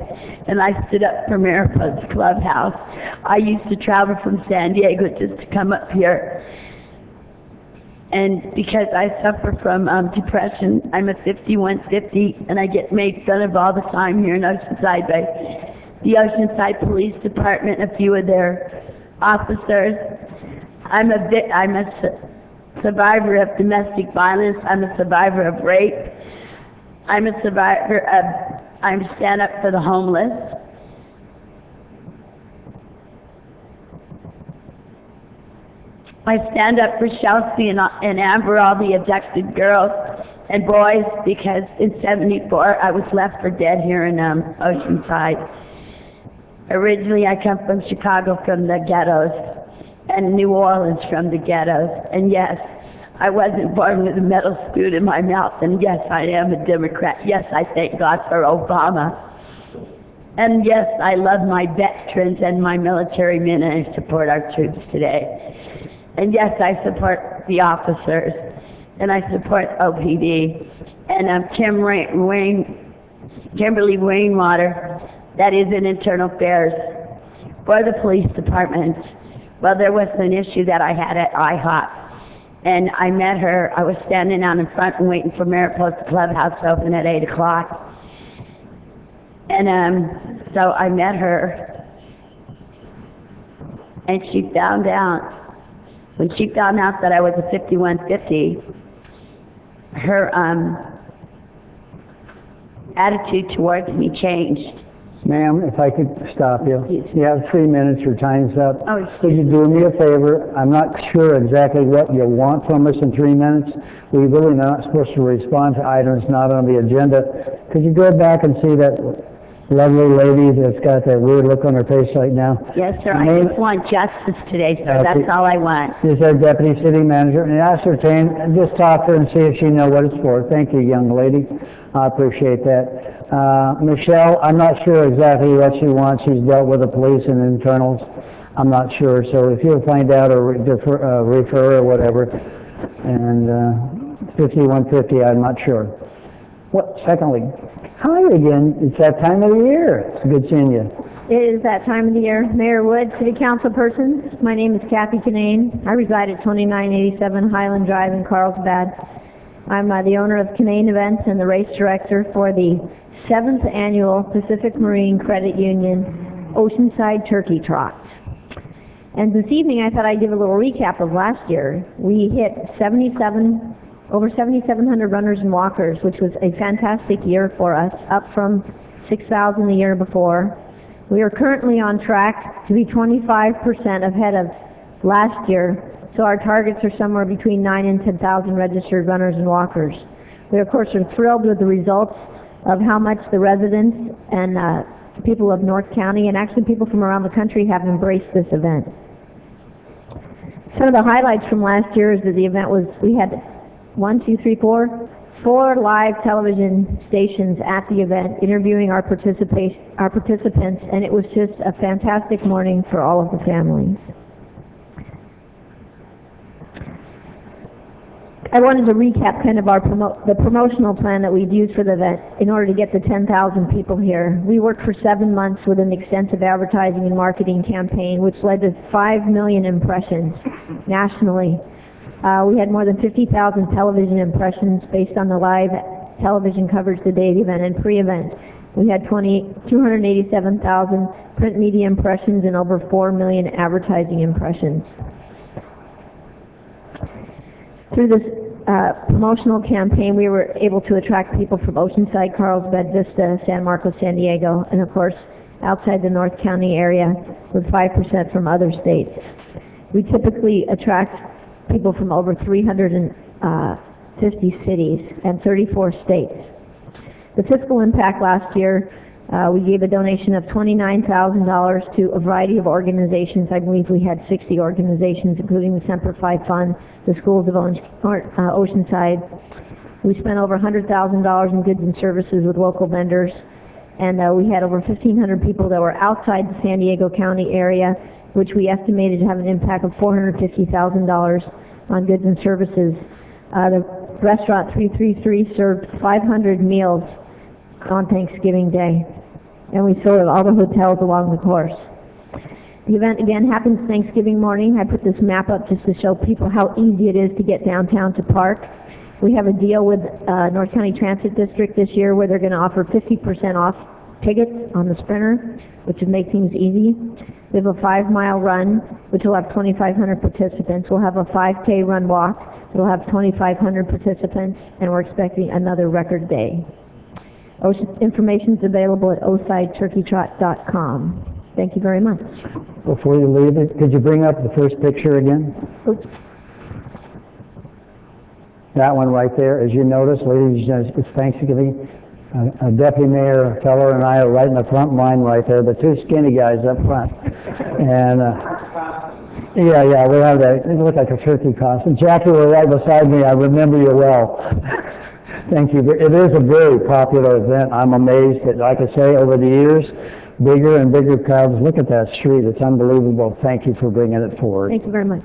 and I stood up for Mariposa Clubhouse. I used to travel from San Diego just to come up here. And because I suffer from depression, I'm a 5150, and I get made fun of all the time here in Oceanside by the Oceanside Police Department, a few of their officers. I'm a survivor of domestic violence. I'm a survivor of rape. I'm a survivor of, I'm stand up for the homeless. I stand up for Chelsea and Amber, all the abducted girls and boys, because in '74 I was left for dead here in Oceanside. Originally I come from Chicago, from the ghettos, and New Orleans from the ghettos. And yes, I wasn't born with a metal spoon in my mouth, and yes, I am a Democrat. Yes, I thank God for Obama. And yes, I love my veterans and my military men, and I support our troops today. And yes, I support the officers, and I support OPD. And Kimberly Rainwater, that is in Internal Affairs for the police department. Well, there was an issue that I had at IHOP, and I met her. I was standing out in front and waiting for Mariposa Clubhouse to open at 8 o'clock. And so I met her, and she found out, when she found out that I was a 5150, her attitude towards me changed. Ma'am, if I could stop you. You have 3 minutes, your time's up. Oh, Could you do me a favor? I'm not sure exactly what you want from us in 3 minutes. We really not supposed to respond to items not on the agenda. Could you go back and see that lovely lady that's got that weird look on her face right now? Yes, sir. I just want justice today, sir. That's all I want. Is our deputy city manager, and ascertain, and just talk to her and see if she knows what it's for. Thank you, young lady. I appreciate that. Michelle, I'm not sure exactly what she wants. She's dealt with the police and internals. I'm not sure. So if you'll find out or refer or whatever. And 5150, I'm not sure. Secondly, hi again. It's that time of the year. It's good seeing you. It is that time of the year. Mayor Wood, City Council person, my name is Kathy Canane. I reside at 2987 Highland Drive in Carlsbad. I'm the owner of Canane Events and the race director for the 7th Annual Pacific Marine Credit Union Oceanside Turkey Trot. And this evening I thought I'd give a little recap of last year. We hit over 7,700 runners and walkers, which was a fantastic year for us, up from 6,000 the year before. We are currently on track to be 25% ahead of last year, so our targets are somewhere between 9,000 and 10,000 registered runners and walkers. We, of course, are thrilled with the results of how much the residents and people of North County, and actually people from around the country, have embraced this event. Some of the highlights from last year is that the event was, we had 4 live television stations at the event interviewing our participants, and it was just a fantastic morning for all of the families. I wanted to recap kind of the promotional plan that we'd used for the event in order to get the 10,000 people here. We worked for 7 months with an extensive advertising and marketing campaign, which led to 5 million impressions nationally. We had more than 50,000 television impressions based on the live television coverage the day of the event and pre-event. We had 287,000 print media impressions and over 4 million advertising impressions. Through this promotional campaign, we were able to attract people from Oceanside, Carlsbad, Vista, San Marcos, San Diego, and of course, outside the North County area, with 5% from other states. We typically attract people from over 350 cities and 34 states. The fiscal impact last year, we gave a donation of $29,000 to a variety of organizations. I believe we had 60 organizations, including the Semper Fi Fund, the Schools of Oceanside. We spent over $100,000 in goods and services with local vendors, and we had over 1,500 people that were outside the San Diego County area, which we estimated to have an impact of $450,000 on goods and services. The restaurant 333 served 500 meals on Thanksgiving Day, and we served all the hotels along the course. The event again happens Thanksgiving morning. I put this map up just to show people how easy it is to get downtown to park. We have a deal with North County Transit District this year where they're going to offer 50% off tickets on the Sprinter, which would make things easy. We have a 5-mile run, which will have 2,500 participants. We'll have a 5K run walk. It'll have 2,500 participants, and we're expecting another record day. Information is available at osideturkeytrot.com. Thank you very much. Before you leave it, could you bring up the first picture again? Oops. That one right there. As you notice, ladies and gentlemen, it's Thanksgiving. Deputy Mayor Feller and I are right in the front line right there, the two skinny guys up front. And yeah, we have that. It looked like a turkey costume. Jackie, were right beside me. I remember you well. Thank you. It is a very popular event. I'm amazed that, like I say, over the years, bigger and bigger crowds. Look at that street. It's unbelievable. Thank you for bringing it forward. Thank you very much.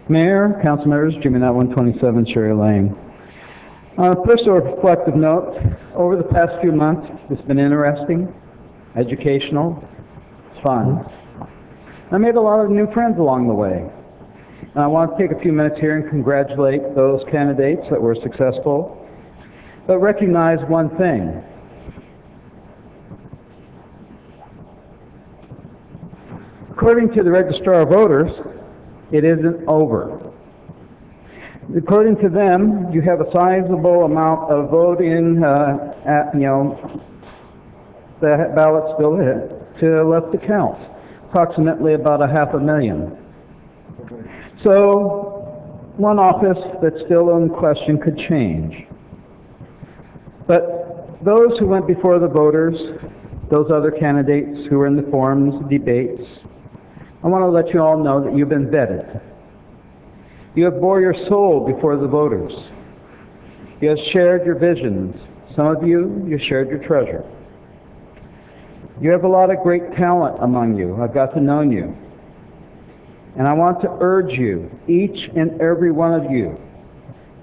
Mayor, council members, Jimmy Knott, 127 Cherry Lane. First, a reflective note. Over the past few months, it's been interesting, educational, fun. I made a lot of new friends along the way. I want to take a few minutes here and congratulate those candidates that were successful, but recognize one thing. According to the Registrar of Voters, it isn't over. According to them, you have a sizable amount of voting, the ballots still left to count, approximately about 500,000. So, one office that's still in question could change. But those who went before the voters, those other candidates who were in the forums, debates, I want to let you all know that you've been vetted. You have bore your soul before the voters. You have shared your visions. Some of you shared your treasure. You have a lot of great talent among you. I've got to know you. And I want to urge you, each and every one of you,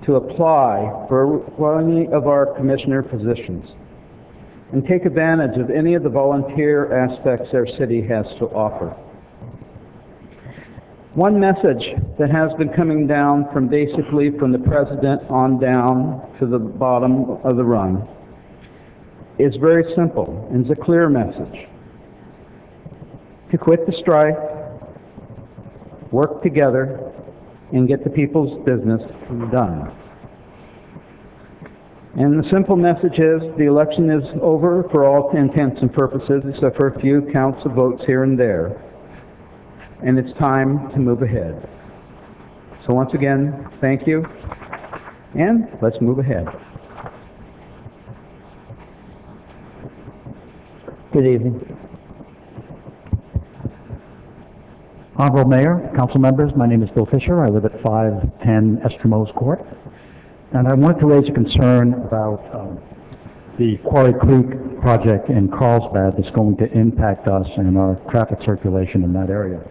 to apply for any of our commissioner positions and take advantage of any of the volunteer aspects our city has to offer. One message that has been coming down from the president on down to the bottom of the rung is very simple and is a clear message. To quit the strife, work together, and get the people's business done. And the simple message is the election is over for all intents and purposes, except for a few counts of votes here and there. And it's time to move ahead. So once again, thank you, and let's move ahead. Good evening. Honorable Mayor, council members, my name is Bill Fisher. I live at 510 Estramos Court. And I wanted to raise a concern about the Quarry Creek project in Carlsbad that's going to impact us and our traffic circulation in that area.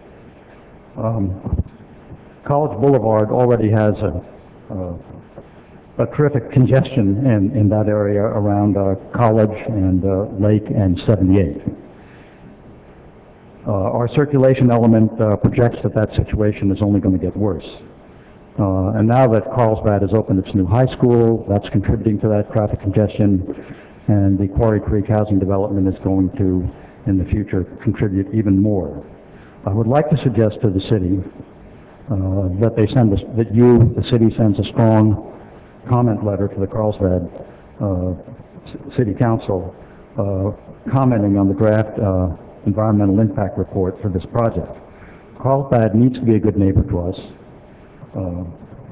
College Boulevard already has a terrific congestion in that area around College and Lake and 78. Our circulation element projects that that situation is only going to get worse. And now that Carlsbad has opened its new high school, that's contributing to that traffic congestion, and the Quarry Creek housing development is going to, in the future, contribute even more. I would like to suggest to the city that they send us, that you, the city, sends a strong comment letter to the Carlsbad City Council commenting on the draft environmental impact report for this project. Carlsbad needs to be a good neighbor to us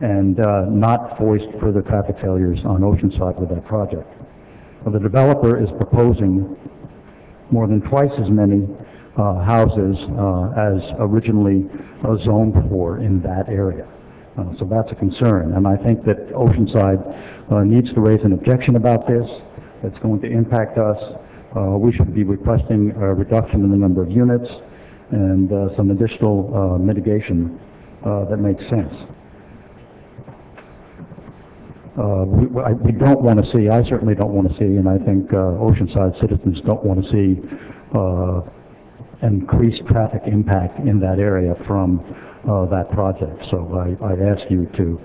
and not foist further traffic failures on Oceanside with that project. The developer is proposing more than twice as many houses as originally zoned for in that area. So that's a concern, and I think that Oceanside needs to raise an objection about this. It's going to impact us. We should be requesting a reduction in the number of units and some additional mitigation that makes sense. We don't want to see, I certainly don't want to see, and I think Oceanside citizens don't want to see increased traffic impact in that area from that project. So I ask you to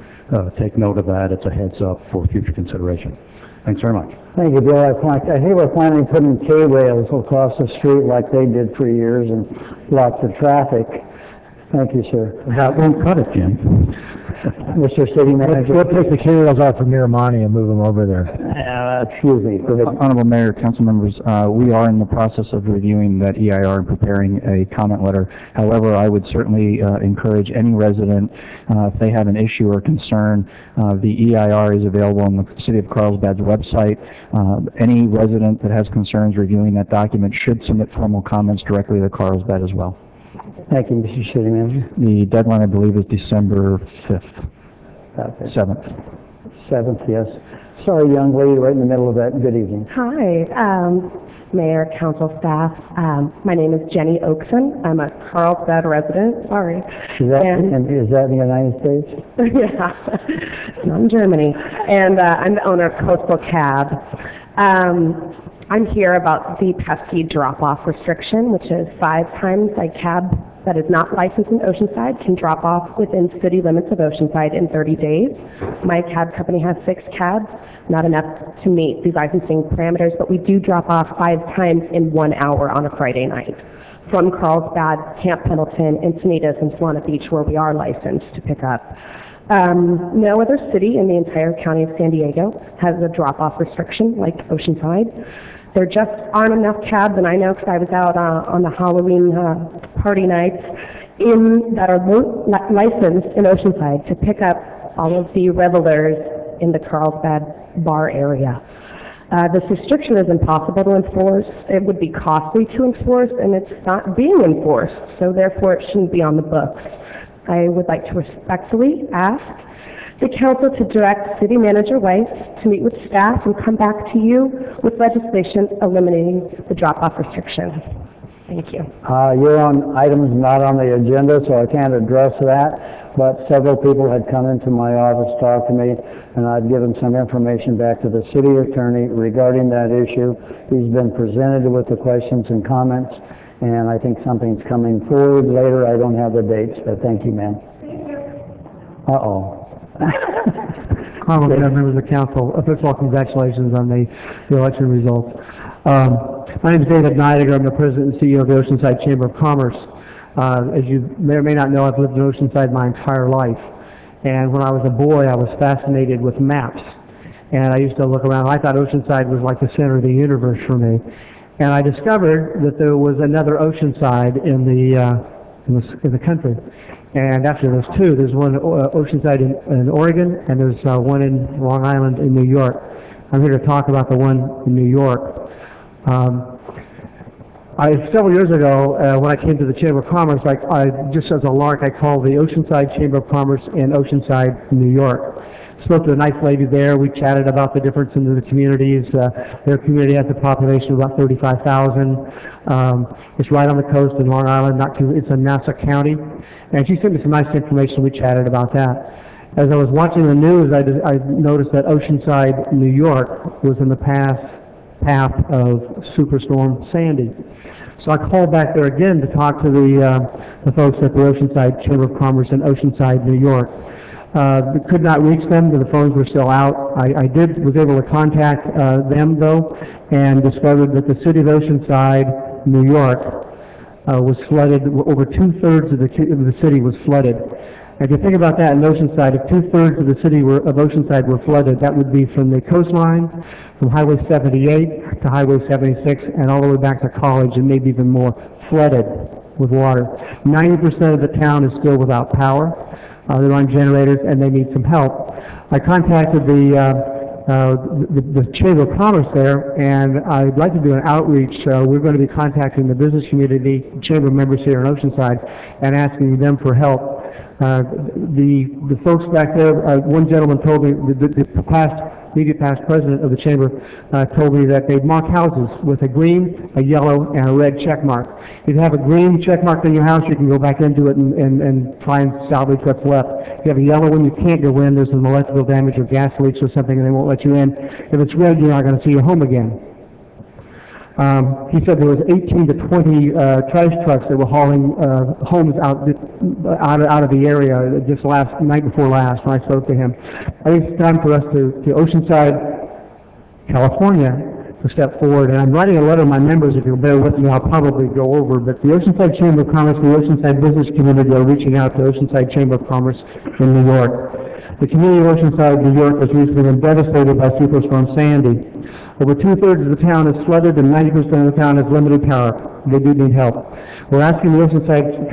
take note of that. It's a heads up for future consideration. Thanks very much. Thank you, Bill. I think we're planning putting K-rails across the street like they did for years and lots of traffic. Thank you, sir. That won't cut it, Jim. Mr. City Manager. We'll take the K-rails off from Miramani and move them over there. Excuse me. Honorable Mayor, council members, we are in the process of reviewing that EIR and preparing a comment letter. However, I would certainly encourage any resident, if they have an issue or concern, the EIR is available on the City of Carlsbad's website. Any resident that has concerns reviewing that document should submit formal comments directly to Carlsbad as well. Thank you, Mr. City Manager. The deadline, I believe, is December 5th. 7th. 7th, yes. Sorry, young lady, right in the middle of that. Good evening. Hi, Mayor, council staff. My name is Jenny Oakson. I'm a Carlsbad resident. Sorry. Is that in the United States? Yeah, it's not in Germany. And I'm the owner of Coastal Cab. I'm here about the pesky drop-off restriction, which is 5 times a cab that is not licensed in Oceanside can drop off within city limits of Oceanside in 30 days. My cab company has 6 cabs, not enough to meet the licensing parameters, but we do drop off 5 times in 1 hour on a Friday night from Carlsbad, Camp Pendleton, Encinitas, and Solana Beach, where we are licensed to pick up. No other city in the entire county of San Diego has a drop-off restriction like Oceanside. There just aren't enough cabs, and I know because I was out on the Halloween party nights that are licensed in Oceanside to pick up all of the revelers in the Carlsbad bar area. This restriction is impossible to enforce. It would be costly to enforce, and it's not being enforced, so therefore it shouldn't be on the books. I would like to respectfully ask the council to direct City Manager Weiss to meet with staff and come back to you with legislation eliminating the drop-off restriction. Thank you. You're on items not on the agenda, so I can't address that, but several people had come into my office, talked to me, and I've given some information back to the city attorney regarding that issue. He's been presented with the questions and comments, and I think something's coming forward later. I don't have the dates, but thank you, ma'am. Uh-oh. Honorable members of the council, first of all, congratulations on the election results. My name is David Neidiger. I'm the president and CEO of the Oceanside Chamber of Commerce. As you may or may not know, I've lived in Oceanside my entire life. And when I was a boy, I was fascinated with maps. And I used to look around. I thought Oceanside was like the center of the universe for me. And I discovered that there was another Oceanside in the country. And actually there's 2. There's one Oceanside in Oregon, and there's one in Long Island in New York. I'm here to talk about the one in New York. Several years ago, when I came to the Chamber of Commerce, I just as a lark, I called the Oceanside Chamber of Commerce in Oceanside, New York. spoke to a nice lady there. We chatted about the difference in the communities. Their community has a population of about 35,000. It's right on the coast in Long Island, it's in Nassau County. And she sent me some nice information. We chatted about that. As I was watching the news, I noticed that Oceanside, New York, was in the path of Superstorm Sandy. So I called back there again to talk to the folks at the Oceanside Chamber of Commerce in Oceanside, New York. We could not reach them, the phones were still out. I was able to contact them though, and discovered that the city of Oceanside, New York, was flooded. Over 2/3 of the city was flooded. If you think about that in Oceanside, if 2/3 of the city of Oceanside were flooded, that would be from the coastline, from Highway 78 to Highway 76, and all the way back to College, and maybe even more, flooded with water. 90% of the town is still without power. They're on generators, and they need some help. I contacted the Chamber of Commerce there, and I'd like to do an outreach. We're going to be contacting the business community, chamber members here in Oceanside, and asking them for help. The folks back there, one gentleman told me, the immediate past president of the chamber told me that they mark houses with a green, a yellow, and a red check mark. If you have a green check mark in your house, you can go back into it and try and salvage what's left. If you have a yellow one, you can't go in. There's some electrical damage or gas leaks or something, and they won't let you in. If it's red, you're not going to see your home again. He said there was 18 to 20 trash trucks that were hauling homes out of the area just night before last when I spoke to him. I think it's time for us to Oceanside, California, to step forward. And I'm writing a letter to my members. If you'll bear with me, I'll probably go over. But the Oceanside Chamber of Commerce, the Oceanside business community are reaching out to Oceanside Chamber of Commerce in New York. The community of Oceanside, New York, has recently been devastated by Superstorm Sandy. Over 2/3 of the town is flooded, and 90% of the town has limited power. They do need help. We're asking the Oceanside,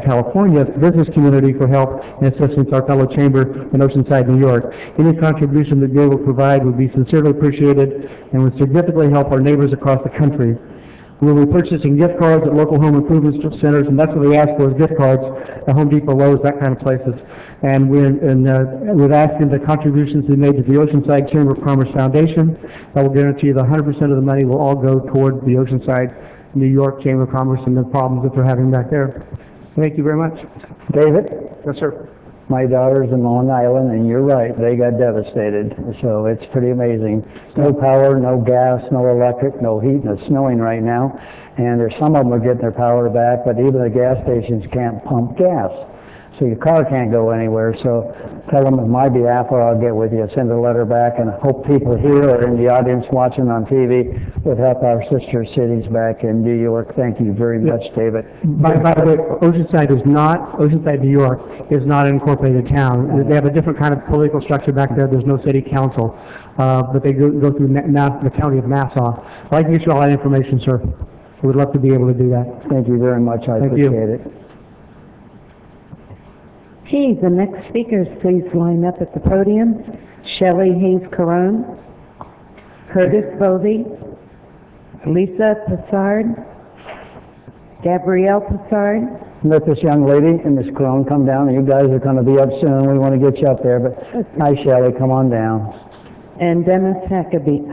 California business community for help and assistance, our fellow chamber in Oceanside, New York. Any contribution that they will provide would be sincerely appreciated and would significantly help our neighbors across the country. We will be purchasing gift cards at local home improvement centers, and that's what we ask for, is gift cards at Home Depot, Lowe's, that kind of places. And we've asked the contributions to be made to the Oceanside Chamber of Commerce Foundation. I will guarantee that 100% of the money will all go toward the Oceanside, New York Chamber of Commerce and the problems that they're having back there. Thank you very much. David? Yes, sir. My daughter's in Long Island, and you're right, they got devastated. So it's pretty amazing. No power, no gas, no electric, no heat, and it's snowing right now. And there's some of them are getting their power back, but even the gas stations can't pump gas. So your car can't go anywhere. So tell them on my behalf, or I'll get with you. Send a letter back, and I hope people here or in the audience watching on TV would help our sister cities back in New York. Thank you very much, David. By the way, Oceanside, New York is not an incorporated town. They have a different kind of political structure back there. There's no city council, but they go through the county of Nassau. I'd like to get you all that information, sir. We'd love to be able to do that. Thank you very much. I appreciate it. Okay, the next speakers, please line up at the podium. Shelley Hayes Carone, Curtis Bovey, Lisa Passard, Gabrielle Passard. Let this young lady and Miss Carone come down. You guys are going to be up soon. We want to get you up there. But hi, Shelley, come on down. And Dennis Huckabee.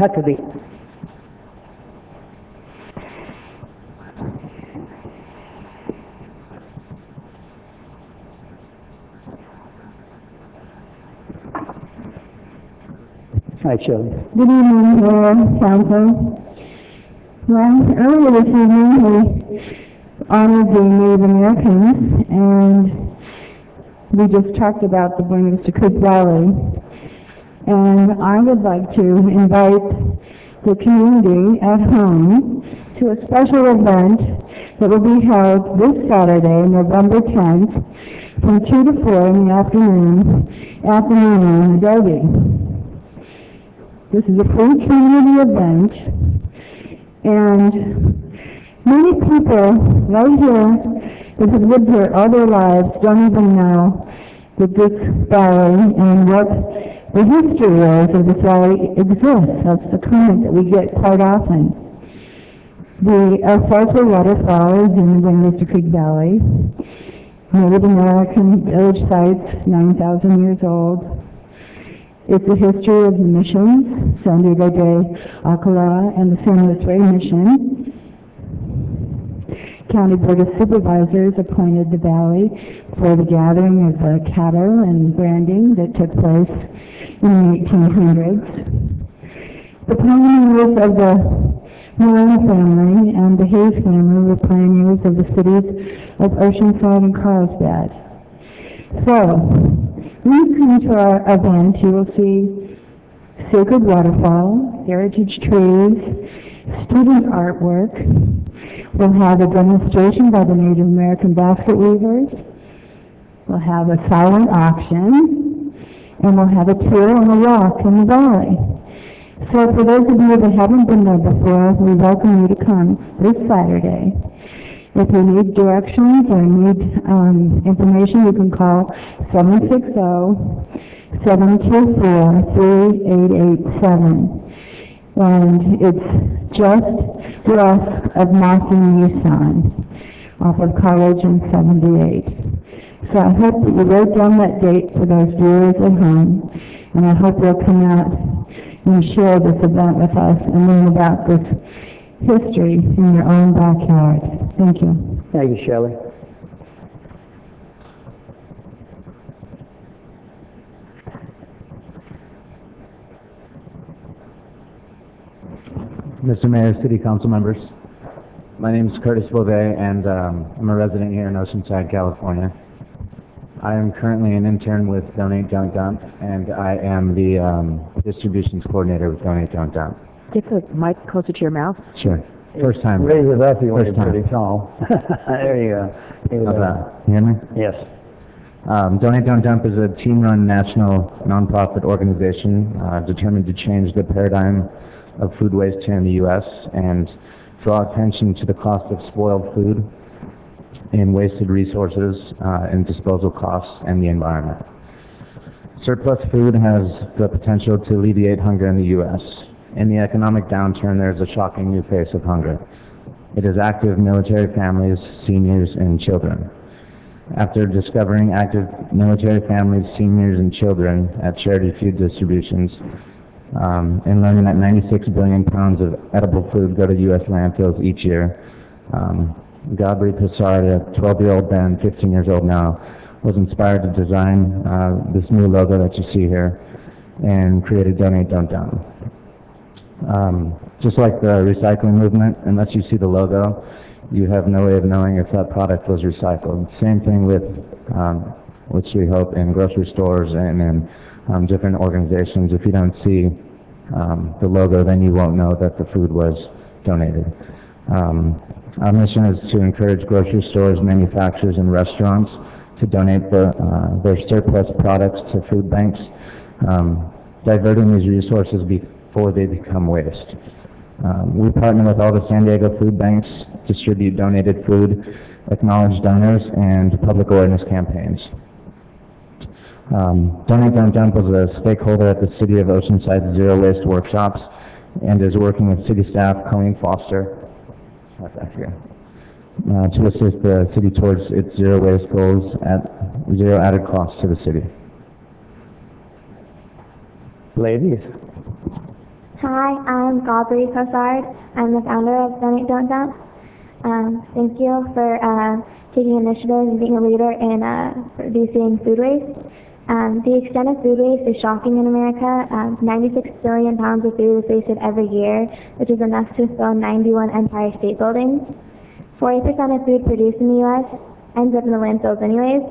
Hi, Shelley. Good evening, Council. Well, earlier this evening we honored the Native Americans, and we just talked about the Buena Vista Creek Valley. And I would like to invite the community at home to a special event that will be held this Saturday, November 10th, from 2 to 4 in the afternoon at the Moon Adobe. This is a free community event, and many people right here that have lived here all their lives don't even know that this valley and what the history is of this valley exists. That's the comment that we get quite often. The El Salto waterfall is in the Buena Vista Creek Valley. Native American village site, 9,000 years old. It's the history of the missions, San Diego de Alcala and the San Luis Rey Mission. County Board of Supervisors appointed the valley for the gathering of the cattle and branding that took place in the 1800s. The pioneers of the Moran family and the Hayes family were pioneers of the cities of Oceanside and Carlsbad. So, when you come to our event, you will see sacred waterfall, heritage trees, student artwork. We'll have a demonstration by the Native American basket weavers. We'll have a silent auction, and we'll have a tour on a walk in the valley. So for those of you that haven't been there before, we welcome you to come this Saturday. If you need directions or need information, you can call 760-724-3887. And it's just west of Mossy Nissan off of College and 78. So I hope that you wrote down that date for those viewers at home, and I hope you'll come out and share this event with us and learn about this history in your own backyard. Thank you. Thank you, Shelley. Mr. Mayor, City Council members, my name is Curtis Beauvais, and I'm a resident here in Oceanside, California. I am currently an intern with Donate Don't Dump, and I am the distributions coordinator with Donate Don't Dump. Get the mic closer to your mouth. Sure. First time. Raise it up, you want First it time. pretty tall. There you go. How's that? You hear me? Yes. Donate Don't Dump is a team-run national nonprofit organization determined to change the paradigm of food waste here in the U.S. and draw attention to the cost of spoiled food and wasted resources and disposal costs and the environment. Surplus food has the potential to alleviate hunger in the U.S. In the economic downturn, there is a shocking new face of hunger. It is active military families, seniors, and children. After discovering active military families, seniors, and children at charity food distributions, and learning that 96 billion pounds of edible food go to U.S. landfills each year, Gabri Passard, a 12-year-old then, 15 years old now, was inspired to design this new logo that you see here and created Donate Don't Dump. Just like the recycling movement, unless you see the logo, you have no way of knowing if that product was recycled. Same thing with, which we hope, in grocery stores and in different organizations. If you don't see the logo, then you won't know that the food was donated. Our mission is to encourage grocery stores, manufacturers, and restaurants to donate their surplus products to food banks, diverting these resources before they become waste. We partner with all the San Diego food banks, distribute donated food, acknowledge donors, and public awareness campaigns. Donate Don't Dump was a stakeholder at the City of Oceanside Zero Waste Workshops and is working with city staff Colleen Foster to assist the city towards its zero waste goals at zero added cost to the city. Ladies. Hi, I'm Gabri Passard. I'm the founder of Donate Don't Dump. Thank you for taking initiative and being a leader in reducing food waste. The extent of food waste is shocking in America. 96 billion pounds of food is wasted every year, which is enough to fill 91 Empire State Buildings. 40% of food produced in the U.S. ends up in the landfills anyways,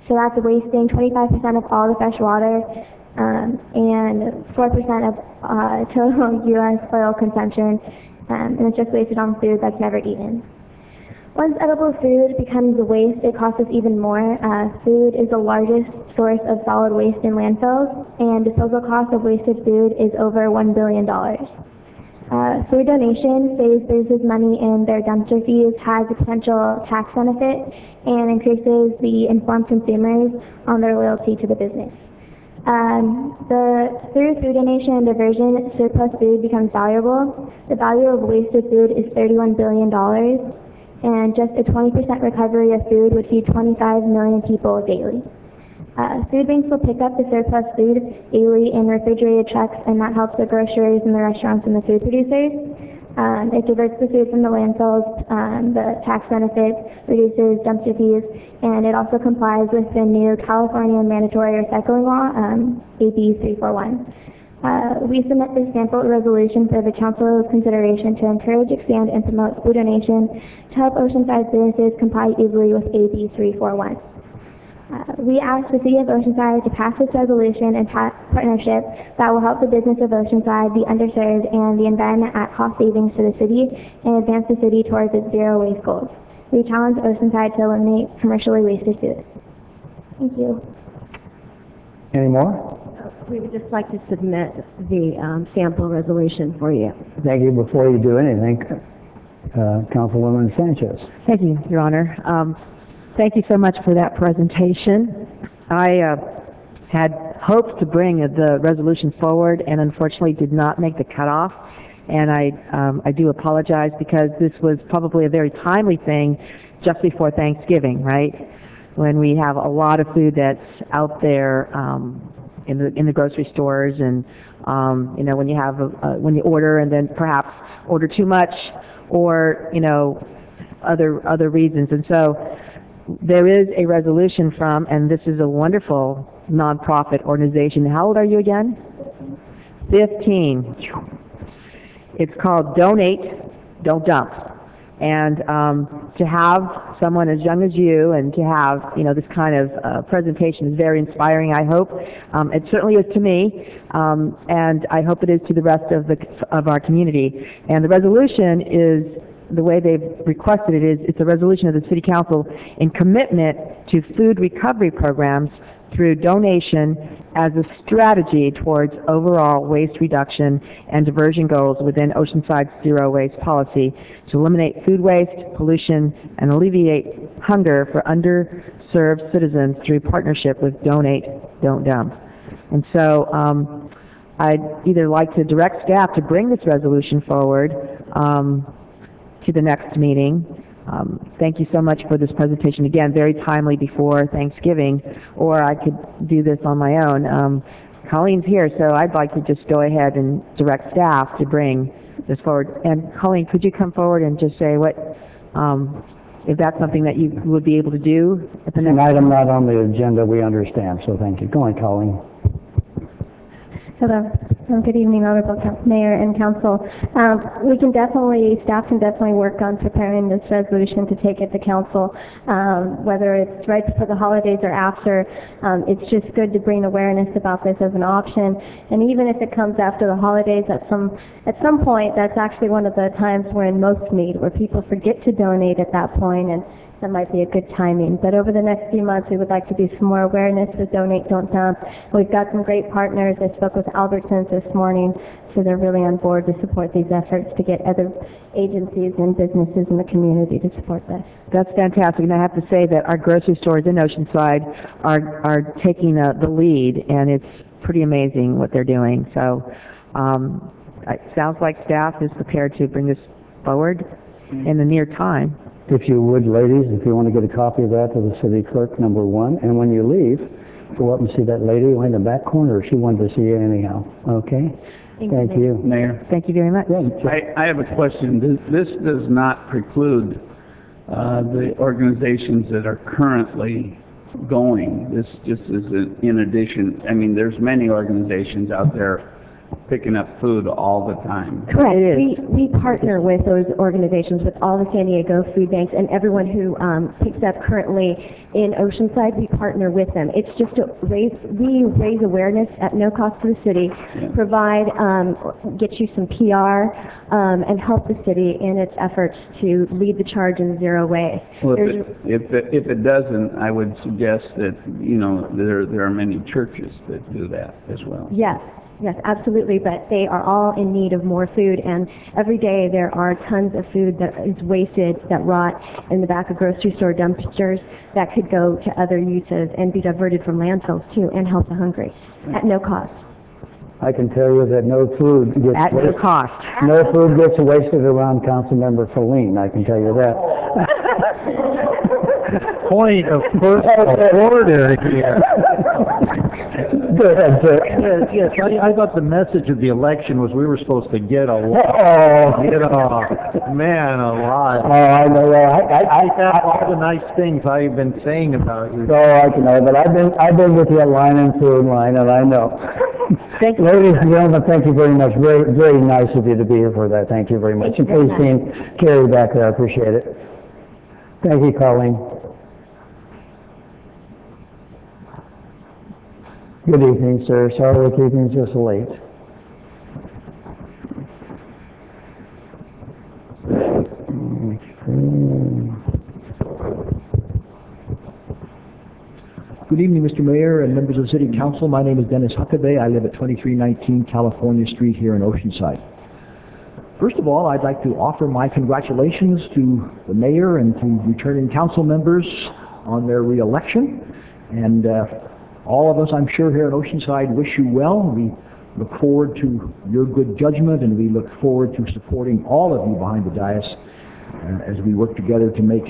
so that's wasting 25% of all the fresh water and 4% of total U.S. oil consumption, and it's just wasted on food that's never eaten. Once edible food becomes a waste, it costs us even more. Food is the largest source of solid waste in landfills, and disposal cost of wasted food is over $1 billion. Food donation saves businesses money in their dumpster fees, has a potential tax benefit, and increases the informed consumers on their loyalty to the business. Through food donation and diversion, surplus food becomes valuable. The value of wasted food is $31 billion. And just a 20% recovery of food would feed 25 million people daily. Food banks will pick up the surplus food daily in refrigerated trucks, and that helps the groceries and the restaurants and the food producers. It diverts the food from the landfills, the tax benefit, reduces dumpster fees, and it also complies with the new California mandatory recycling law, AB 341. We submit this sample resolution for the council consideration to encourage, expand, and promote food donation to help Oceanside businesses comply easily with AB 341. We ask the City of Oceanside to pass this resolution and partnership that will help the business of Oceanside, the underserved, and the environment at cost savings to the city and advance the city towards its zero waste goals. We challenge Oceanside to eliminate commercially wasted food. Thank you. Any more? We would just like to submit the sample resolution for you. Thank you. Before you do anything, Councilwoman Sanchez. Thank you, Your Honor. Thank you so much for that presentation. I had hoped to bring the resolution forward and unfortunately did not make the cutoff. And I do apologize because this was probably a very timely thing just before Thanksgiving, right? When we have a lot of food that's out there in the grocery stores, and you know, when you have when you order and then perhaps order too much, or you know, other reasons. And so there is a resolution from, and this is a wonderful nonprofit organization. How old are you again? 15. It's called Donate, Don't Dump. And to have someone as young as you and to have, you know, this kind of presentation is very inspiring, I hope. It certainly is to me, and I hope it is to the rest of our community. And the resolution is, the way they've requested it is, it's a resolution of the City Council in commitment to food recovery programs through donation as a strategy towards overall waste reduction and diversion goals within Oceanside's zero waste policy to eliminate food waste, pollution, and alleviate hunger for underserved citizens through partnership with Donate, Don't Dump. And so I'd either like to direct staff to bring this resolution forward to the next meeting. Thank you so much for this presentation. Again, very timely before Thanksgiving, or I could do this on my own. Colleen's here, so I'd like to just go ahead and direct staff to bring this forward. And Colleen, could you come forward and just say what, if that's something that you would be able to do at the next... An item not on the agenda, we understand, so thank you. Go on, Colleen. Hello. Good evening, Honorable Mayor and Council. Staff can definitely work on preparing this resolution to take it to Council, whether it's right before the holidays or after. It's just good to bring awareness about this as an option. And even if it comes after the holidays, at some point, that's actually one of the times we're in most need, where people forget to donate at that point, and that might be a good timing. But over the next few months, we would like to do some more awareness with Donate, Don't Dump. We've got some great partners. I spoke with Albertsons this morning, so they're really on board to support these efforts to get other agencies and businesses in the community to support this. That's fantastic, and I have to say that our grocery stores in Oceanside are taking the lead, and it's pretty amazing what they're doing. So it sounds like staff is prepared to bring this forward in the near time. If you would, ladies, if you want to get a copy of that to the city clerk, number one. And when you leave, go up and see that lady in the back corner. She wanted to see you anyhow. Okay? Thank you. Mayor. Thank you very much. I have a question. This does not preclude the organizations that are currently going. This just is in addition. I mean, there's many organizations out there picking up food all the time. Correct. We partner with those organizations, with all the San Diego food banks, and everyone who picks up currently in Oceanside, we partner with them. It's just we raise awareness at no cost to the city, provide, get you some PR, and help the city in its efforts to lead the charge in zero waste. Well, if it doesn't, I would suggest that, you know, there are many churches that do that as well. Yes, absolutely, but they are all in need of more food, and every day there are tons of food that is wasted, that rot in the back of grocery store dumpsters that could go to other uses and be diverted from landfills too, and help the hungry at no cost. I can tell you that no food gets at no cost. No food gets wasted around Councilmember Feline, I can tell you that. point of personal order here. Go ahead, sir. Yes, I thought the message of the election was we were supposed to get a lot. Oh. Get a, man alive. Oh, I know, I have all the nice things I've been saying about you. Oh, I can know, but I've been with you line and through line, and I know. Ladies and gentlemen, thank you very much. Very, very nice of you to be here for that. Thank you very much. And please see Carrie back there. I appreciate it. Thank you, Colleen. Good evening, sir. Sorry we're keeping you so late. Good evening, Mr. Mayor and members of the City Council. My name is Dennis Huckabee. I live at 2319 California Street here in Oceanside. First of all, I'd like to offer my congratulations to the mayor and to returning council members on their re-election. And all of us, I'm sure, here in Oceanside wish you well. We look forward to your good judgment, and we look forward to supporting all of you behind the dais as we work together to make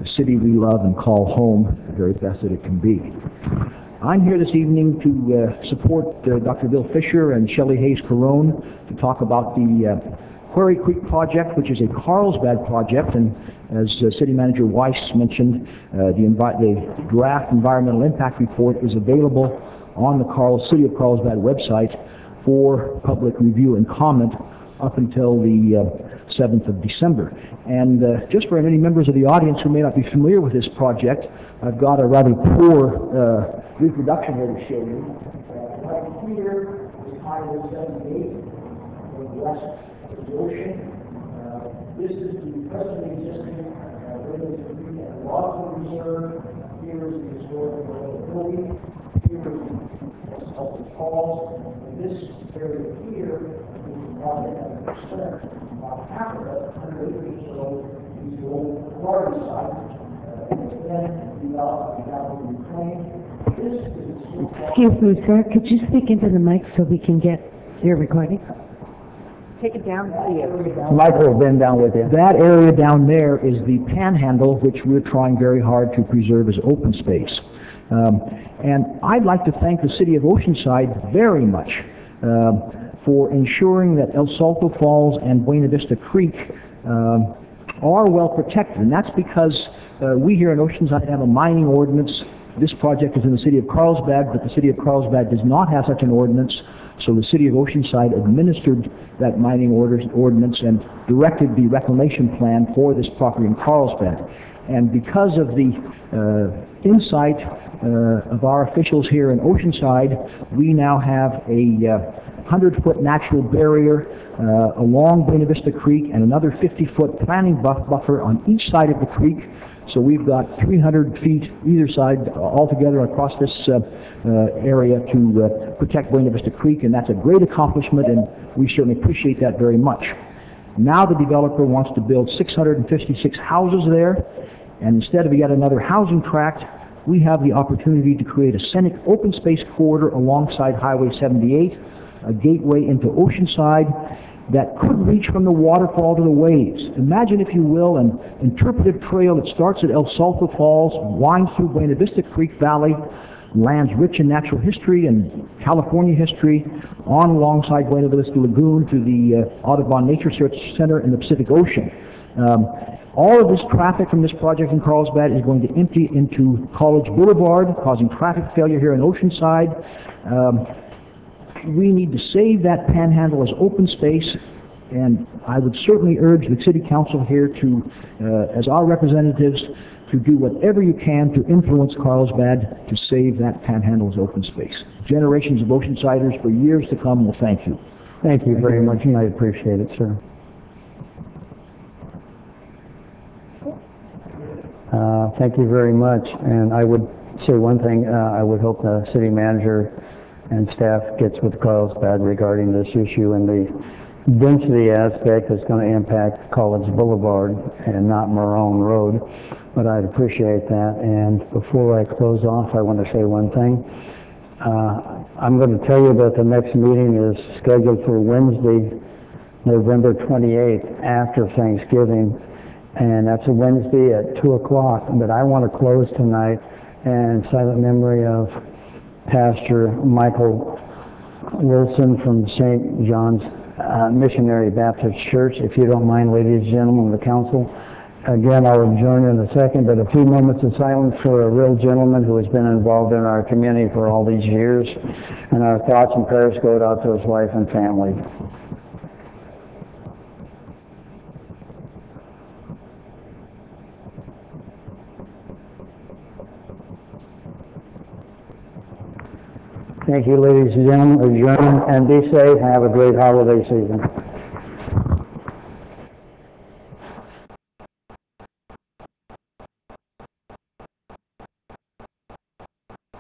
the city we love and call home the very best that it can be. I'm here this evening to support Dr. Bill Fisher and Shelley Hayes Carone to talk about the Quarry Creek project, which is a Carlsbad project, and as City Manager Weiss mentioned, the draft environmental impact report is available on the City of Carlsbad website for public review and comment up until the 7th of December. And just for any members of the audience who may not be familiar with this project, I've got a rather poor reproduction here to show you. Right here is Highway 78, west of the ocean. This is the presently existing log reserve. Here is the historical building. Here is the Salton Falls. And this area here is the project that was concerned. About half of it, 100 acres or so, is the old quarry site. Then developed in Ukraine. This is Excuse me, sir, could you speak into the mic so we can get your recording? Take it down. Michael's been down with you. That area down there is the panhandle, which we're trying very hard to preserve as open space. And I'd like to thank the City of Oceanside very much for ensuring that El Salto Falls and Buena Vista Creek are well protected. And that's because we here in Oceanside have a mining ordinance. This project is in the City of Carlsbad, but the City of Carlsbad does not have such an ordinance. So the City of Oceanside administered that mining ordinance and directed the reclamation plan for this property in Carlsbad. And because of the insight of our officials here in Oceanside, we now have a 100-foot natural barrier along Buena Vista Creek and another 50-foot planning buffer on each side of the creek. So we've got 300 feet either side altogether across this area to protect Buena Vista Creek, and that's a great accomplishment, and we certainly appreciate that very much. Now the developer wants to build 656 houses there, and instead of yet another housing tract, we have the opportunity to create a scenic open space corridor alongside Highway 78, a gateway into Oceanside that could reach from the waterfall to the waves. Imagine, if you will, an interpretive trail that starts at El Salto Falls, winds through Buena Vista Creek Valley, lands rich in natural history and California history, on alongside Buena Vista Lagoon to the Audubon Nature Search Center in the Pacific Ocean. All of this traffic from this project in Carlsbad is going to empty into College Boulevard, causing traffic failure here in Oceanside. We need to save that panhandle as open space, and I would certainly urge the City Council here to, as our representatives, to do whatever you can to influence Carlsbad to save that panhandle as open space. Generations of Oceansiders for years to come will thank you. Thank you very much, and I appreciate it, sir. Thank you very much, and I would say one thing. I would hope the city manager and staff gets with Carlsbad regarding this issue, and the density aspect is going to impact College Boulevard and not Marone Road, but I'd appreciate that. And before I close off, I want to say one thing. I'm going to tell you that the next meeting is scheduled for Wednesday, November 28th, after Thanksgiving, and that's a Wednesday at 2 o'clock. But I want to close tonight in silent memory of Pastor Michael Wilson from St. John's Missionary Baptist Church. If you don't mind, ladies and gentlemen of the council, again, I'll adjourn in a second, but a few moments of silence for a real gentleman who has been involved in our community for all these years, and our thoughts and prayers go out to his wife and family. Thank you, ladies and gentlemen. Adjourn and be safe. Have a great holiday season.